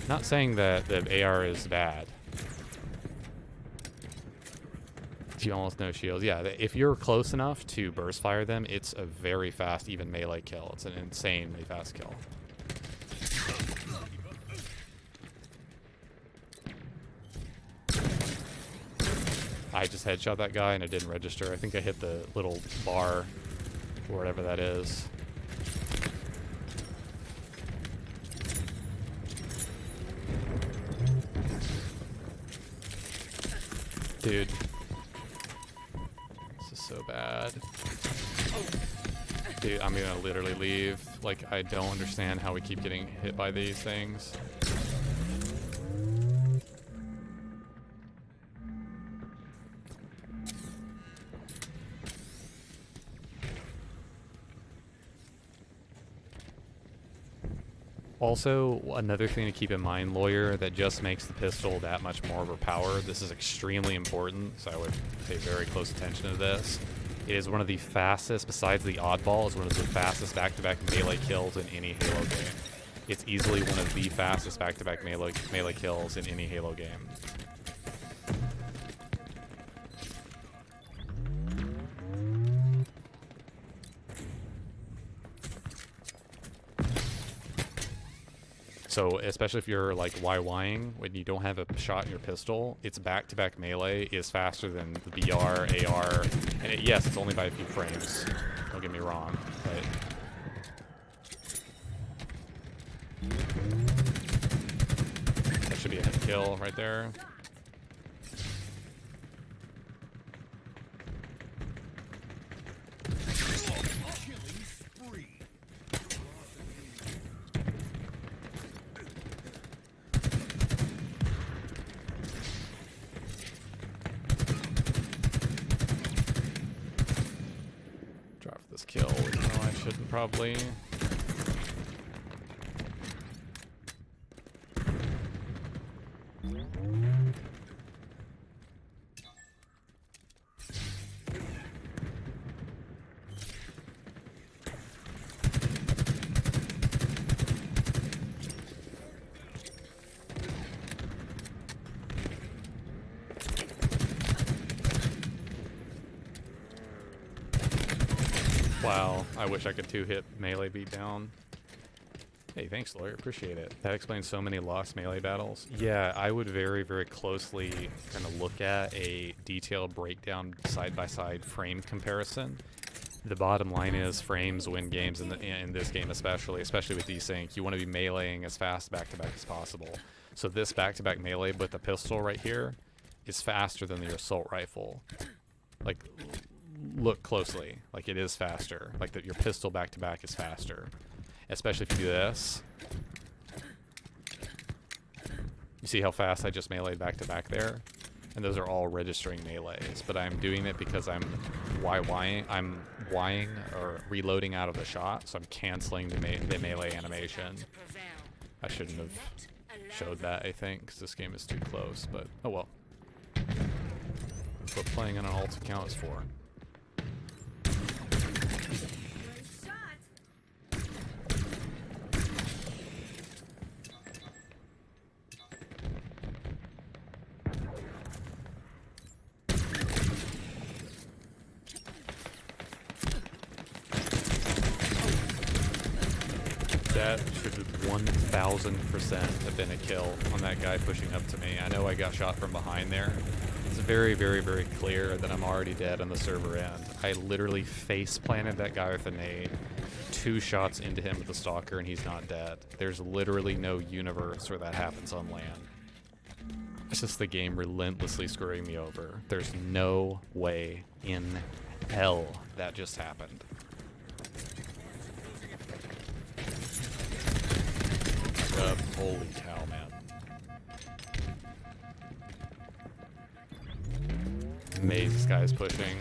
not saying that the AR is bad. You almost no shields. Yeah, if you're close enough to burst fire them, it's a very fast, even melee kill. It's an insanely fast kill. I just headshot that guy and it didn't register. I think I hit the little bar or whatever that is. Dude. This is so bad. Dude, I'm gonna literally leave. Like, I don't understand how we keep getting hit by these things. Also, another thing to keep in mind, Lawyer, that just makes the pistol that much more overpowered. This is extremely important, so I would pay very close attention to this. It is one of the fastest, besides the Oddball, is one of the fastest back-to-back melee kills in any Halo game. It's easily one of the fastest back-to-back melee kills in any Halo game. So, especially if you're like YYing, when you don't have a shot in your pistol, its back-to-back melee is faster than the BR, AR, and yes, it's only by a few frames. Don't get me wrong, but that should be a hit kill right there. Kill, even though I shouldn't probably. Wow, I wish I could 2-hit melee beatdown. Hey, thanks, Lawyer. Appreciate it. That explains so many lost melee battles. Yeah, I would very, very closely kind of look at a detailed breakdown side-by-side frame comparison. The bottom line is frames win games in this game especially with desync. You want to be meleeing as fast back-to-back as possible. So this back-to-back melee with the pistol right here is faster than the assault rifle. Like, look closely. Like, it is faster. Like, your pistol back-to-back is faster. Especially if you do this. You see how fast I just meleeed back-to-back there? And those are all registering melees. But I'm doing it because I'm I'm Ying or reloading out of the shot, so I'm canceling the melee animation. To prevail. I shouldn't have Not allow showed that, I think, because this game is too close, but oh well. That's what playing on an alt account is for. That should have 1000% have been a kill on that guy pushing up to me. I know I got shot from behind there. It's very, very, very clear that I'm already dead on the server end. I literally face planted that guy with a nade, 2 shots into him with the stalker, and he's not dead. There's literally no universe where that happens on land. It's just the game relentlessly screwing me over. There's no way in hell that just happened. Holy cow, man. Amazed this guy is pushing.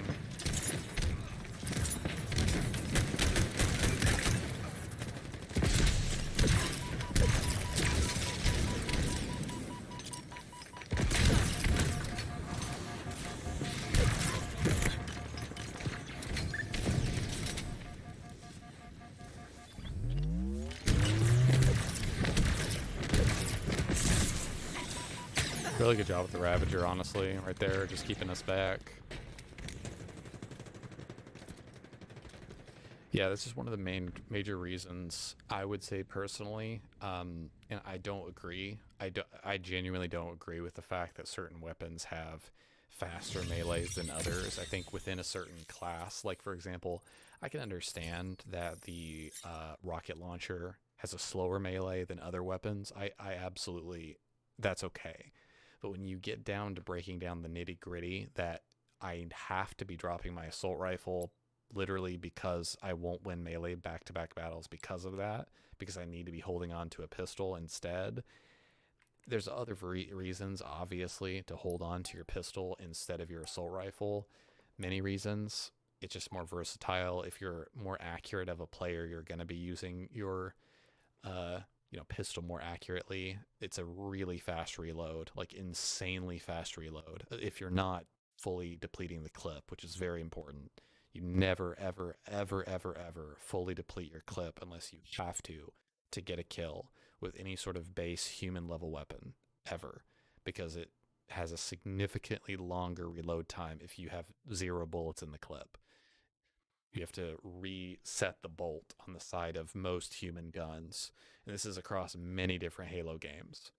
Really good job with the Ravager, honestly, right there, just keeping us back. Yeah, this is one of the major reasons I would say personally, and I don't agree. I genuinely don't agree with the fact that certain weapons have faster melees than others. I think within a certain class, like for example, I can understand that the rocket launcher has a slower melee than other weapons. I absolutely, that's okay. But when you get down to breaking down the nitty gritty, that I have to be dropping my assault rifle literally because I won't win melee back-to-back battles because of that, because I need to be holding on to a pistol instead. There's other reasons, obviously, to hold on to your pistol instead of your assault rifle. Many reasons. It's just more versatile. If you're more accurate of a player, you're going to be using your pistol more accurately. It's a really fast reload, like insanely fast reload. If you're not fully depleting the clip, which is very important, you never, ever, ever, ever, ever fully deplete your clip unless you have to get a kill with any sort of base human level weapon ever, because it has a significantly longer reload time if you have 0 bullets in the clip. You have to reset the bolt on the side of most human guns. And this is across many different Halo games.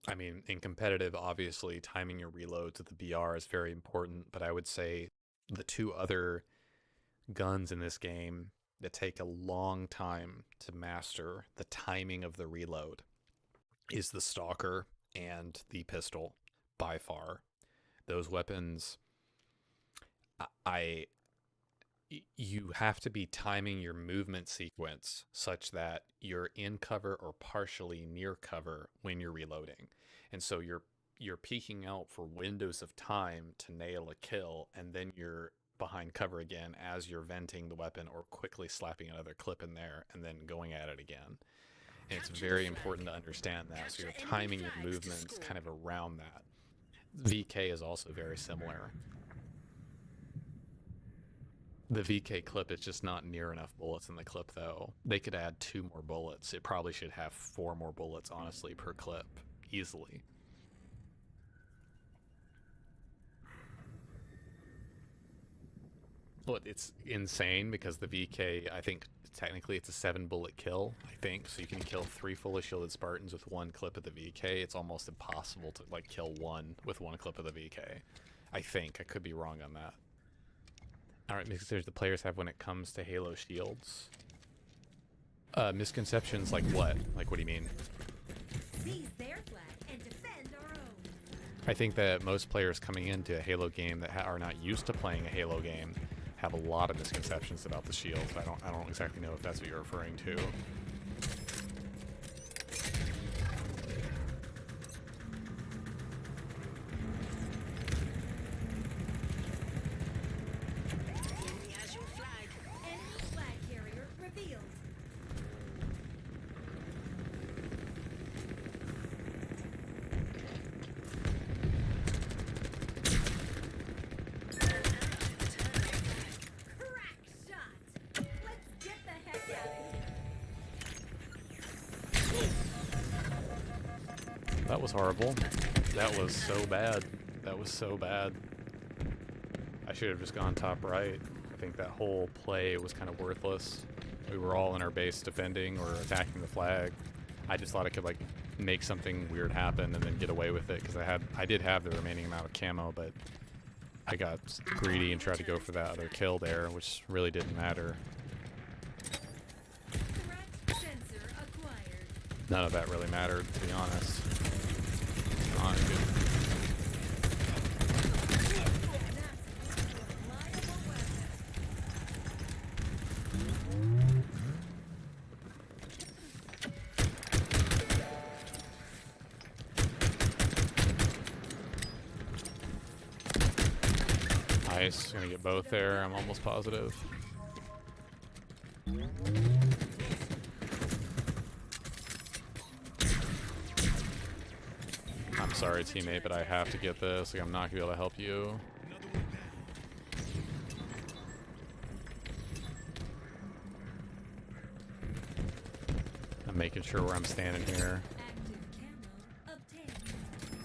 I mean, in competitive, obviously, timing your reloads with the BR is very important, but I would say the 2 other guns in this game that take a long time to master the timing of the reload is the Stalker and the pistol, by far. Those weapons, you have to be timing your movement sequence such that you're in cover or partially near cover when you're reloading. And so you're peeking out for windows of time to nail a kill, and then you're behind cover again as you're venting the weapon or quickly slapping another clip in there and then going at it again. And it's very important to understand that. So you're timing your movements kind of around that. VK is also very similar. The VK clip is just not near enough bullets in the clip, though. They could add 2 more bullets. It probably should have 4 more bullets, honestly, per clip, easily. Well, it's insane because the VK, I think technically it's a 7-bullet kill, I think. So you can kill 3 fully shielded Spartans with 1 clip of the VK. It's almost impossible to like kill 1 with 1 clip of the VK. I think. I could be wrong on that. Alright, misconceptions the players have when it comes to Halo shields. Misconceptions like what? Like what do you mean? Seize their flag and defend our own. I think that most players coming into a Halo game that are not used to playing a Halo game have a lot of misconceptions about the shields. I don't exactly know if that's what you're referring to. Enemy has your flag. Enemy flag carrier revealed. Crack shot. Let's get the heck out of here. That was horrible. That was so bad. That was so bad. I should have just gone top right. I think that whole play was kind of worthless. We were all in our base defending or attacking the flag. I just thought I could like make something weird happen and then get away with it because I did have the remaining amount of camo, but I got greedy and tried to go for that other kill there, which really didn't matter. Threat sensor acquired. None of that really mattered, to be honest. Not good. Reliable weapon. Nice. Gonna get both there, I'm almost positive. I'm sorry, teammate, but I have to get this. Like, I'm not gonna be able to help you. I'm making sure where I'm standing here. Active camo obtained.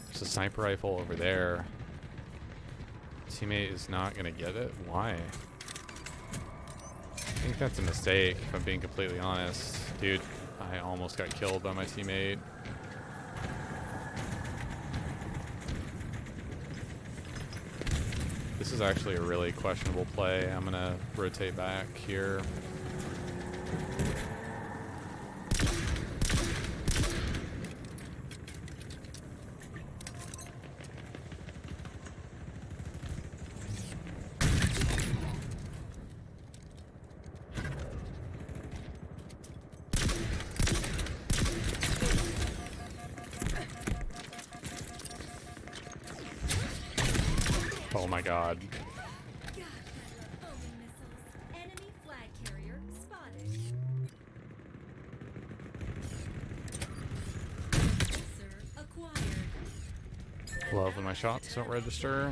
There's a sniper rifle over there. Teammate is not gonna get it? Why? I think that's a mistake, if I'm being completely honest. Dude, I almost got killed by my teammate. This is actually a really questionable play. I'm gonna rotate back here. Oh my god. God, I love homing missiles. Enemy flag carrier spotted. Sensor acquired. Love when my shots don't register.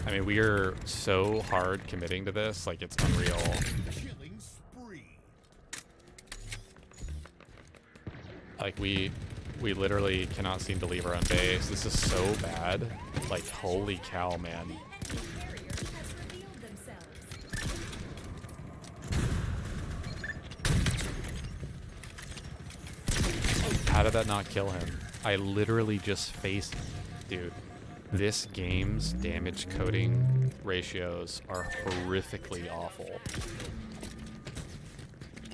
I mean, we are so hard committing to this, like it's unreal. Killing spree. Like we literally cannot seem to leave our own base. This is so bad. Like, holy cow, man. The enemy carrier has revealed themselves. How did that not kill him? I literally just faced... Dude, this game's damage coding ratios are horrifically awful.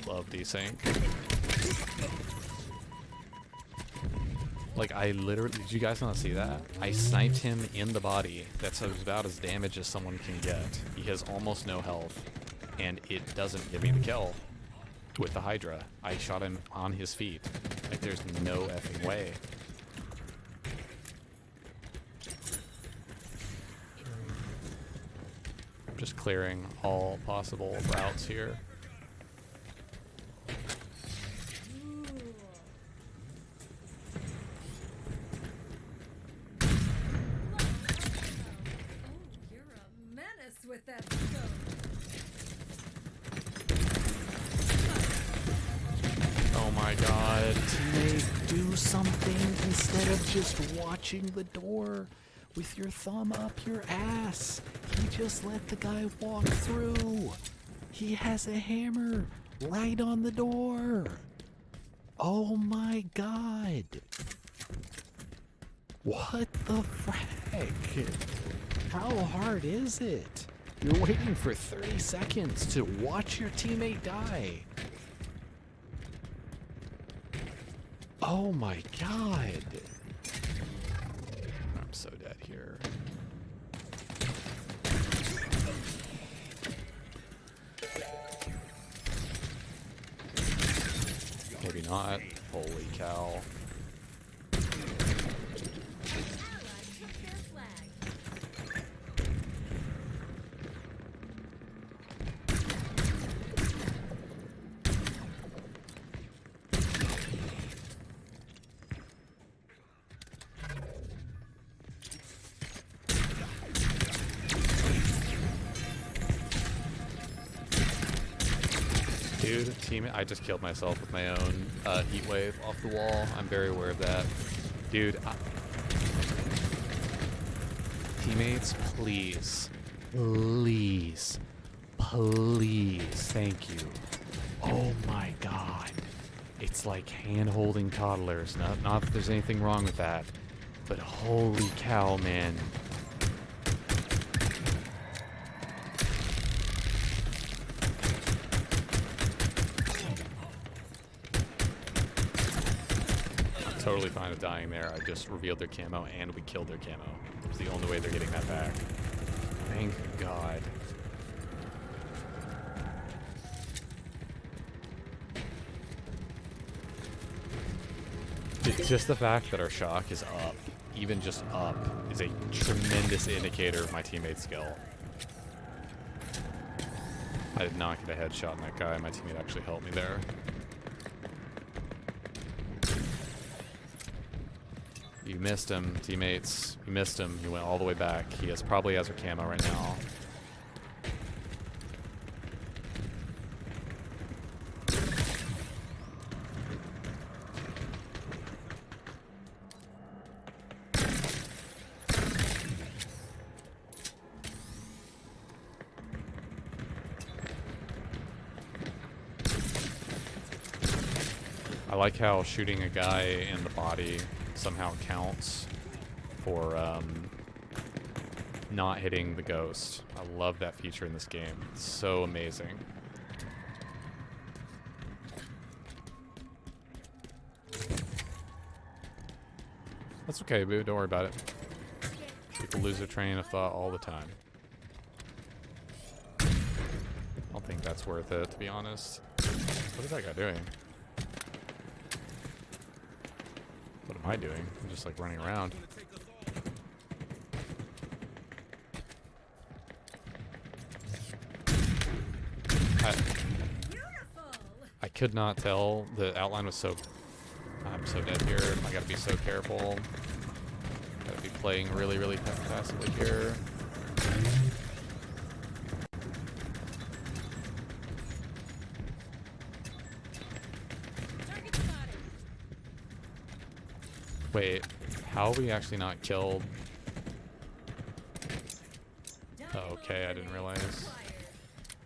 Love desync. Like, I literally... Did you guys not see that? I sniped him in the body. That's about as damage as someone can get. He has almost no health. And it doesn't give me the kill with the Hydra. I shot him on his feet. Like, there's no effing way. I'm just clearing all possible routes here. Oh, you're a menace with that scope. Oh my god. Teammate, do something instead of just watching the door with your thumb up your ass. He just let the guy walk through. He has a hammer right on the door. Oh my god. What the frack? How hard is it? You're waiting for 30 seconds to watch your teammate die. Oh my god. I'm so dead here. Maybe not. Holy cow. Ally took their flag. Dude, teammate, I just killed myself with my own heat wave off the wall. I'm very aware of that. Dude, teammates, please. Please. Please. Thank you. Oh my god. It's like hand-holding toddlers. Not that there's anything wrong with that. But holy cow, man. Totally fine with dying there. I just revealed their camo and we killed their camo. It's the only way they're getting that back. Thank God. It's just the fact that our shock is up, even just up, is a tremendous indicator of my teammate's skill. I did not get a headshot on that guy. My teammate actually helped me there. You missed him, teammates. You missed him. He went all the way back. He probably has our camo right now. I like how shooting a guy in the body somehow counts for not hitting the ghost. I love that feature in this game. It's so amazing. That's okay, boo. Don't worry about it. People lose their train of thought all the time. I don't think that's worth it, to be honest. What is that guy doing? What am I doing? I'm just like running around. I could not tell. The outline was so... I'm so dead here. I gotta be so careful. Gotta be playing really, really passively here. Wait, how are we actually not killed? Oh, okay, I didn't realize.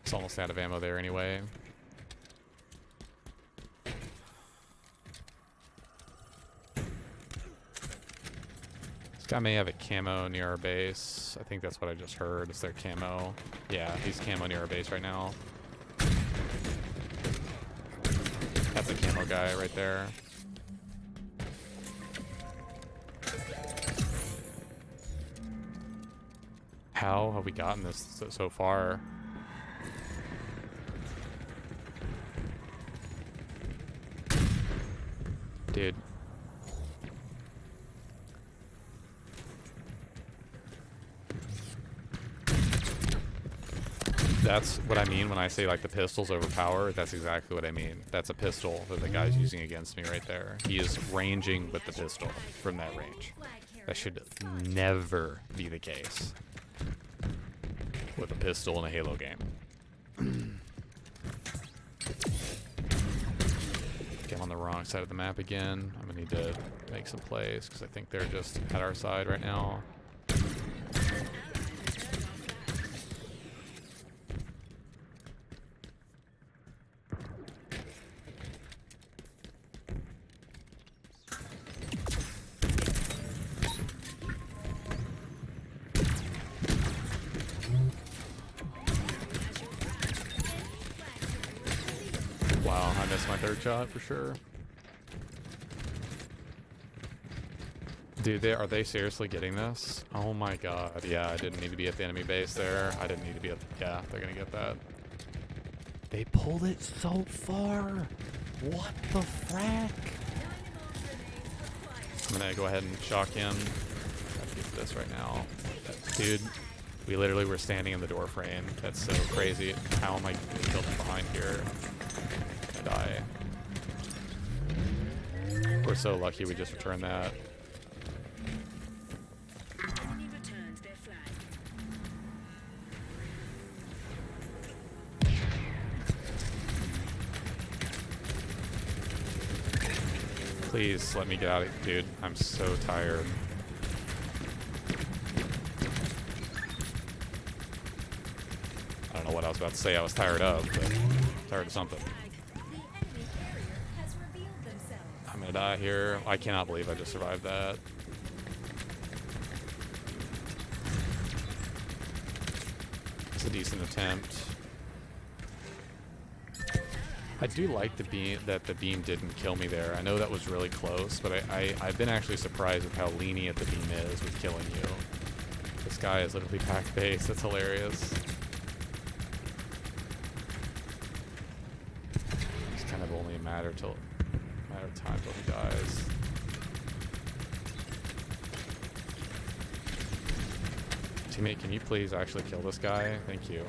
It's almost out of ammo there anyway. This guy may have a camo near our base. I think that's what I just heard. Is their camo? Yeah, he's camo near our base right now. That's a camo guy right there. How have we gotten this so far? Dude. That's what I mean when I say like the pistol's overpowered. That's exactly what I mean. That's a pistol that the guy's using against me right there. He is ranging with the pistol from that range. That should never be the case with a pistol in a Halo game. Okay, I'm on the wrong side of the map again. I'm gonna need to make some plays because I think they're just at our side right now. Wow, I missed my third shot for sure. Dude, are they seriously getting this? Oh my god. Yeah, I didn't need to be at the enemy base there. I didn't need to be at... Yeah, they're gonna get that. They pulled it so far. What the frack? I'm gonna go ahead and shock him. Gotta get this right now. Dude, we literally were standing in the door frame. That's so crazy. How am I getting killed from behind here? I die. We're so lucky we just returned that. Enemy returned their flag. Please let me get out of here, dude. I'm so tired. I don't know what I was about to say I was tired of, but tired of something. The enemy carrier has revealed themselves. I'm gonna die here. I cannot believe I just survived that. It's a decent attempt. I do like the beam, that the beam didn't kill me there. I know that was really close, but I've been actually surprised with how lenient the beam is with killing you. This guy is literally packed base. That's hilarious. It's kind of only a matter of time till he dies. Teammate, can you please actually kill this guy? Thank you.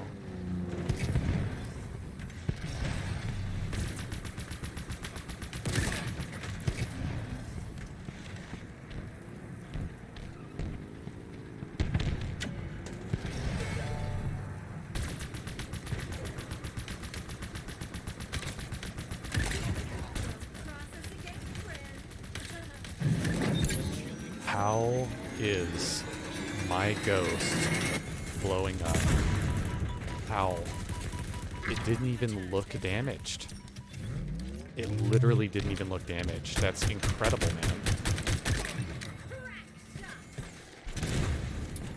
How is my ghost blowing up? How? It didn't even look damaged. It literally didn't even look damaged. That's incredible, man.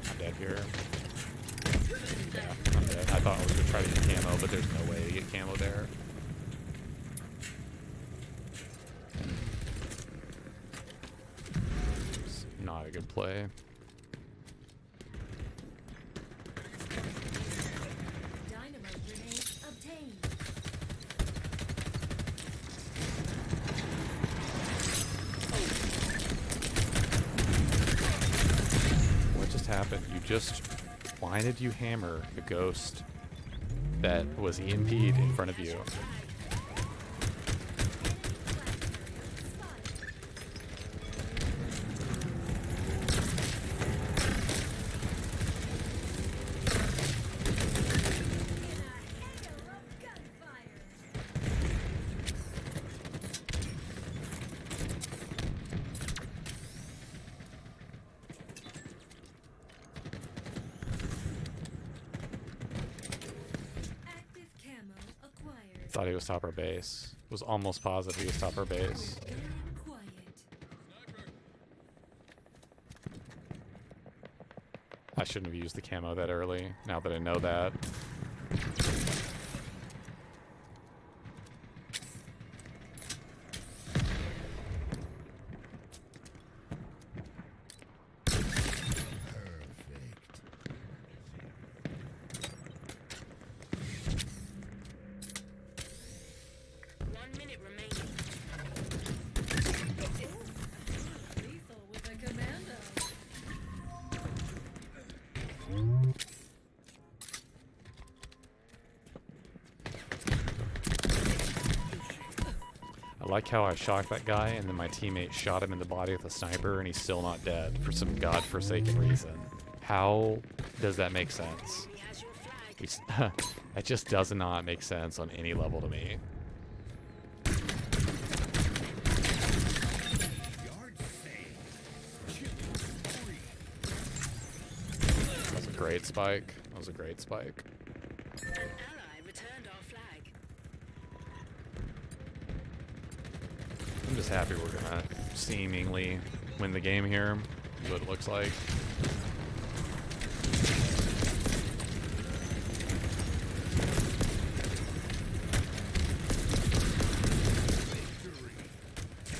I'm dead here. Yeah, I'm dead. I thought I was going to try to get camo, but there's no way to get camo there. Not a good play. Dynamo grenade obtained. What just happened? Why did you hammer the ghost that was EMP'd in front of you? Thought he was top our base. Was almost positive he was top our base. I shouldn't have used the camo that early, now that I know that. I like how I shocked that guy and then my teammate shot him in the body with a sniper and he's still not dead for some godforsaken reason. How does that make sense? That just does not make sense on any level to me. That was a great spike. That was a great spike. An ally returned our flag. I'm just happy we're gonna seemingly win the game here. Is what it looks like.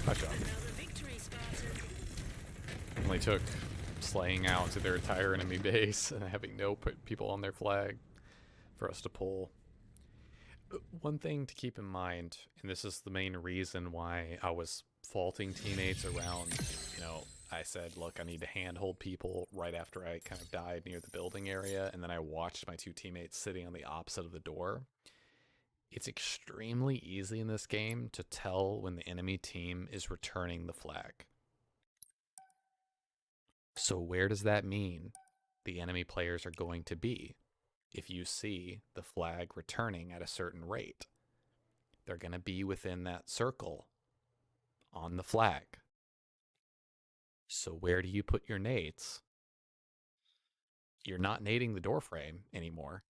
Good job. Another victory, Spartan. Only took slaying out to their entire enemy base and having no people on their flag for us to pull. One thing to keep in mind, and this is the main reason why I was faulting teammates around, you know, I said, look, I need to handhold people right after I kind of died near the building area, and then I watched my two teammates sitting on the opposite of the door. It's extremely easy in this game to tell when the enemy team is returning the flag. So where does that mean the enemy players are going to be? If you see the flag returning at a certain rate, they're going to be within that circle on the flag. So where do you put your nades? You're not nading the door frame anymore.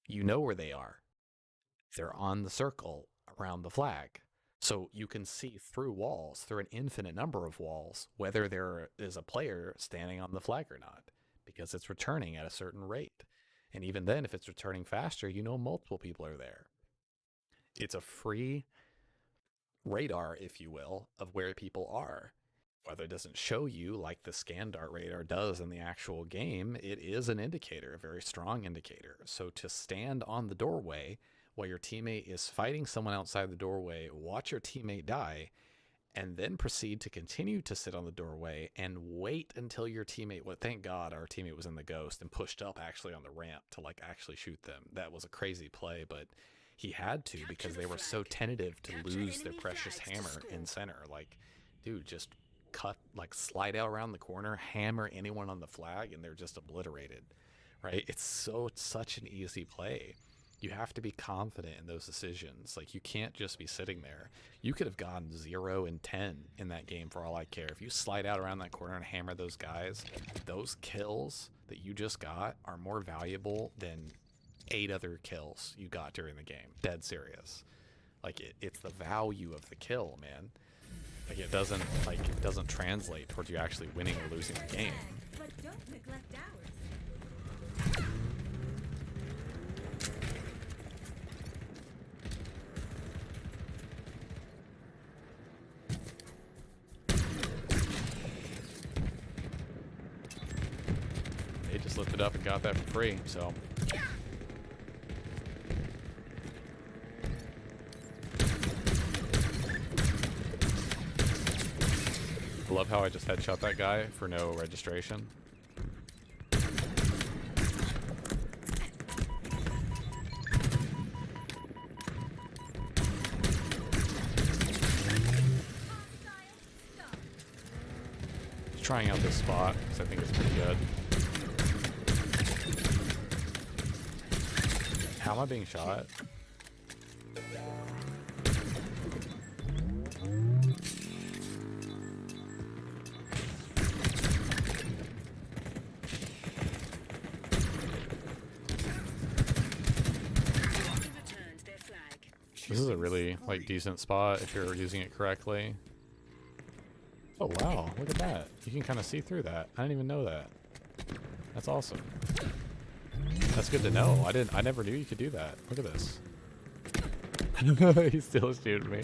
You know where they are. They're on the circle around the flag. So you can see through walls, through an infinite number of walls, whether there is a player standing on the flag or not, because it's returning at a certain rate. And even then, if it's returning faster, you know multiple people are there. It's a free radar, if you will, of where people are. Whether it doesn't show you like the scan dart radar does in the actual game, it is an indicator, a very strong indicator. So to stand on the doorway while your teammate is fighting someone outside the doorway, watch your teammate die, and then proceed to continue to sit on the doorway and wait until your teammate, well, thank God our teammate was in the ghost and pushed up actually on the ramp to like actually shoot them. That was a crazy play, but he had to because they were so tentative to lose their precious hammer in center. Like, dude, just cut, like slide out around the corner, hammer anyone on the flag, and they're just obliterated, right? It's such an easy play. You have to be confident in those decisions. Like, you can't just be sitting there. You could have gone 0 and 10 in that game for all I care. If you slide out around that corner and hammer those guys, those kills that you just got are more valuable than 8 other kills you got during the game. Dead serious. Like, it's the value of the kill, man. Like, it doesn't translate towards you actually winning or losing the game. But don't neglect ours. They just lifted up and got that for free, so. I love how I just headshot that guy for no registration. Just trying out this spot because I think it's pretty good. How am I being shot? This is a really like decent spot if you're using it correctly. Oh wow, look at that. You can kind of see through that. I didn't even know that. That's awesome. That's good to know. I never knew you could do that. Look at this. He's still shooting me.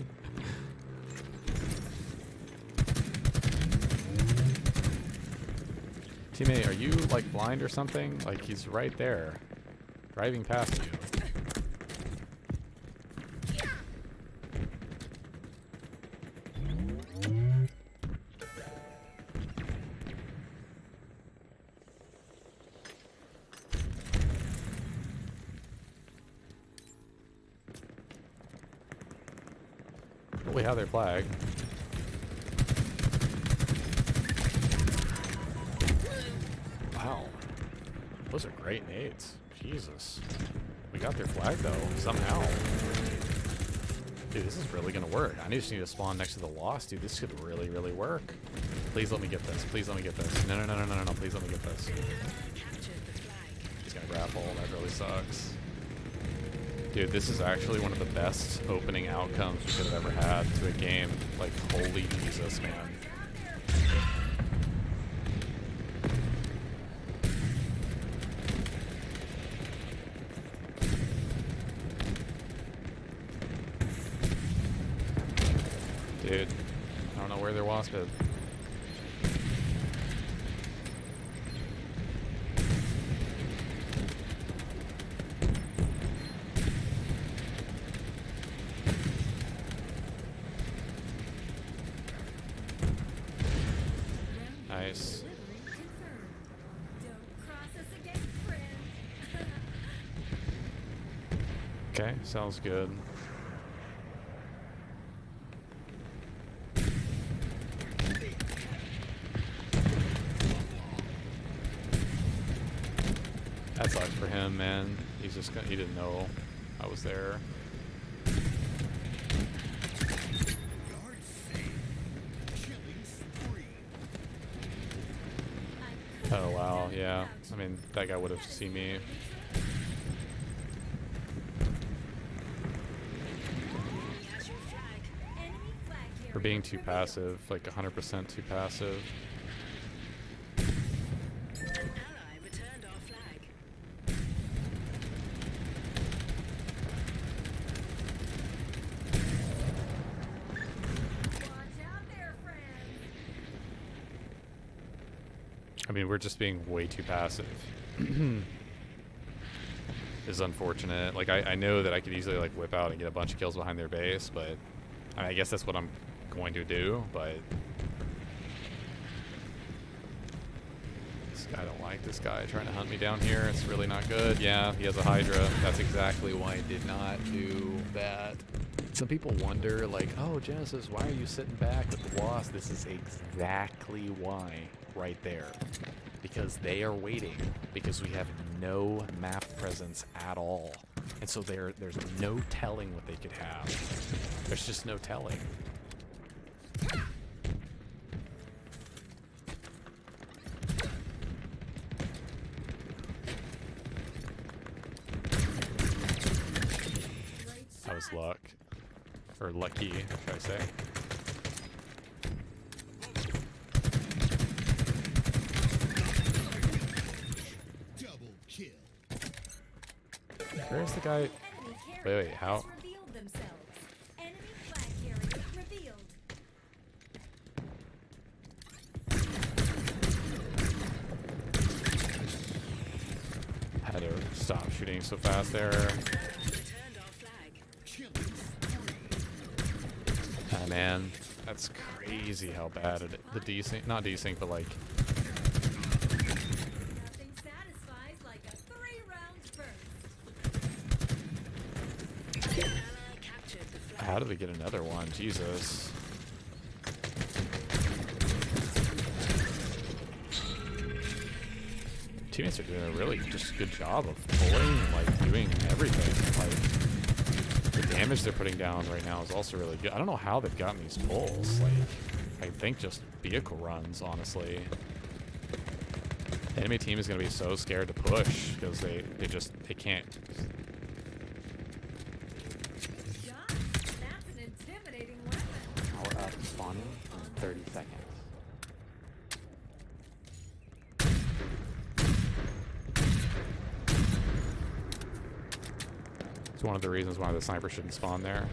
Teammate, are you like blind or something? Like he's right there, driving past you. We have their flag. Wow. Those are great nades. Jesus. We got their flag though, somehow. Dude, this is really gonna work. I just need to spawn next to the Lost, dude. This could really, really work. Please let me get this. Please let me get this. No, no, no, no, no, no, no. Please let me get this. He's gonna grapple. That really sucks. Dude, this is actually one of the best opening outcomes we could have ever had to a game. Like, holy Jesus, man. Dude, I don't know where their wasp is. Nice. Delivery confirmed. Don't cross us again, friend. Okay, sounds good. That sucks for him, man. He's just gonna, he didn't know I was there. Yard safe. Killing spree. Oh wow, yeah. I mean, that guy would have seen me. He has your flag. Enemy flag carrier For being too revealed. passive, like 100% too passive. An ally returned our flag. Watch out there, friends. I mean, we're just being way too passive. Is unfortunate. Like, I know that I could easily, like, whip out and get a bunch of kills behind their base, but I mean, I guess that's what I'm going to do, but this guy, I don't like this guy trying to hunt me down here. It's really not good. Yeah, he has a Hydra. That's exactly why I did not do that. Some people wonder, like, oh, Genesis, why are you sitting back with the Wasp? This is exactly why, right there. Because they are waiting, because we have no map presence at all. And so there's no telling what they could have. There's just no telling. Great That was shot. luck. Or lucky, should I say. Double kill. Where's the guy? Enemy carrier Wait, how? has revealed themselves. Enemy flag carrier revealed. I had to stop shooting so fast there. Ally returned our flag. Killing spree. Ah, man, that's crazy how bad it. The desync, not desync, but like, Nothing satisfies like a 3-round burst. Ally captured the flag. how did we get another one? Jesus. Teammates are doing a really just good job of pulling, like doing everything. Like the damage they're putting down right now is also really good. I don't know how they've gotten these pulls. Like I think just vehicle runs, honestly. The enemy team is going to be so scared to push because they can't. Shot. That's an intimidating weapon. Power up spawning in 30 seconds. It's one of the reasons why the sniper shouldn't spawn there.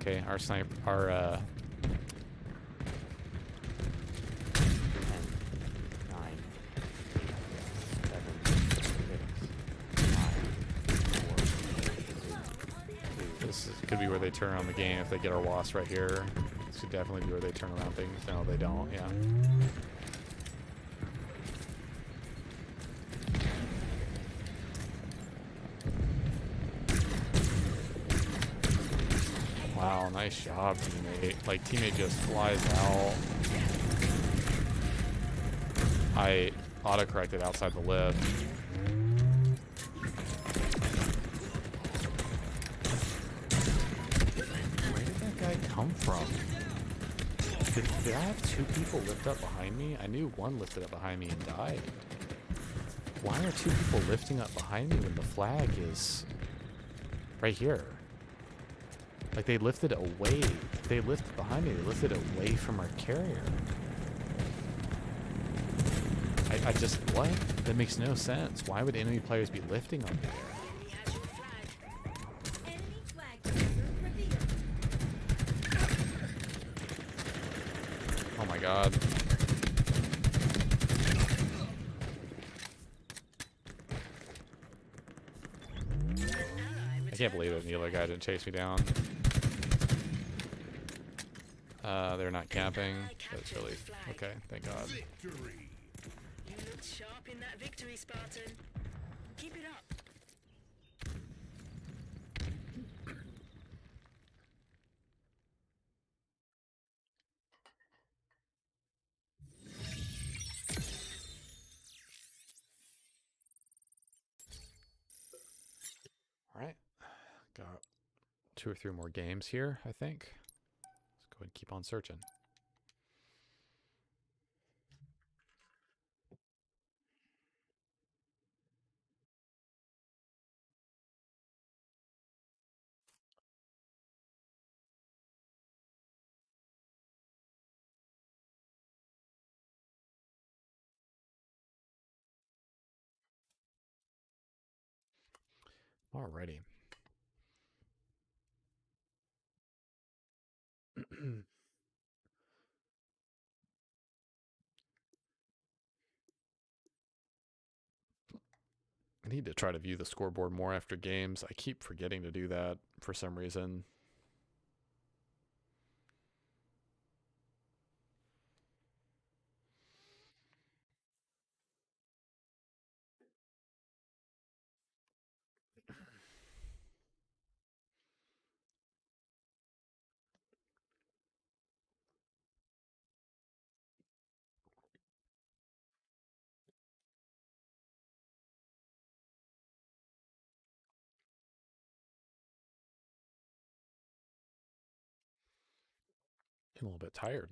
Okay, our sniper, our 10, 9, 7, 6, 5, 4, this could be where they turn on the game if they get our Wasp right here. This could definitely be where they turn around things. No, they don't. Yeah. Wow, nice job, teammate. Like, teammate just flies out. I auto-corrected outside the lift. Where did that guy come from? Did I have two people lift up behind me? I knew one lifted up behind me and died. Why are two people lifting up behind me when the flag is right here? Like, they lifted away. They lifted behind me. They lifted away from our carrier. I just, what? That makes no sense. Why would enemy players be lifting on me there? Enemy has your flag. Enemy flag carrier revealed. Oh my god. I can't believe it. The other guy didn't chase me down. They're not camping. I That's captured really the flag. okay. Thank God. Victory! You looked sharp in that victory, Spartan. Keep it up. All right, got 2 or 3 more games here, I think. Let's go ahead and keep on searching. Alrighty. I need to try to view the scoreboard more after games. I keep forgetting to do that for some reason. Getting a little bit tired.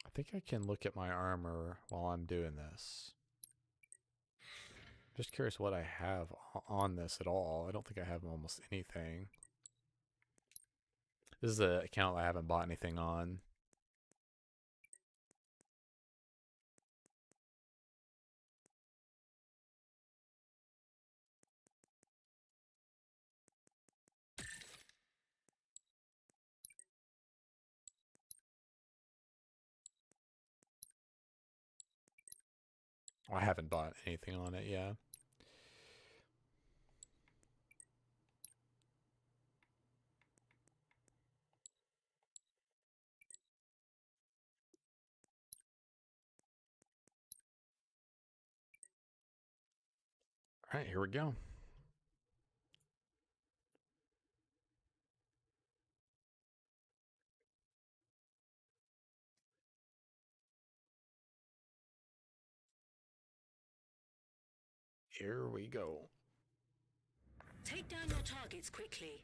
I think I can look at my armor while I'm doing this. Just curious what I have on this at all. I don't think I have almost anything. This is an account I haven't bought anything on. I haven't bought anything on it, yeah. All right, here we go. Here we go. Take down your targets quickly.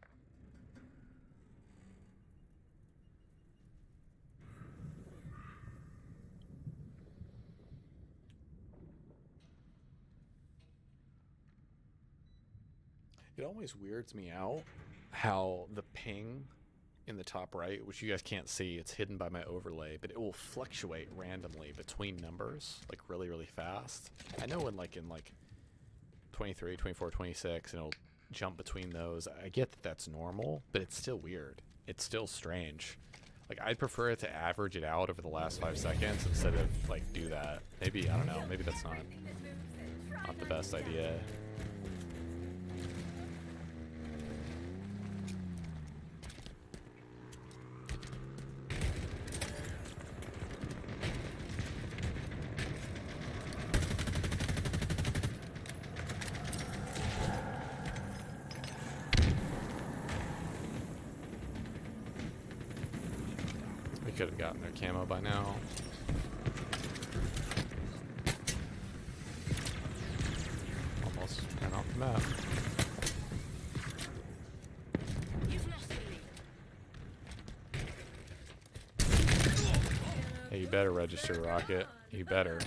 It always weirds me out how the ping in the top right, which you guys can't see, it's hidden by my overlay, but it will fluctuate randomly between numbers, like really, really fast. I know in like 23, 24, 26, and it'll jump between those. I get that that's normal, but it's still weird. It's still strange. Like, I'd prefer it to average it out over the last 5 seconds instead of, like, do that. Maybe, I don't know, maybe that's not the best idea. Could have gotten their camo by now. Almost ran off the map. You've lost the lead. Hey, you better register, Rocket. You better.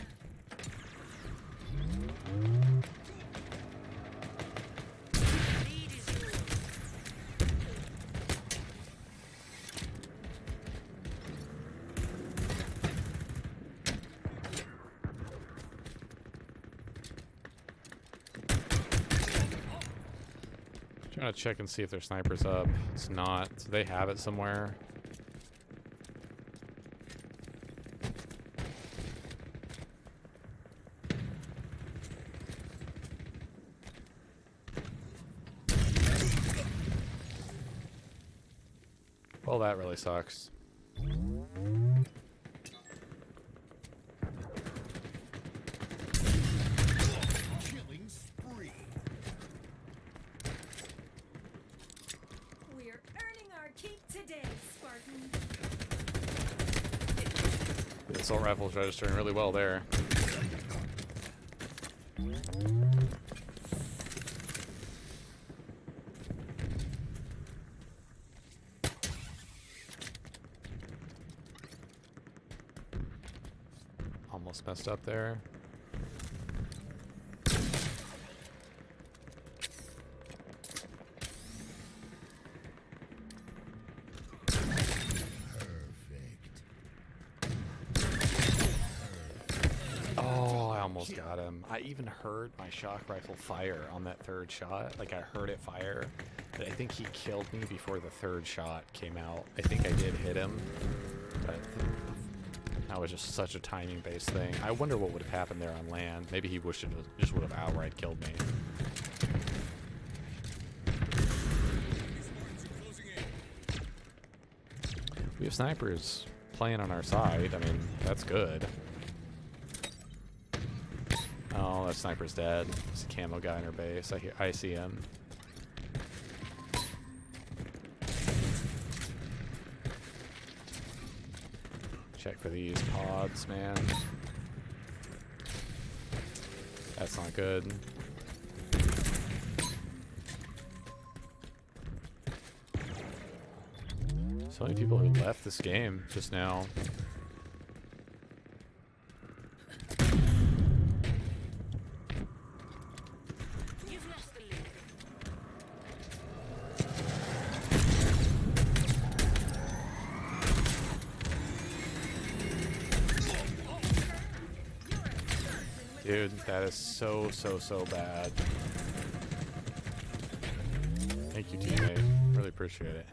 Lead is yours. Trying to check and see if their sniper's up. It's not. So they have it somewhere. Well, that really sucks. Killing spree. We're earning our keep today, Spartan. The assault rifle's registering really well there. Almost messed up there. Oh, I almost got him. I even heard my shock rifle fire on that third shot. Like, I heard it fire, but I think he killed me before the third shot came out. I think I did hit him, but that was just such a timing-based thing. I wonder what would have happened there on land. Maybe he just would have outright killed me. We have snipers playing on our side. I mean, that's good. Oh, that sniper's dead. There's a camo guy in our base. I see him. Check for these pods, man. That's not good. So many people who left this game just now. You've lost the lead. Dude, that is so bad. Thank you, teammate. Really appreciate it.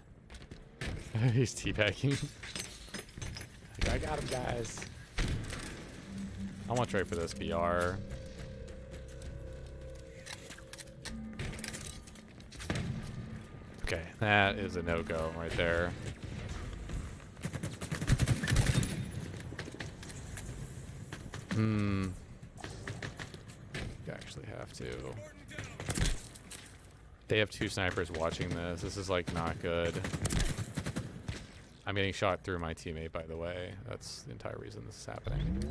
He's teabagging. Like, I got him, guys. I want to trade for this BR. Okay, that is a no-go right there. You actually have to. They have two snipers watching this. This is like not good. I'm getting shot through my teammate, by the way. That's the entire reason this is happening.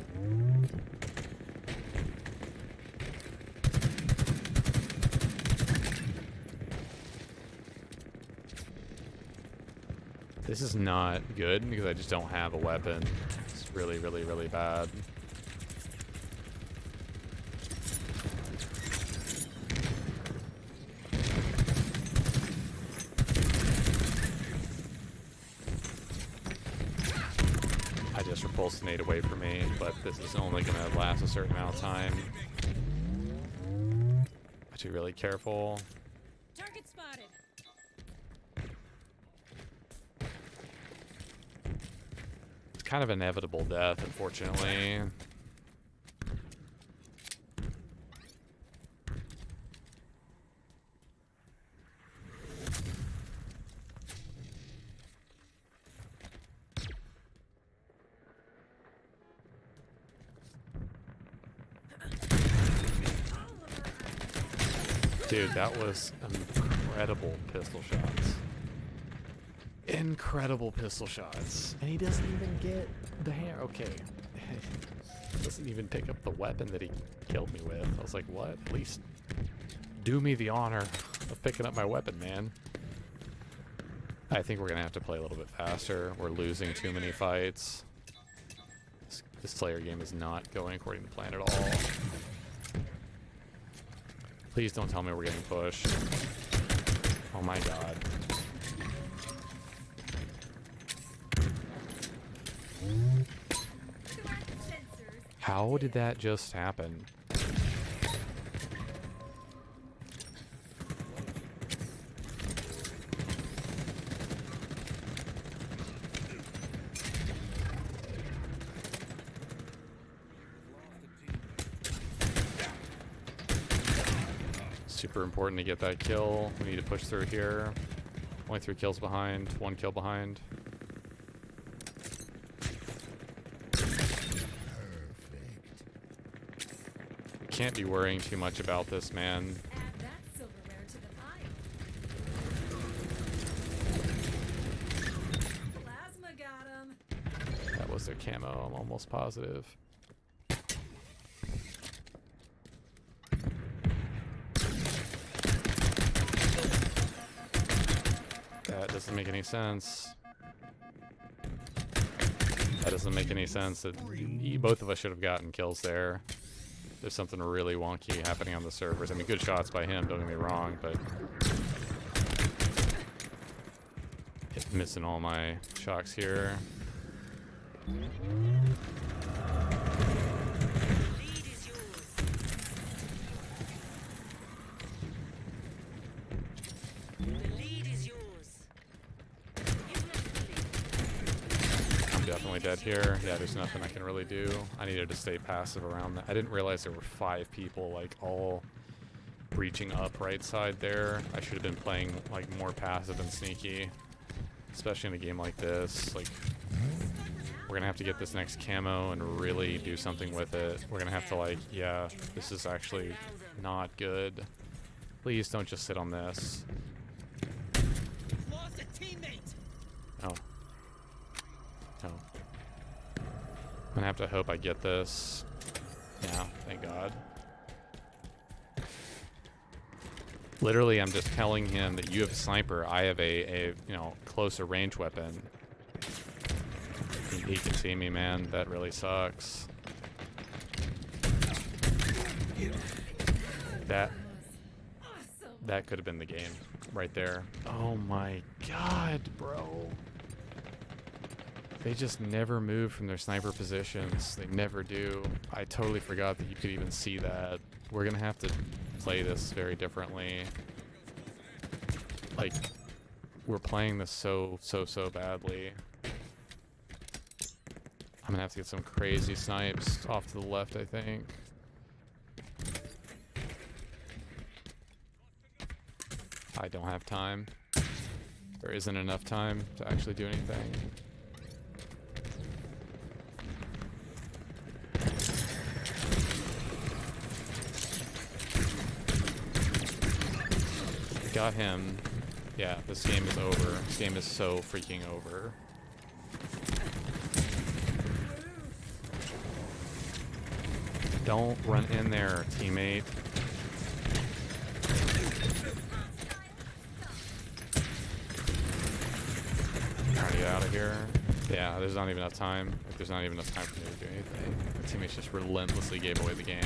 This is not good because I just don't have a weapon. It's really bad. I just repulsed an 8 away from me, but this is only going to last a certain amount of time. I have to be really careful. Target spotted. It's kind of inevitable death, unfortunately. Dude, that was incredible pistol shots. Incredible pistol shots. And he doesn't even get the hair. Okay. Doesn't even pick up the weapon that he killed me with. I was like, what? At least do me the honor of picking up my weapon, man. I think we're going to have to play a little bit faster. We're losing too many fights. This Slayer game is not going according to plan at all. Please don't tell me we're getting pushed. Oh my god. How did that just happen? Super important to get that kill. We need to push through here. Only 3 kills behind, 1 kill behind. can't be worrying too much about this, man. Add that silverware to the pile. Plasma got him. That was their camo, I'm almost positive. That doesn't make any sense. That doesn't make any sense. That both of us should have gotten kills there. There's something really wonky happening on the servers. I mean, good shots by him, don't get me wrong, but missing all my shocks here. Lead is yours. The lead is yours. You have the lead. I'm definitely dead here. Yeah, there's nothing I can really do. I needed to stay passive around that. I didn't realize there were 5 people, like, all breaching up right side there. I should have been playing, like, more passive and sneaky. Especially in a game like this. Like, we're gonna have to get this next camo and really do something with it. We're gonna have to, like, yeah, this is actually not good. Please don't just sit on this. Lost a teammate. Oh. No. I'm gonna have to hope I get this. Yeah, thank God. Literally, I'm just telling him that you have a sniper. I have a closer range weapon. He can see me, man. That really sucks. That could have been the game right there. Oh my God, bro. They just never move from their sniper positions. They never do. I totally forgot that you could even see that. We're gonna have to play this very differently. Like, we're playing this so badly. I'm gonna have to get some crazy snipes off to the left, I think. I don't have time. There isn't enough time to actually do anything. Got him. Yeah, this game is over. This game is so freaking over. Don't run in there, teammate. Trying to get out of here. Yeah, there's not even enough time. Like, there's not even enough time for me to do anything. My teammates just relentlessly gave away the game.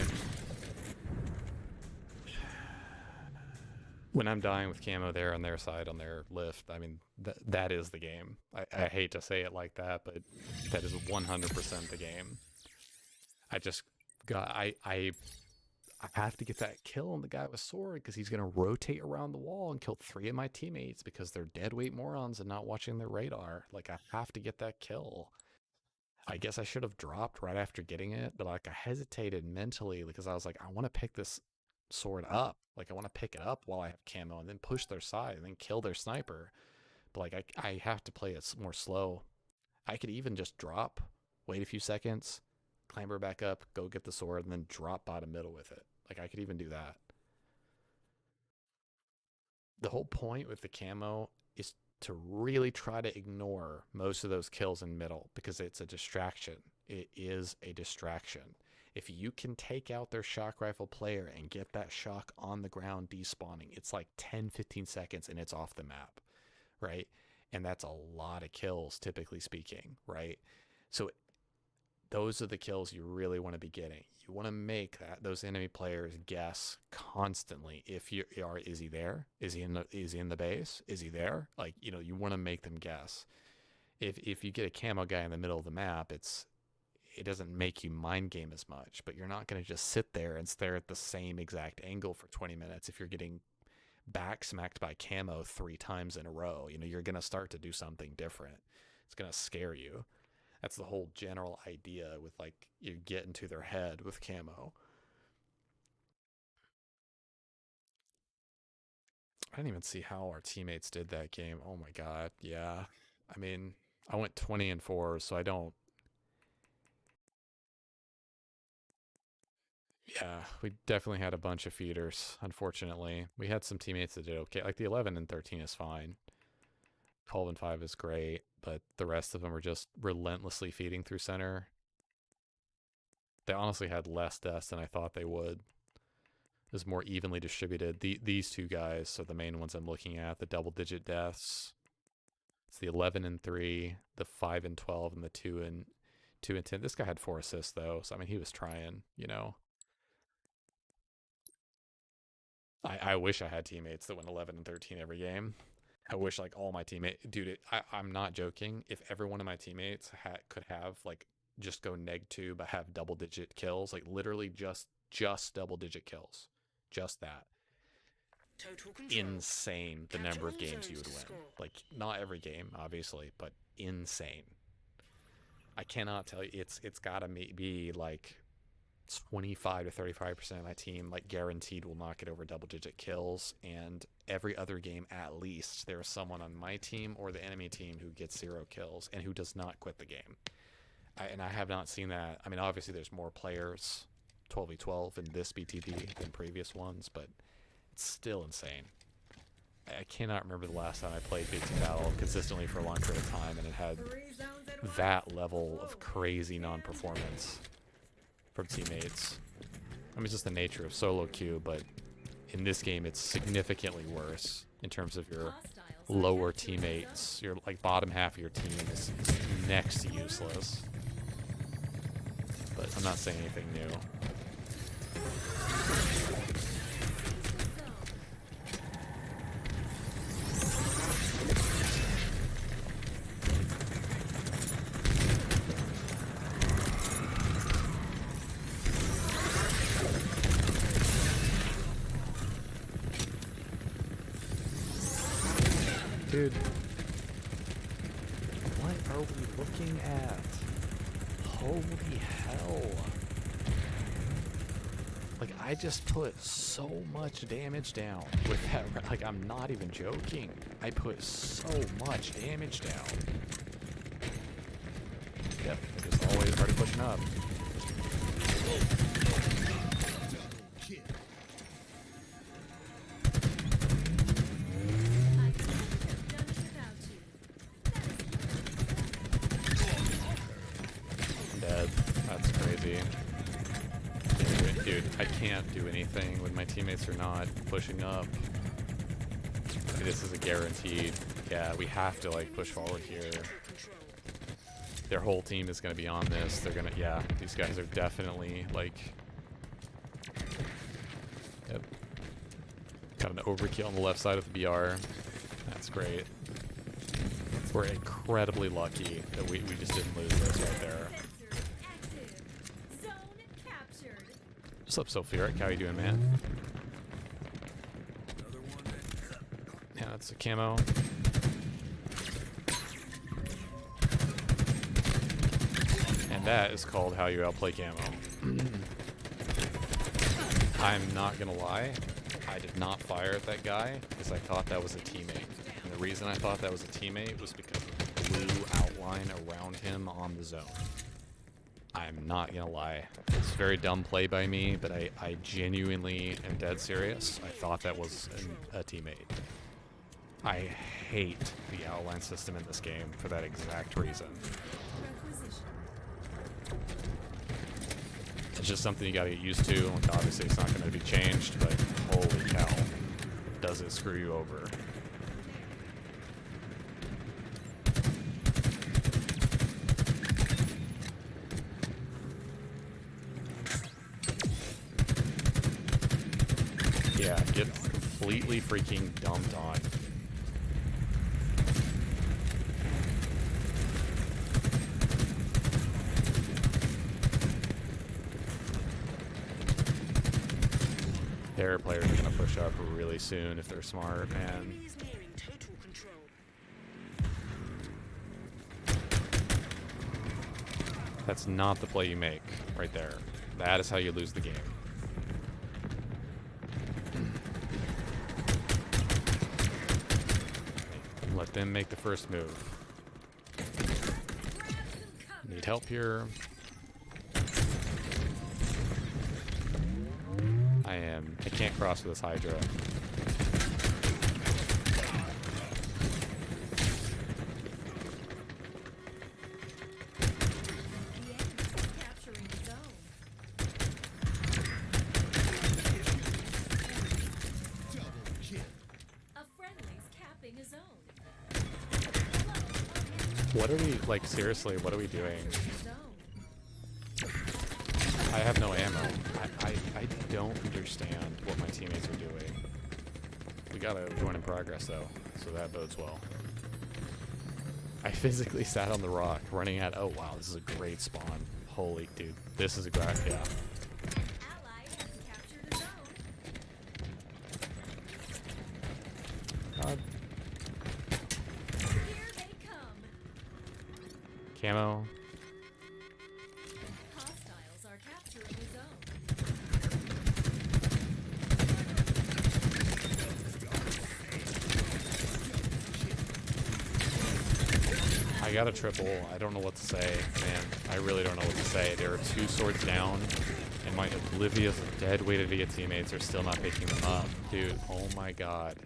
When I'm dying with camo there on their side, on their lift, I mean, that is the game. I hate to say it like that, but that is 100% the game. I just got, I have to get that kill on the guy with sword because he's going to rotate around the wall and kill 3 of my teammates because they're deadweight morons and not watching their radar. Like, I have to get that kill. I guess I should have dropped right after getting it, but like I hesitated mentally because I was like, I want to pick this sword up. Like, I want to pick it up while I have camo and then push their side and then kill their sniper. But like, I have to play it more slow. I could even just drop, wait a few seconds, clamber back up, go get the sword, and then drop bottom middle with it. Like, I could even do that. The whole point with the camo is to really try to ignore most of those kills in middle because it's a distraction. It is a distraction. If you can take out their shock rifle player and get that shock on the ground despawning, it's like 10-15 seconds and it's off the map, right? And that's a lot of kills, typically speaking, right? So those are the kills you really want to be getting. You want to make those enemy players guess constantly if you are, is he there? Is he in the base? Is he there? Like, you want to make them guess. If you get a camo guy in the middle of the map, it doesn't make you mind game as much, but you're not going to just sit there and stare at the same exact angle for 20 minutes if you're getting back smacked by camo 3 times in a row. You're going to start to do something different. It's going to scare you. That's the whole general idea with, like, you get into their head with camo. I didn't even see how our teammates did that game. Oh my God. Yeah. I mean, I went 20-4, so I don't. Yeah, we definitely had a bunch of feeders, unfortunately. We had some teammates that did okay. Like the 11 and 13 is fine. 12 and 5 is great, but the rest of them are just relentlessly feeding through center. They honestly had less deaths than I thought they would. It was more evenly distributed. These two guys are the main ones I'm looking at, the double-digit deaths. It's the 11 and 3, the 5 and 12, and the 2 and 10. This guy had 4 assists, though, so I mean, he was trying, you know. I wish I had teammates that went 11 and 13 every game. I wish like all my teammates, dude. I'm not joking. If every one of my teammates could have like just go -2 but have double-digit kills, like literally just double-digit kills, just that. Total control. Insane the number of games you would win. Score. Like not every game, obviously, but insane. I cannot tell you. It's gotta be like 25 to 35% of my team like guaranteed will not get over double-digit kills, and every other game at least there is someone on my team or the enemy team who gets 0 kills and who does not quit the game. And I have not seen that. I mean, obviously there's more players 12v12 in this BTD than previous ones, but it's still insane. I cannot remember the last time I played BT Battle consistently for a long period of time and it had that level of crazy non-performance from teammates. I mean, it's just the nature of solo queue, but in this game it's significantly worse in terms of your lower teammates. Your like bottom half of your team is next to useless. But I'm not saying anything new. Dude, what are we looking at? Holy hell. Like, I just put so much damage down with that. Like, I'm not even joking. I put so much damage down. Yep, they're just always already pushing up. Kill. I couldn't have done it without you. I'm dead. That's crazy. Dude, I can't do anything when my teammates are not pushing up. This is a guaranteed. Yeah, we have to like push forward here. Control. Their whole team is going to be on this. They're going to, yeah, these guys are definitely like, yep. Got an overkill on the left side of the BR. That's great. We're incredibly lucky that we just didn't lose this right there. Sensor active. Zone captured. What's up, Sulfuric? How you doing, man? Another one there. Yeah, that's a camo. And that is called how you outplay camo. I'm not gonna lie, I did not fire at that guy because I thought that was a teammate. And the reason I thought that was a teammate was because of the blue outline around him on the zone. I'm not gonna lie. It's a very dumb play by me, but I genuinely am dead serious. I thought that was a teammate. I hate the outline system in this game for that exact reason. Requisition. It's just something you gotta get used to. Like, obviously, it's not gonna be changed, but holy cow, does it screw you over. Yeah, get completely freaking dumped on. Their players are gonna push up really soon if they're smart, man. Enemy is nearing total control. That's not the play you make right there. That is how you lose the game. Let them make the first move. Need help here. I can't cross with this Hydra. The enemy is capturing the zone. Double kill. A friendly's capping a zone. Hello, our enemy What are we, like, seriously, what are we doing? zone. I have no ammo. I don't understand what my teammates are doing. We got a join in progress, though, so that bodes well. I physically sat on the rock, running at, oh wow, this is a great spawn. Holy, dude, this is a great, yeah. An ally has captured a zone. God. Here they come. Camo. Hostiles are capturing the zone. I got a triple. I don't know what to say, man. I really don't know what to say. There are 2 swords down, and my oblivious, dead-weighted teammates are still not picking them up. Dude, oh my god.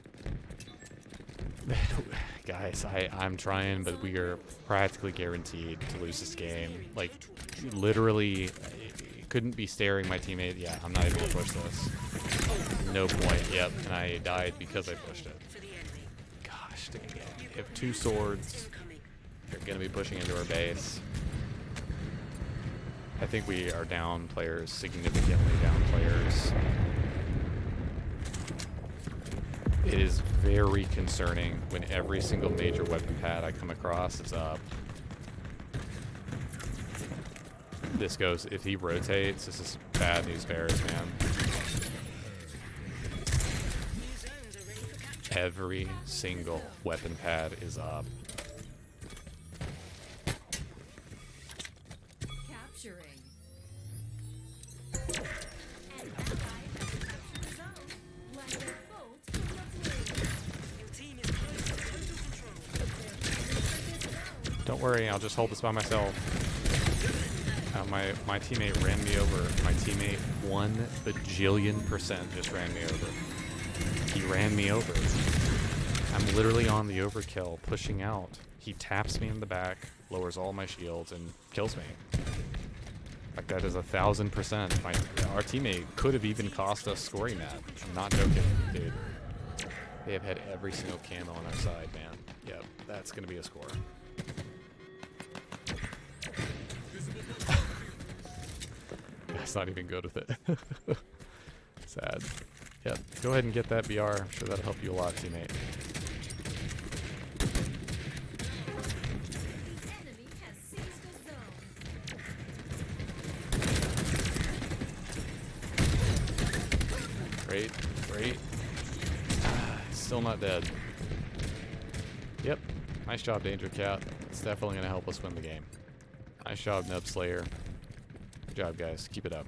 Guys, I'm trying, but we are practically guaranteed to lose this game. Like, literally, it couldn't be staring my teammate. Yeah, I'm not able to push this. No point. Yep, and I died because I pushed it. For the enemy. Gosh, dang it. We have 2 swords. Still coming. They're going to be pushing into our base. I think we are down players, significantly down players. It is very concerning when every single major weapon pad I come across is up. This goes, if he rotates, this is bad news bears, man. New zones are ready for capture. Every single weapon pad is up. Capturing. An ally has captured a zone. Like a bolt from the blade. Your team is close to total control. For this zone. Don't worry, I'll just hold this by myself. My teammate ran me over. My teammate 1 bajillion% just ran me over. He ran me over. I'm literally on the overkill, pushing out. He taps me in the back, lowers all my shields, and kills me. Like, that is 1,000%. Our teammate could have even cost us scoring that. I'm not joking, dude. They have had every single camo on our side, man. Yep, that's gonna be a score. That's not even good with it. Sad. Yep, go ahead and get that BR. I'm sure that'll help you a lot, teammate. The enemy has seized a zone. Great, great. Still not dead. Yep, nice job, Danger Cat. It's definitely going to help us win the game. Nice job, Nub Slayer. Good job, guys. Keep it up.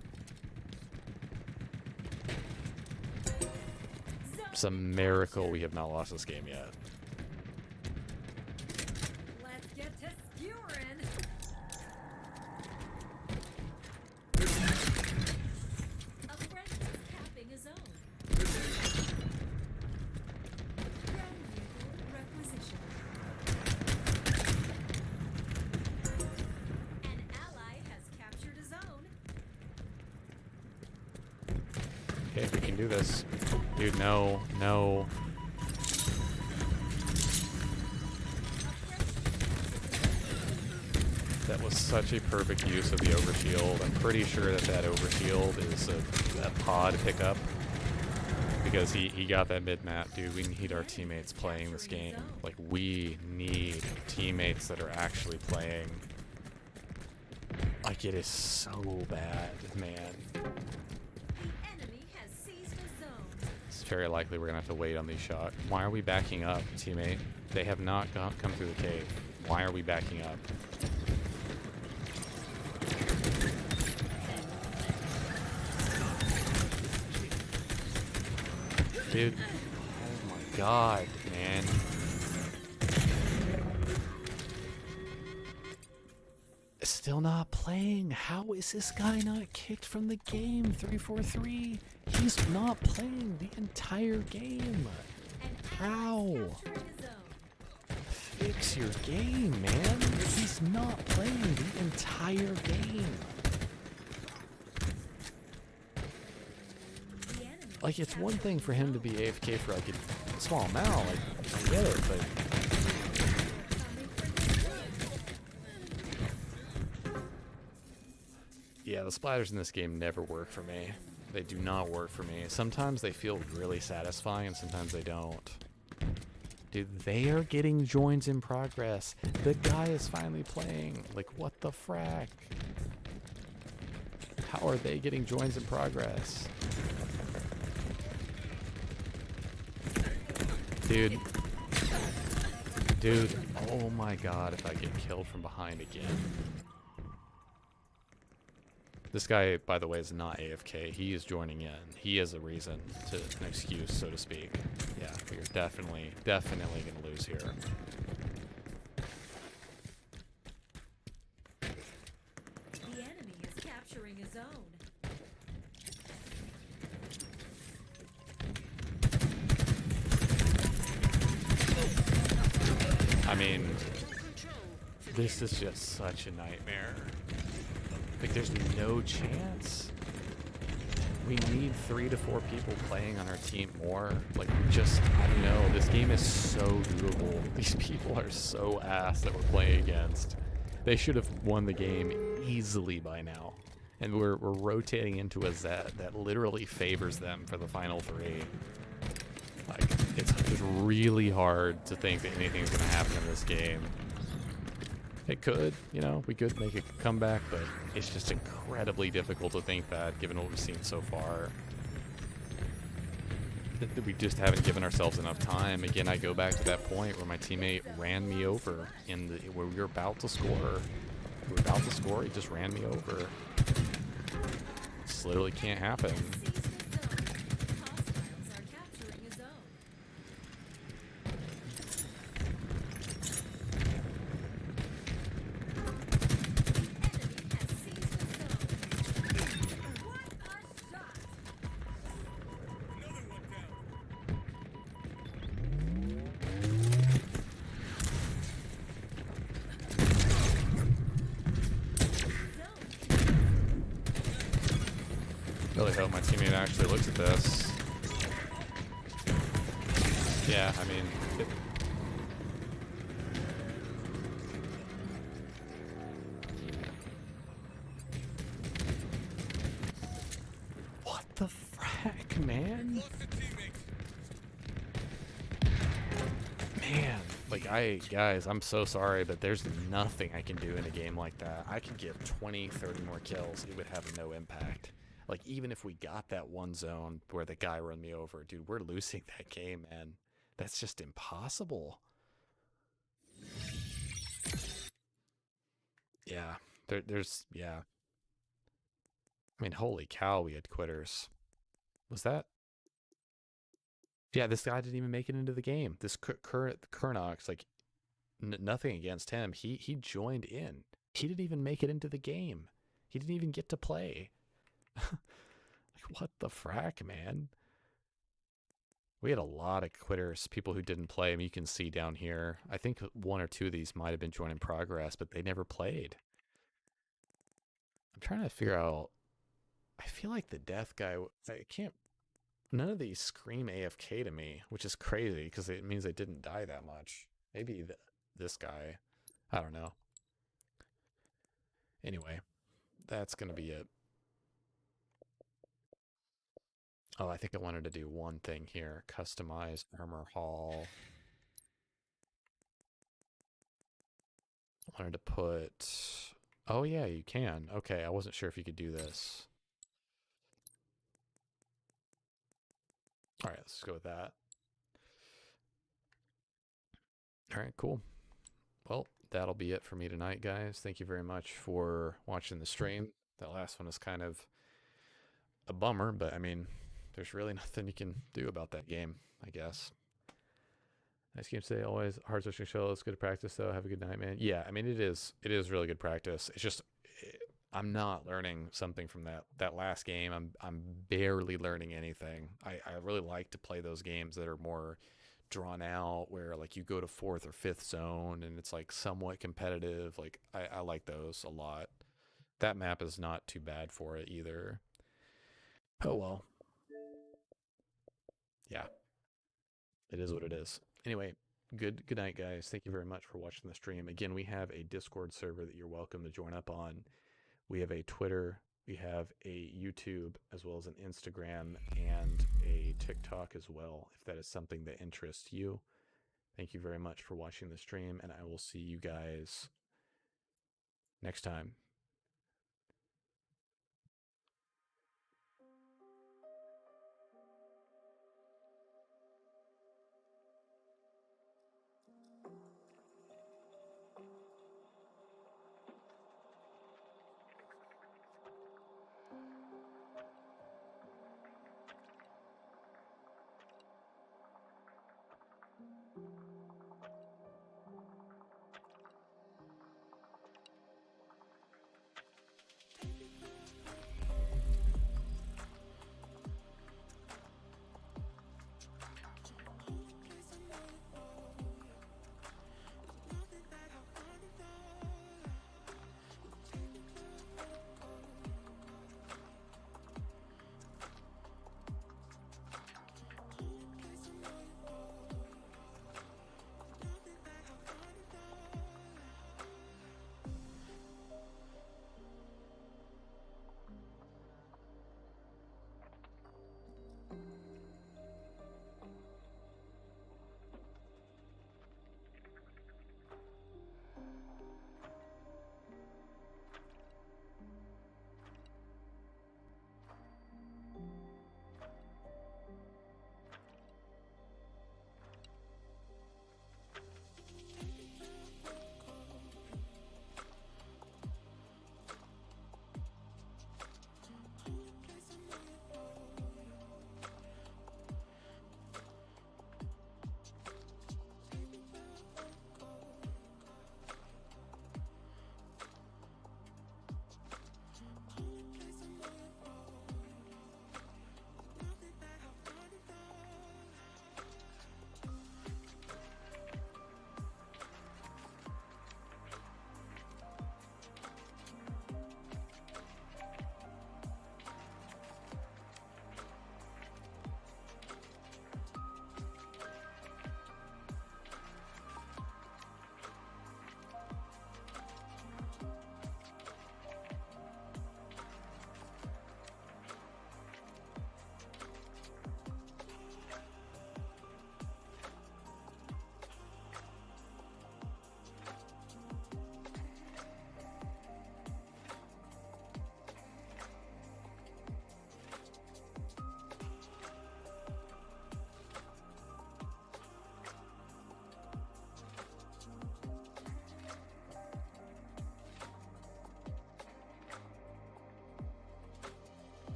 It's a miracle we have not lost this game yet. Let's get to skewering. A friend is capping a zone. Ground vehicle requisition. An ally has captured a zone. Okay, we can do this. Dude, no, no. That was such a perfect use of the overshield. I'm pretty sure that overshield is a pod pickup. Because he got that mid-map. Dude, we need our teammates playing this game. Like, we need teammates that are actually playing. Like, it is so bad, man. The enemy has seized a zone. It's very likely we're gonna have to wait on these shots. Why are we backing up, teammate? They have not come through the cave. Why are we backing up? Dude. Oh my god, man. Still still not playing. How is this guy not kicked from the game? 343. He's not playing the entire game. An How? ally is capturing a zone. Fix your game, man. He's not playing the entire game. The enemy Like, is it's one capturing thing a for him to zone. be AFK for like a small amount. Like, I get it, but Coming for the zone. yeah, the splatters in this game never work for me. They do not work for me. Sometimes they feel really satisfying, and sometimes they don't. Dude, they are getting joins in progress. The guy is finally playing. Like, what the frack? How are they getting joins in progress? Dude. Dude, oh my god, if I get killed from behind again. This guy, by the way, is not AFK. He is joining in. He has a reason, an excuse, so to speak. Yeah, we're definitely gonna lose here. The enemy is capturing a zone. I mean, Control. this is just such a nightmare. Like, there's no chance. We need 3 to 4 people playing on our team more. Like, I don't know. This game is so doable. These people are so ass that we're playing against. They should have won the game easily by now. And we're rotating into a Zed that literally favors them for the final 3. Like, it's really hard to think that anything's going to happen in this game. It could, you know, we could make a comeback, but it's just incredibly difficult to think that, given what we've seen so far. That we just haven't given ourselves enough time. Again, I go back to that point where my teammate ran me over where we were about to score. We were about to score, he just ran me over. This literally can't happen. Seized a zone. Hostiles are capturing a zone. Enemy has seized a zone. What a shot! Another one down. Really hope my teammate actually looks at this. Yeah, I mean, what the frack, man? Lost a teammate. Man, like, guys, I'm so sorry, but there's nothing I can do in a game like that. I could get 20, 30 more kills. It would have no impact. Like, even if we got that one zone where the guy run me over, dude, we're losing that game, man. That's just impossible. Yeah, yeah. I mean, holy cow, we had quitters. Was that? Yeah, this guy didn't even make it into the game. This Kurnox, like, nothing against him. He joined in. He didn't even make it into the game. He didn't even get to play. Like, what the frack, man? We had a lot of quitters, people who didn't play. I mean, you can see down here. I think 1 or 2 of these might have been joined in progress, but they never played. I'm trying to figure out. I feel like the death guy. I can't. None of these scream AFK to me, which is crazy because it means they didn't die that much. Maybe this guy. I don't know. Anyway, that's going to be it. Oh, I think I wanted to do one thing here. Customize armor hall. I wanted to put... Oh, yeah, you can. Okay, I wasn't sure if you could do this. All right, let's go with that. All right, cool. Well, that'll be it for me tonight, guys. Thank you very much for watching the stream. That last one is kind of a bummer, but I mean, there's really nothing you can do about that game, I guess. Nice game today, always. Hard switching show. It's good practice, though. Have a good night, man. Yeah, I mean, it is really good practice. It's just, I'm not learning something from that last game. I'm barely learning anything. I really like to play those games that are more drawn out, where like you go to fourth or fifth zone and it's like somewhat competitive. Like I like those a lot. That map is not too bad for it either. Oh well. Yeah. It is what it is. Anyway, good night, guys. Thank you very much for watching the stream. Again, we have a Discord server that you're welcome to join up on. We have a Twitter, we have a YouTube, as well as an Instagram and a TikTok as well, if that is something that interests you. Thank you very much for watching the stream, and I will see you guys next time.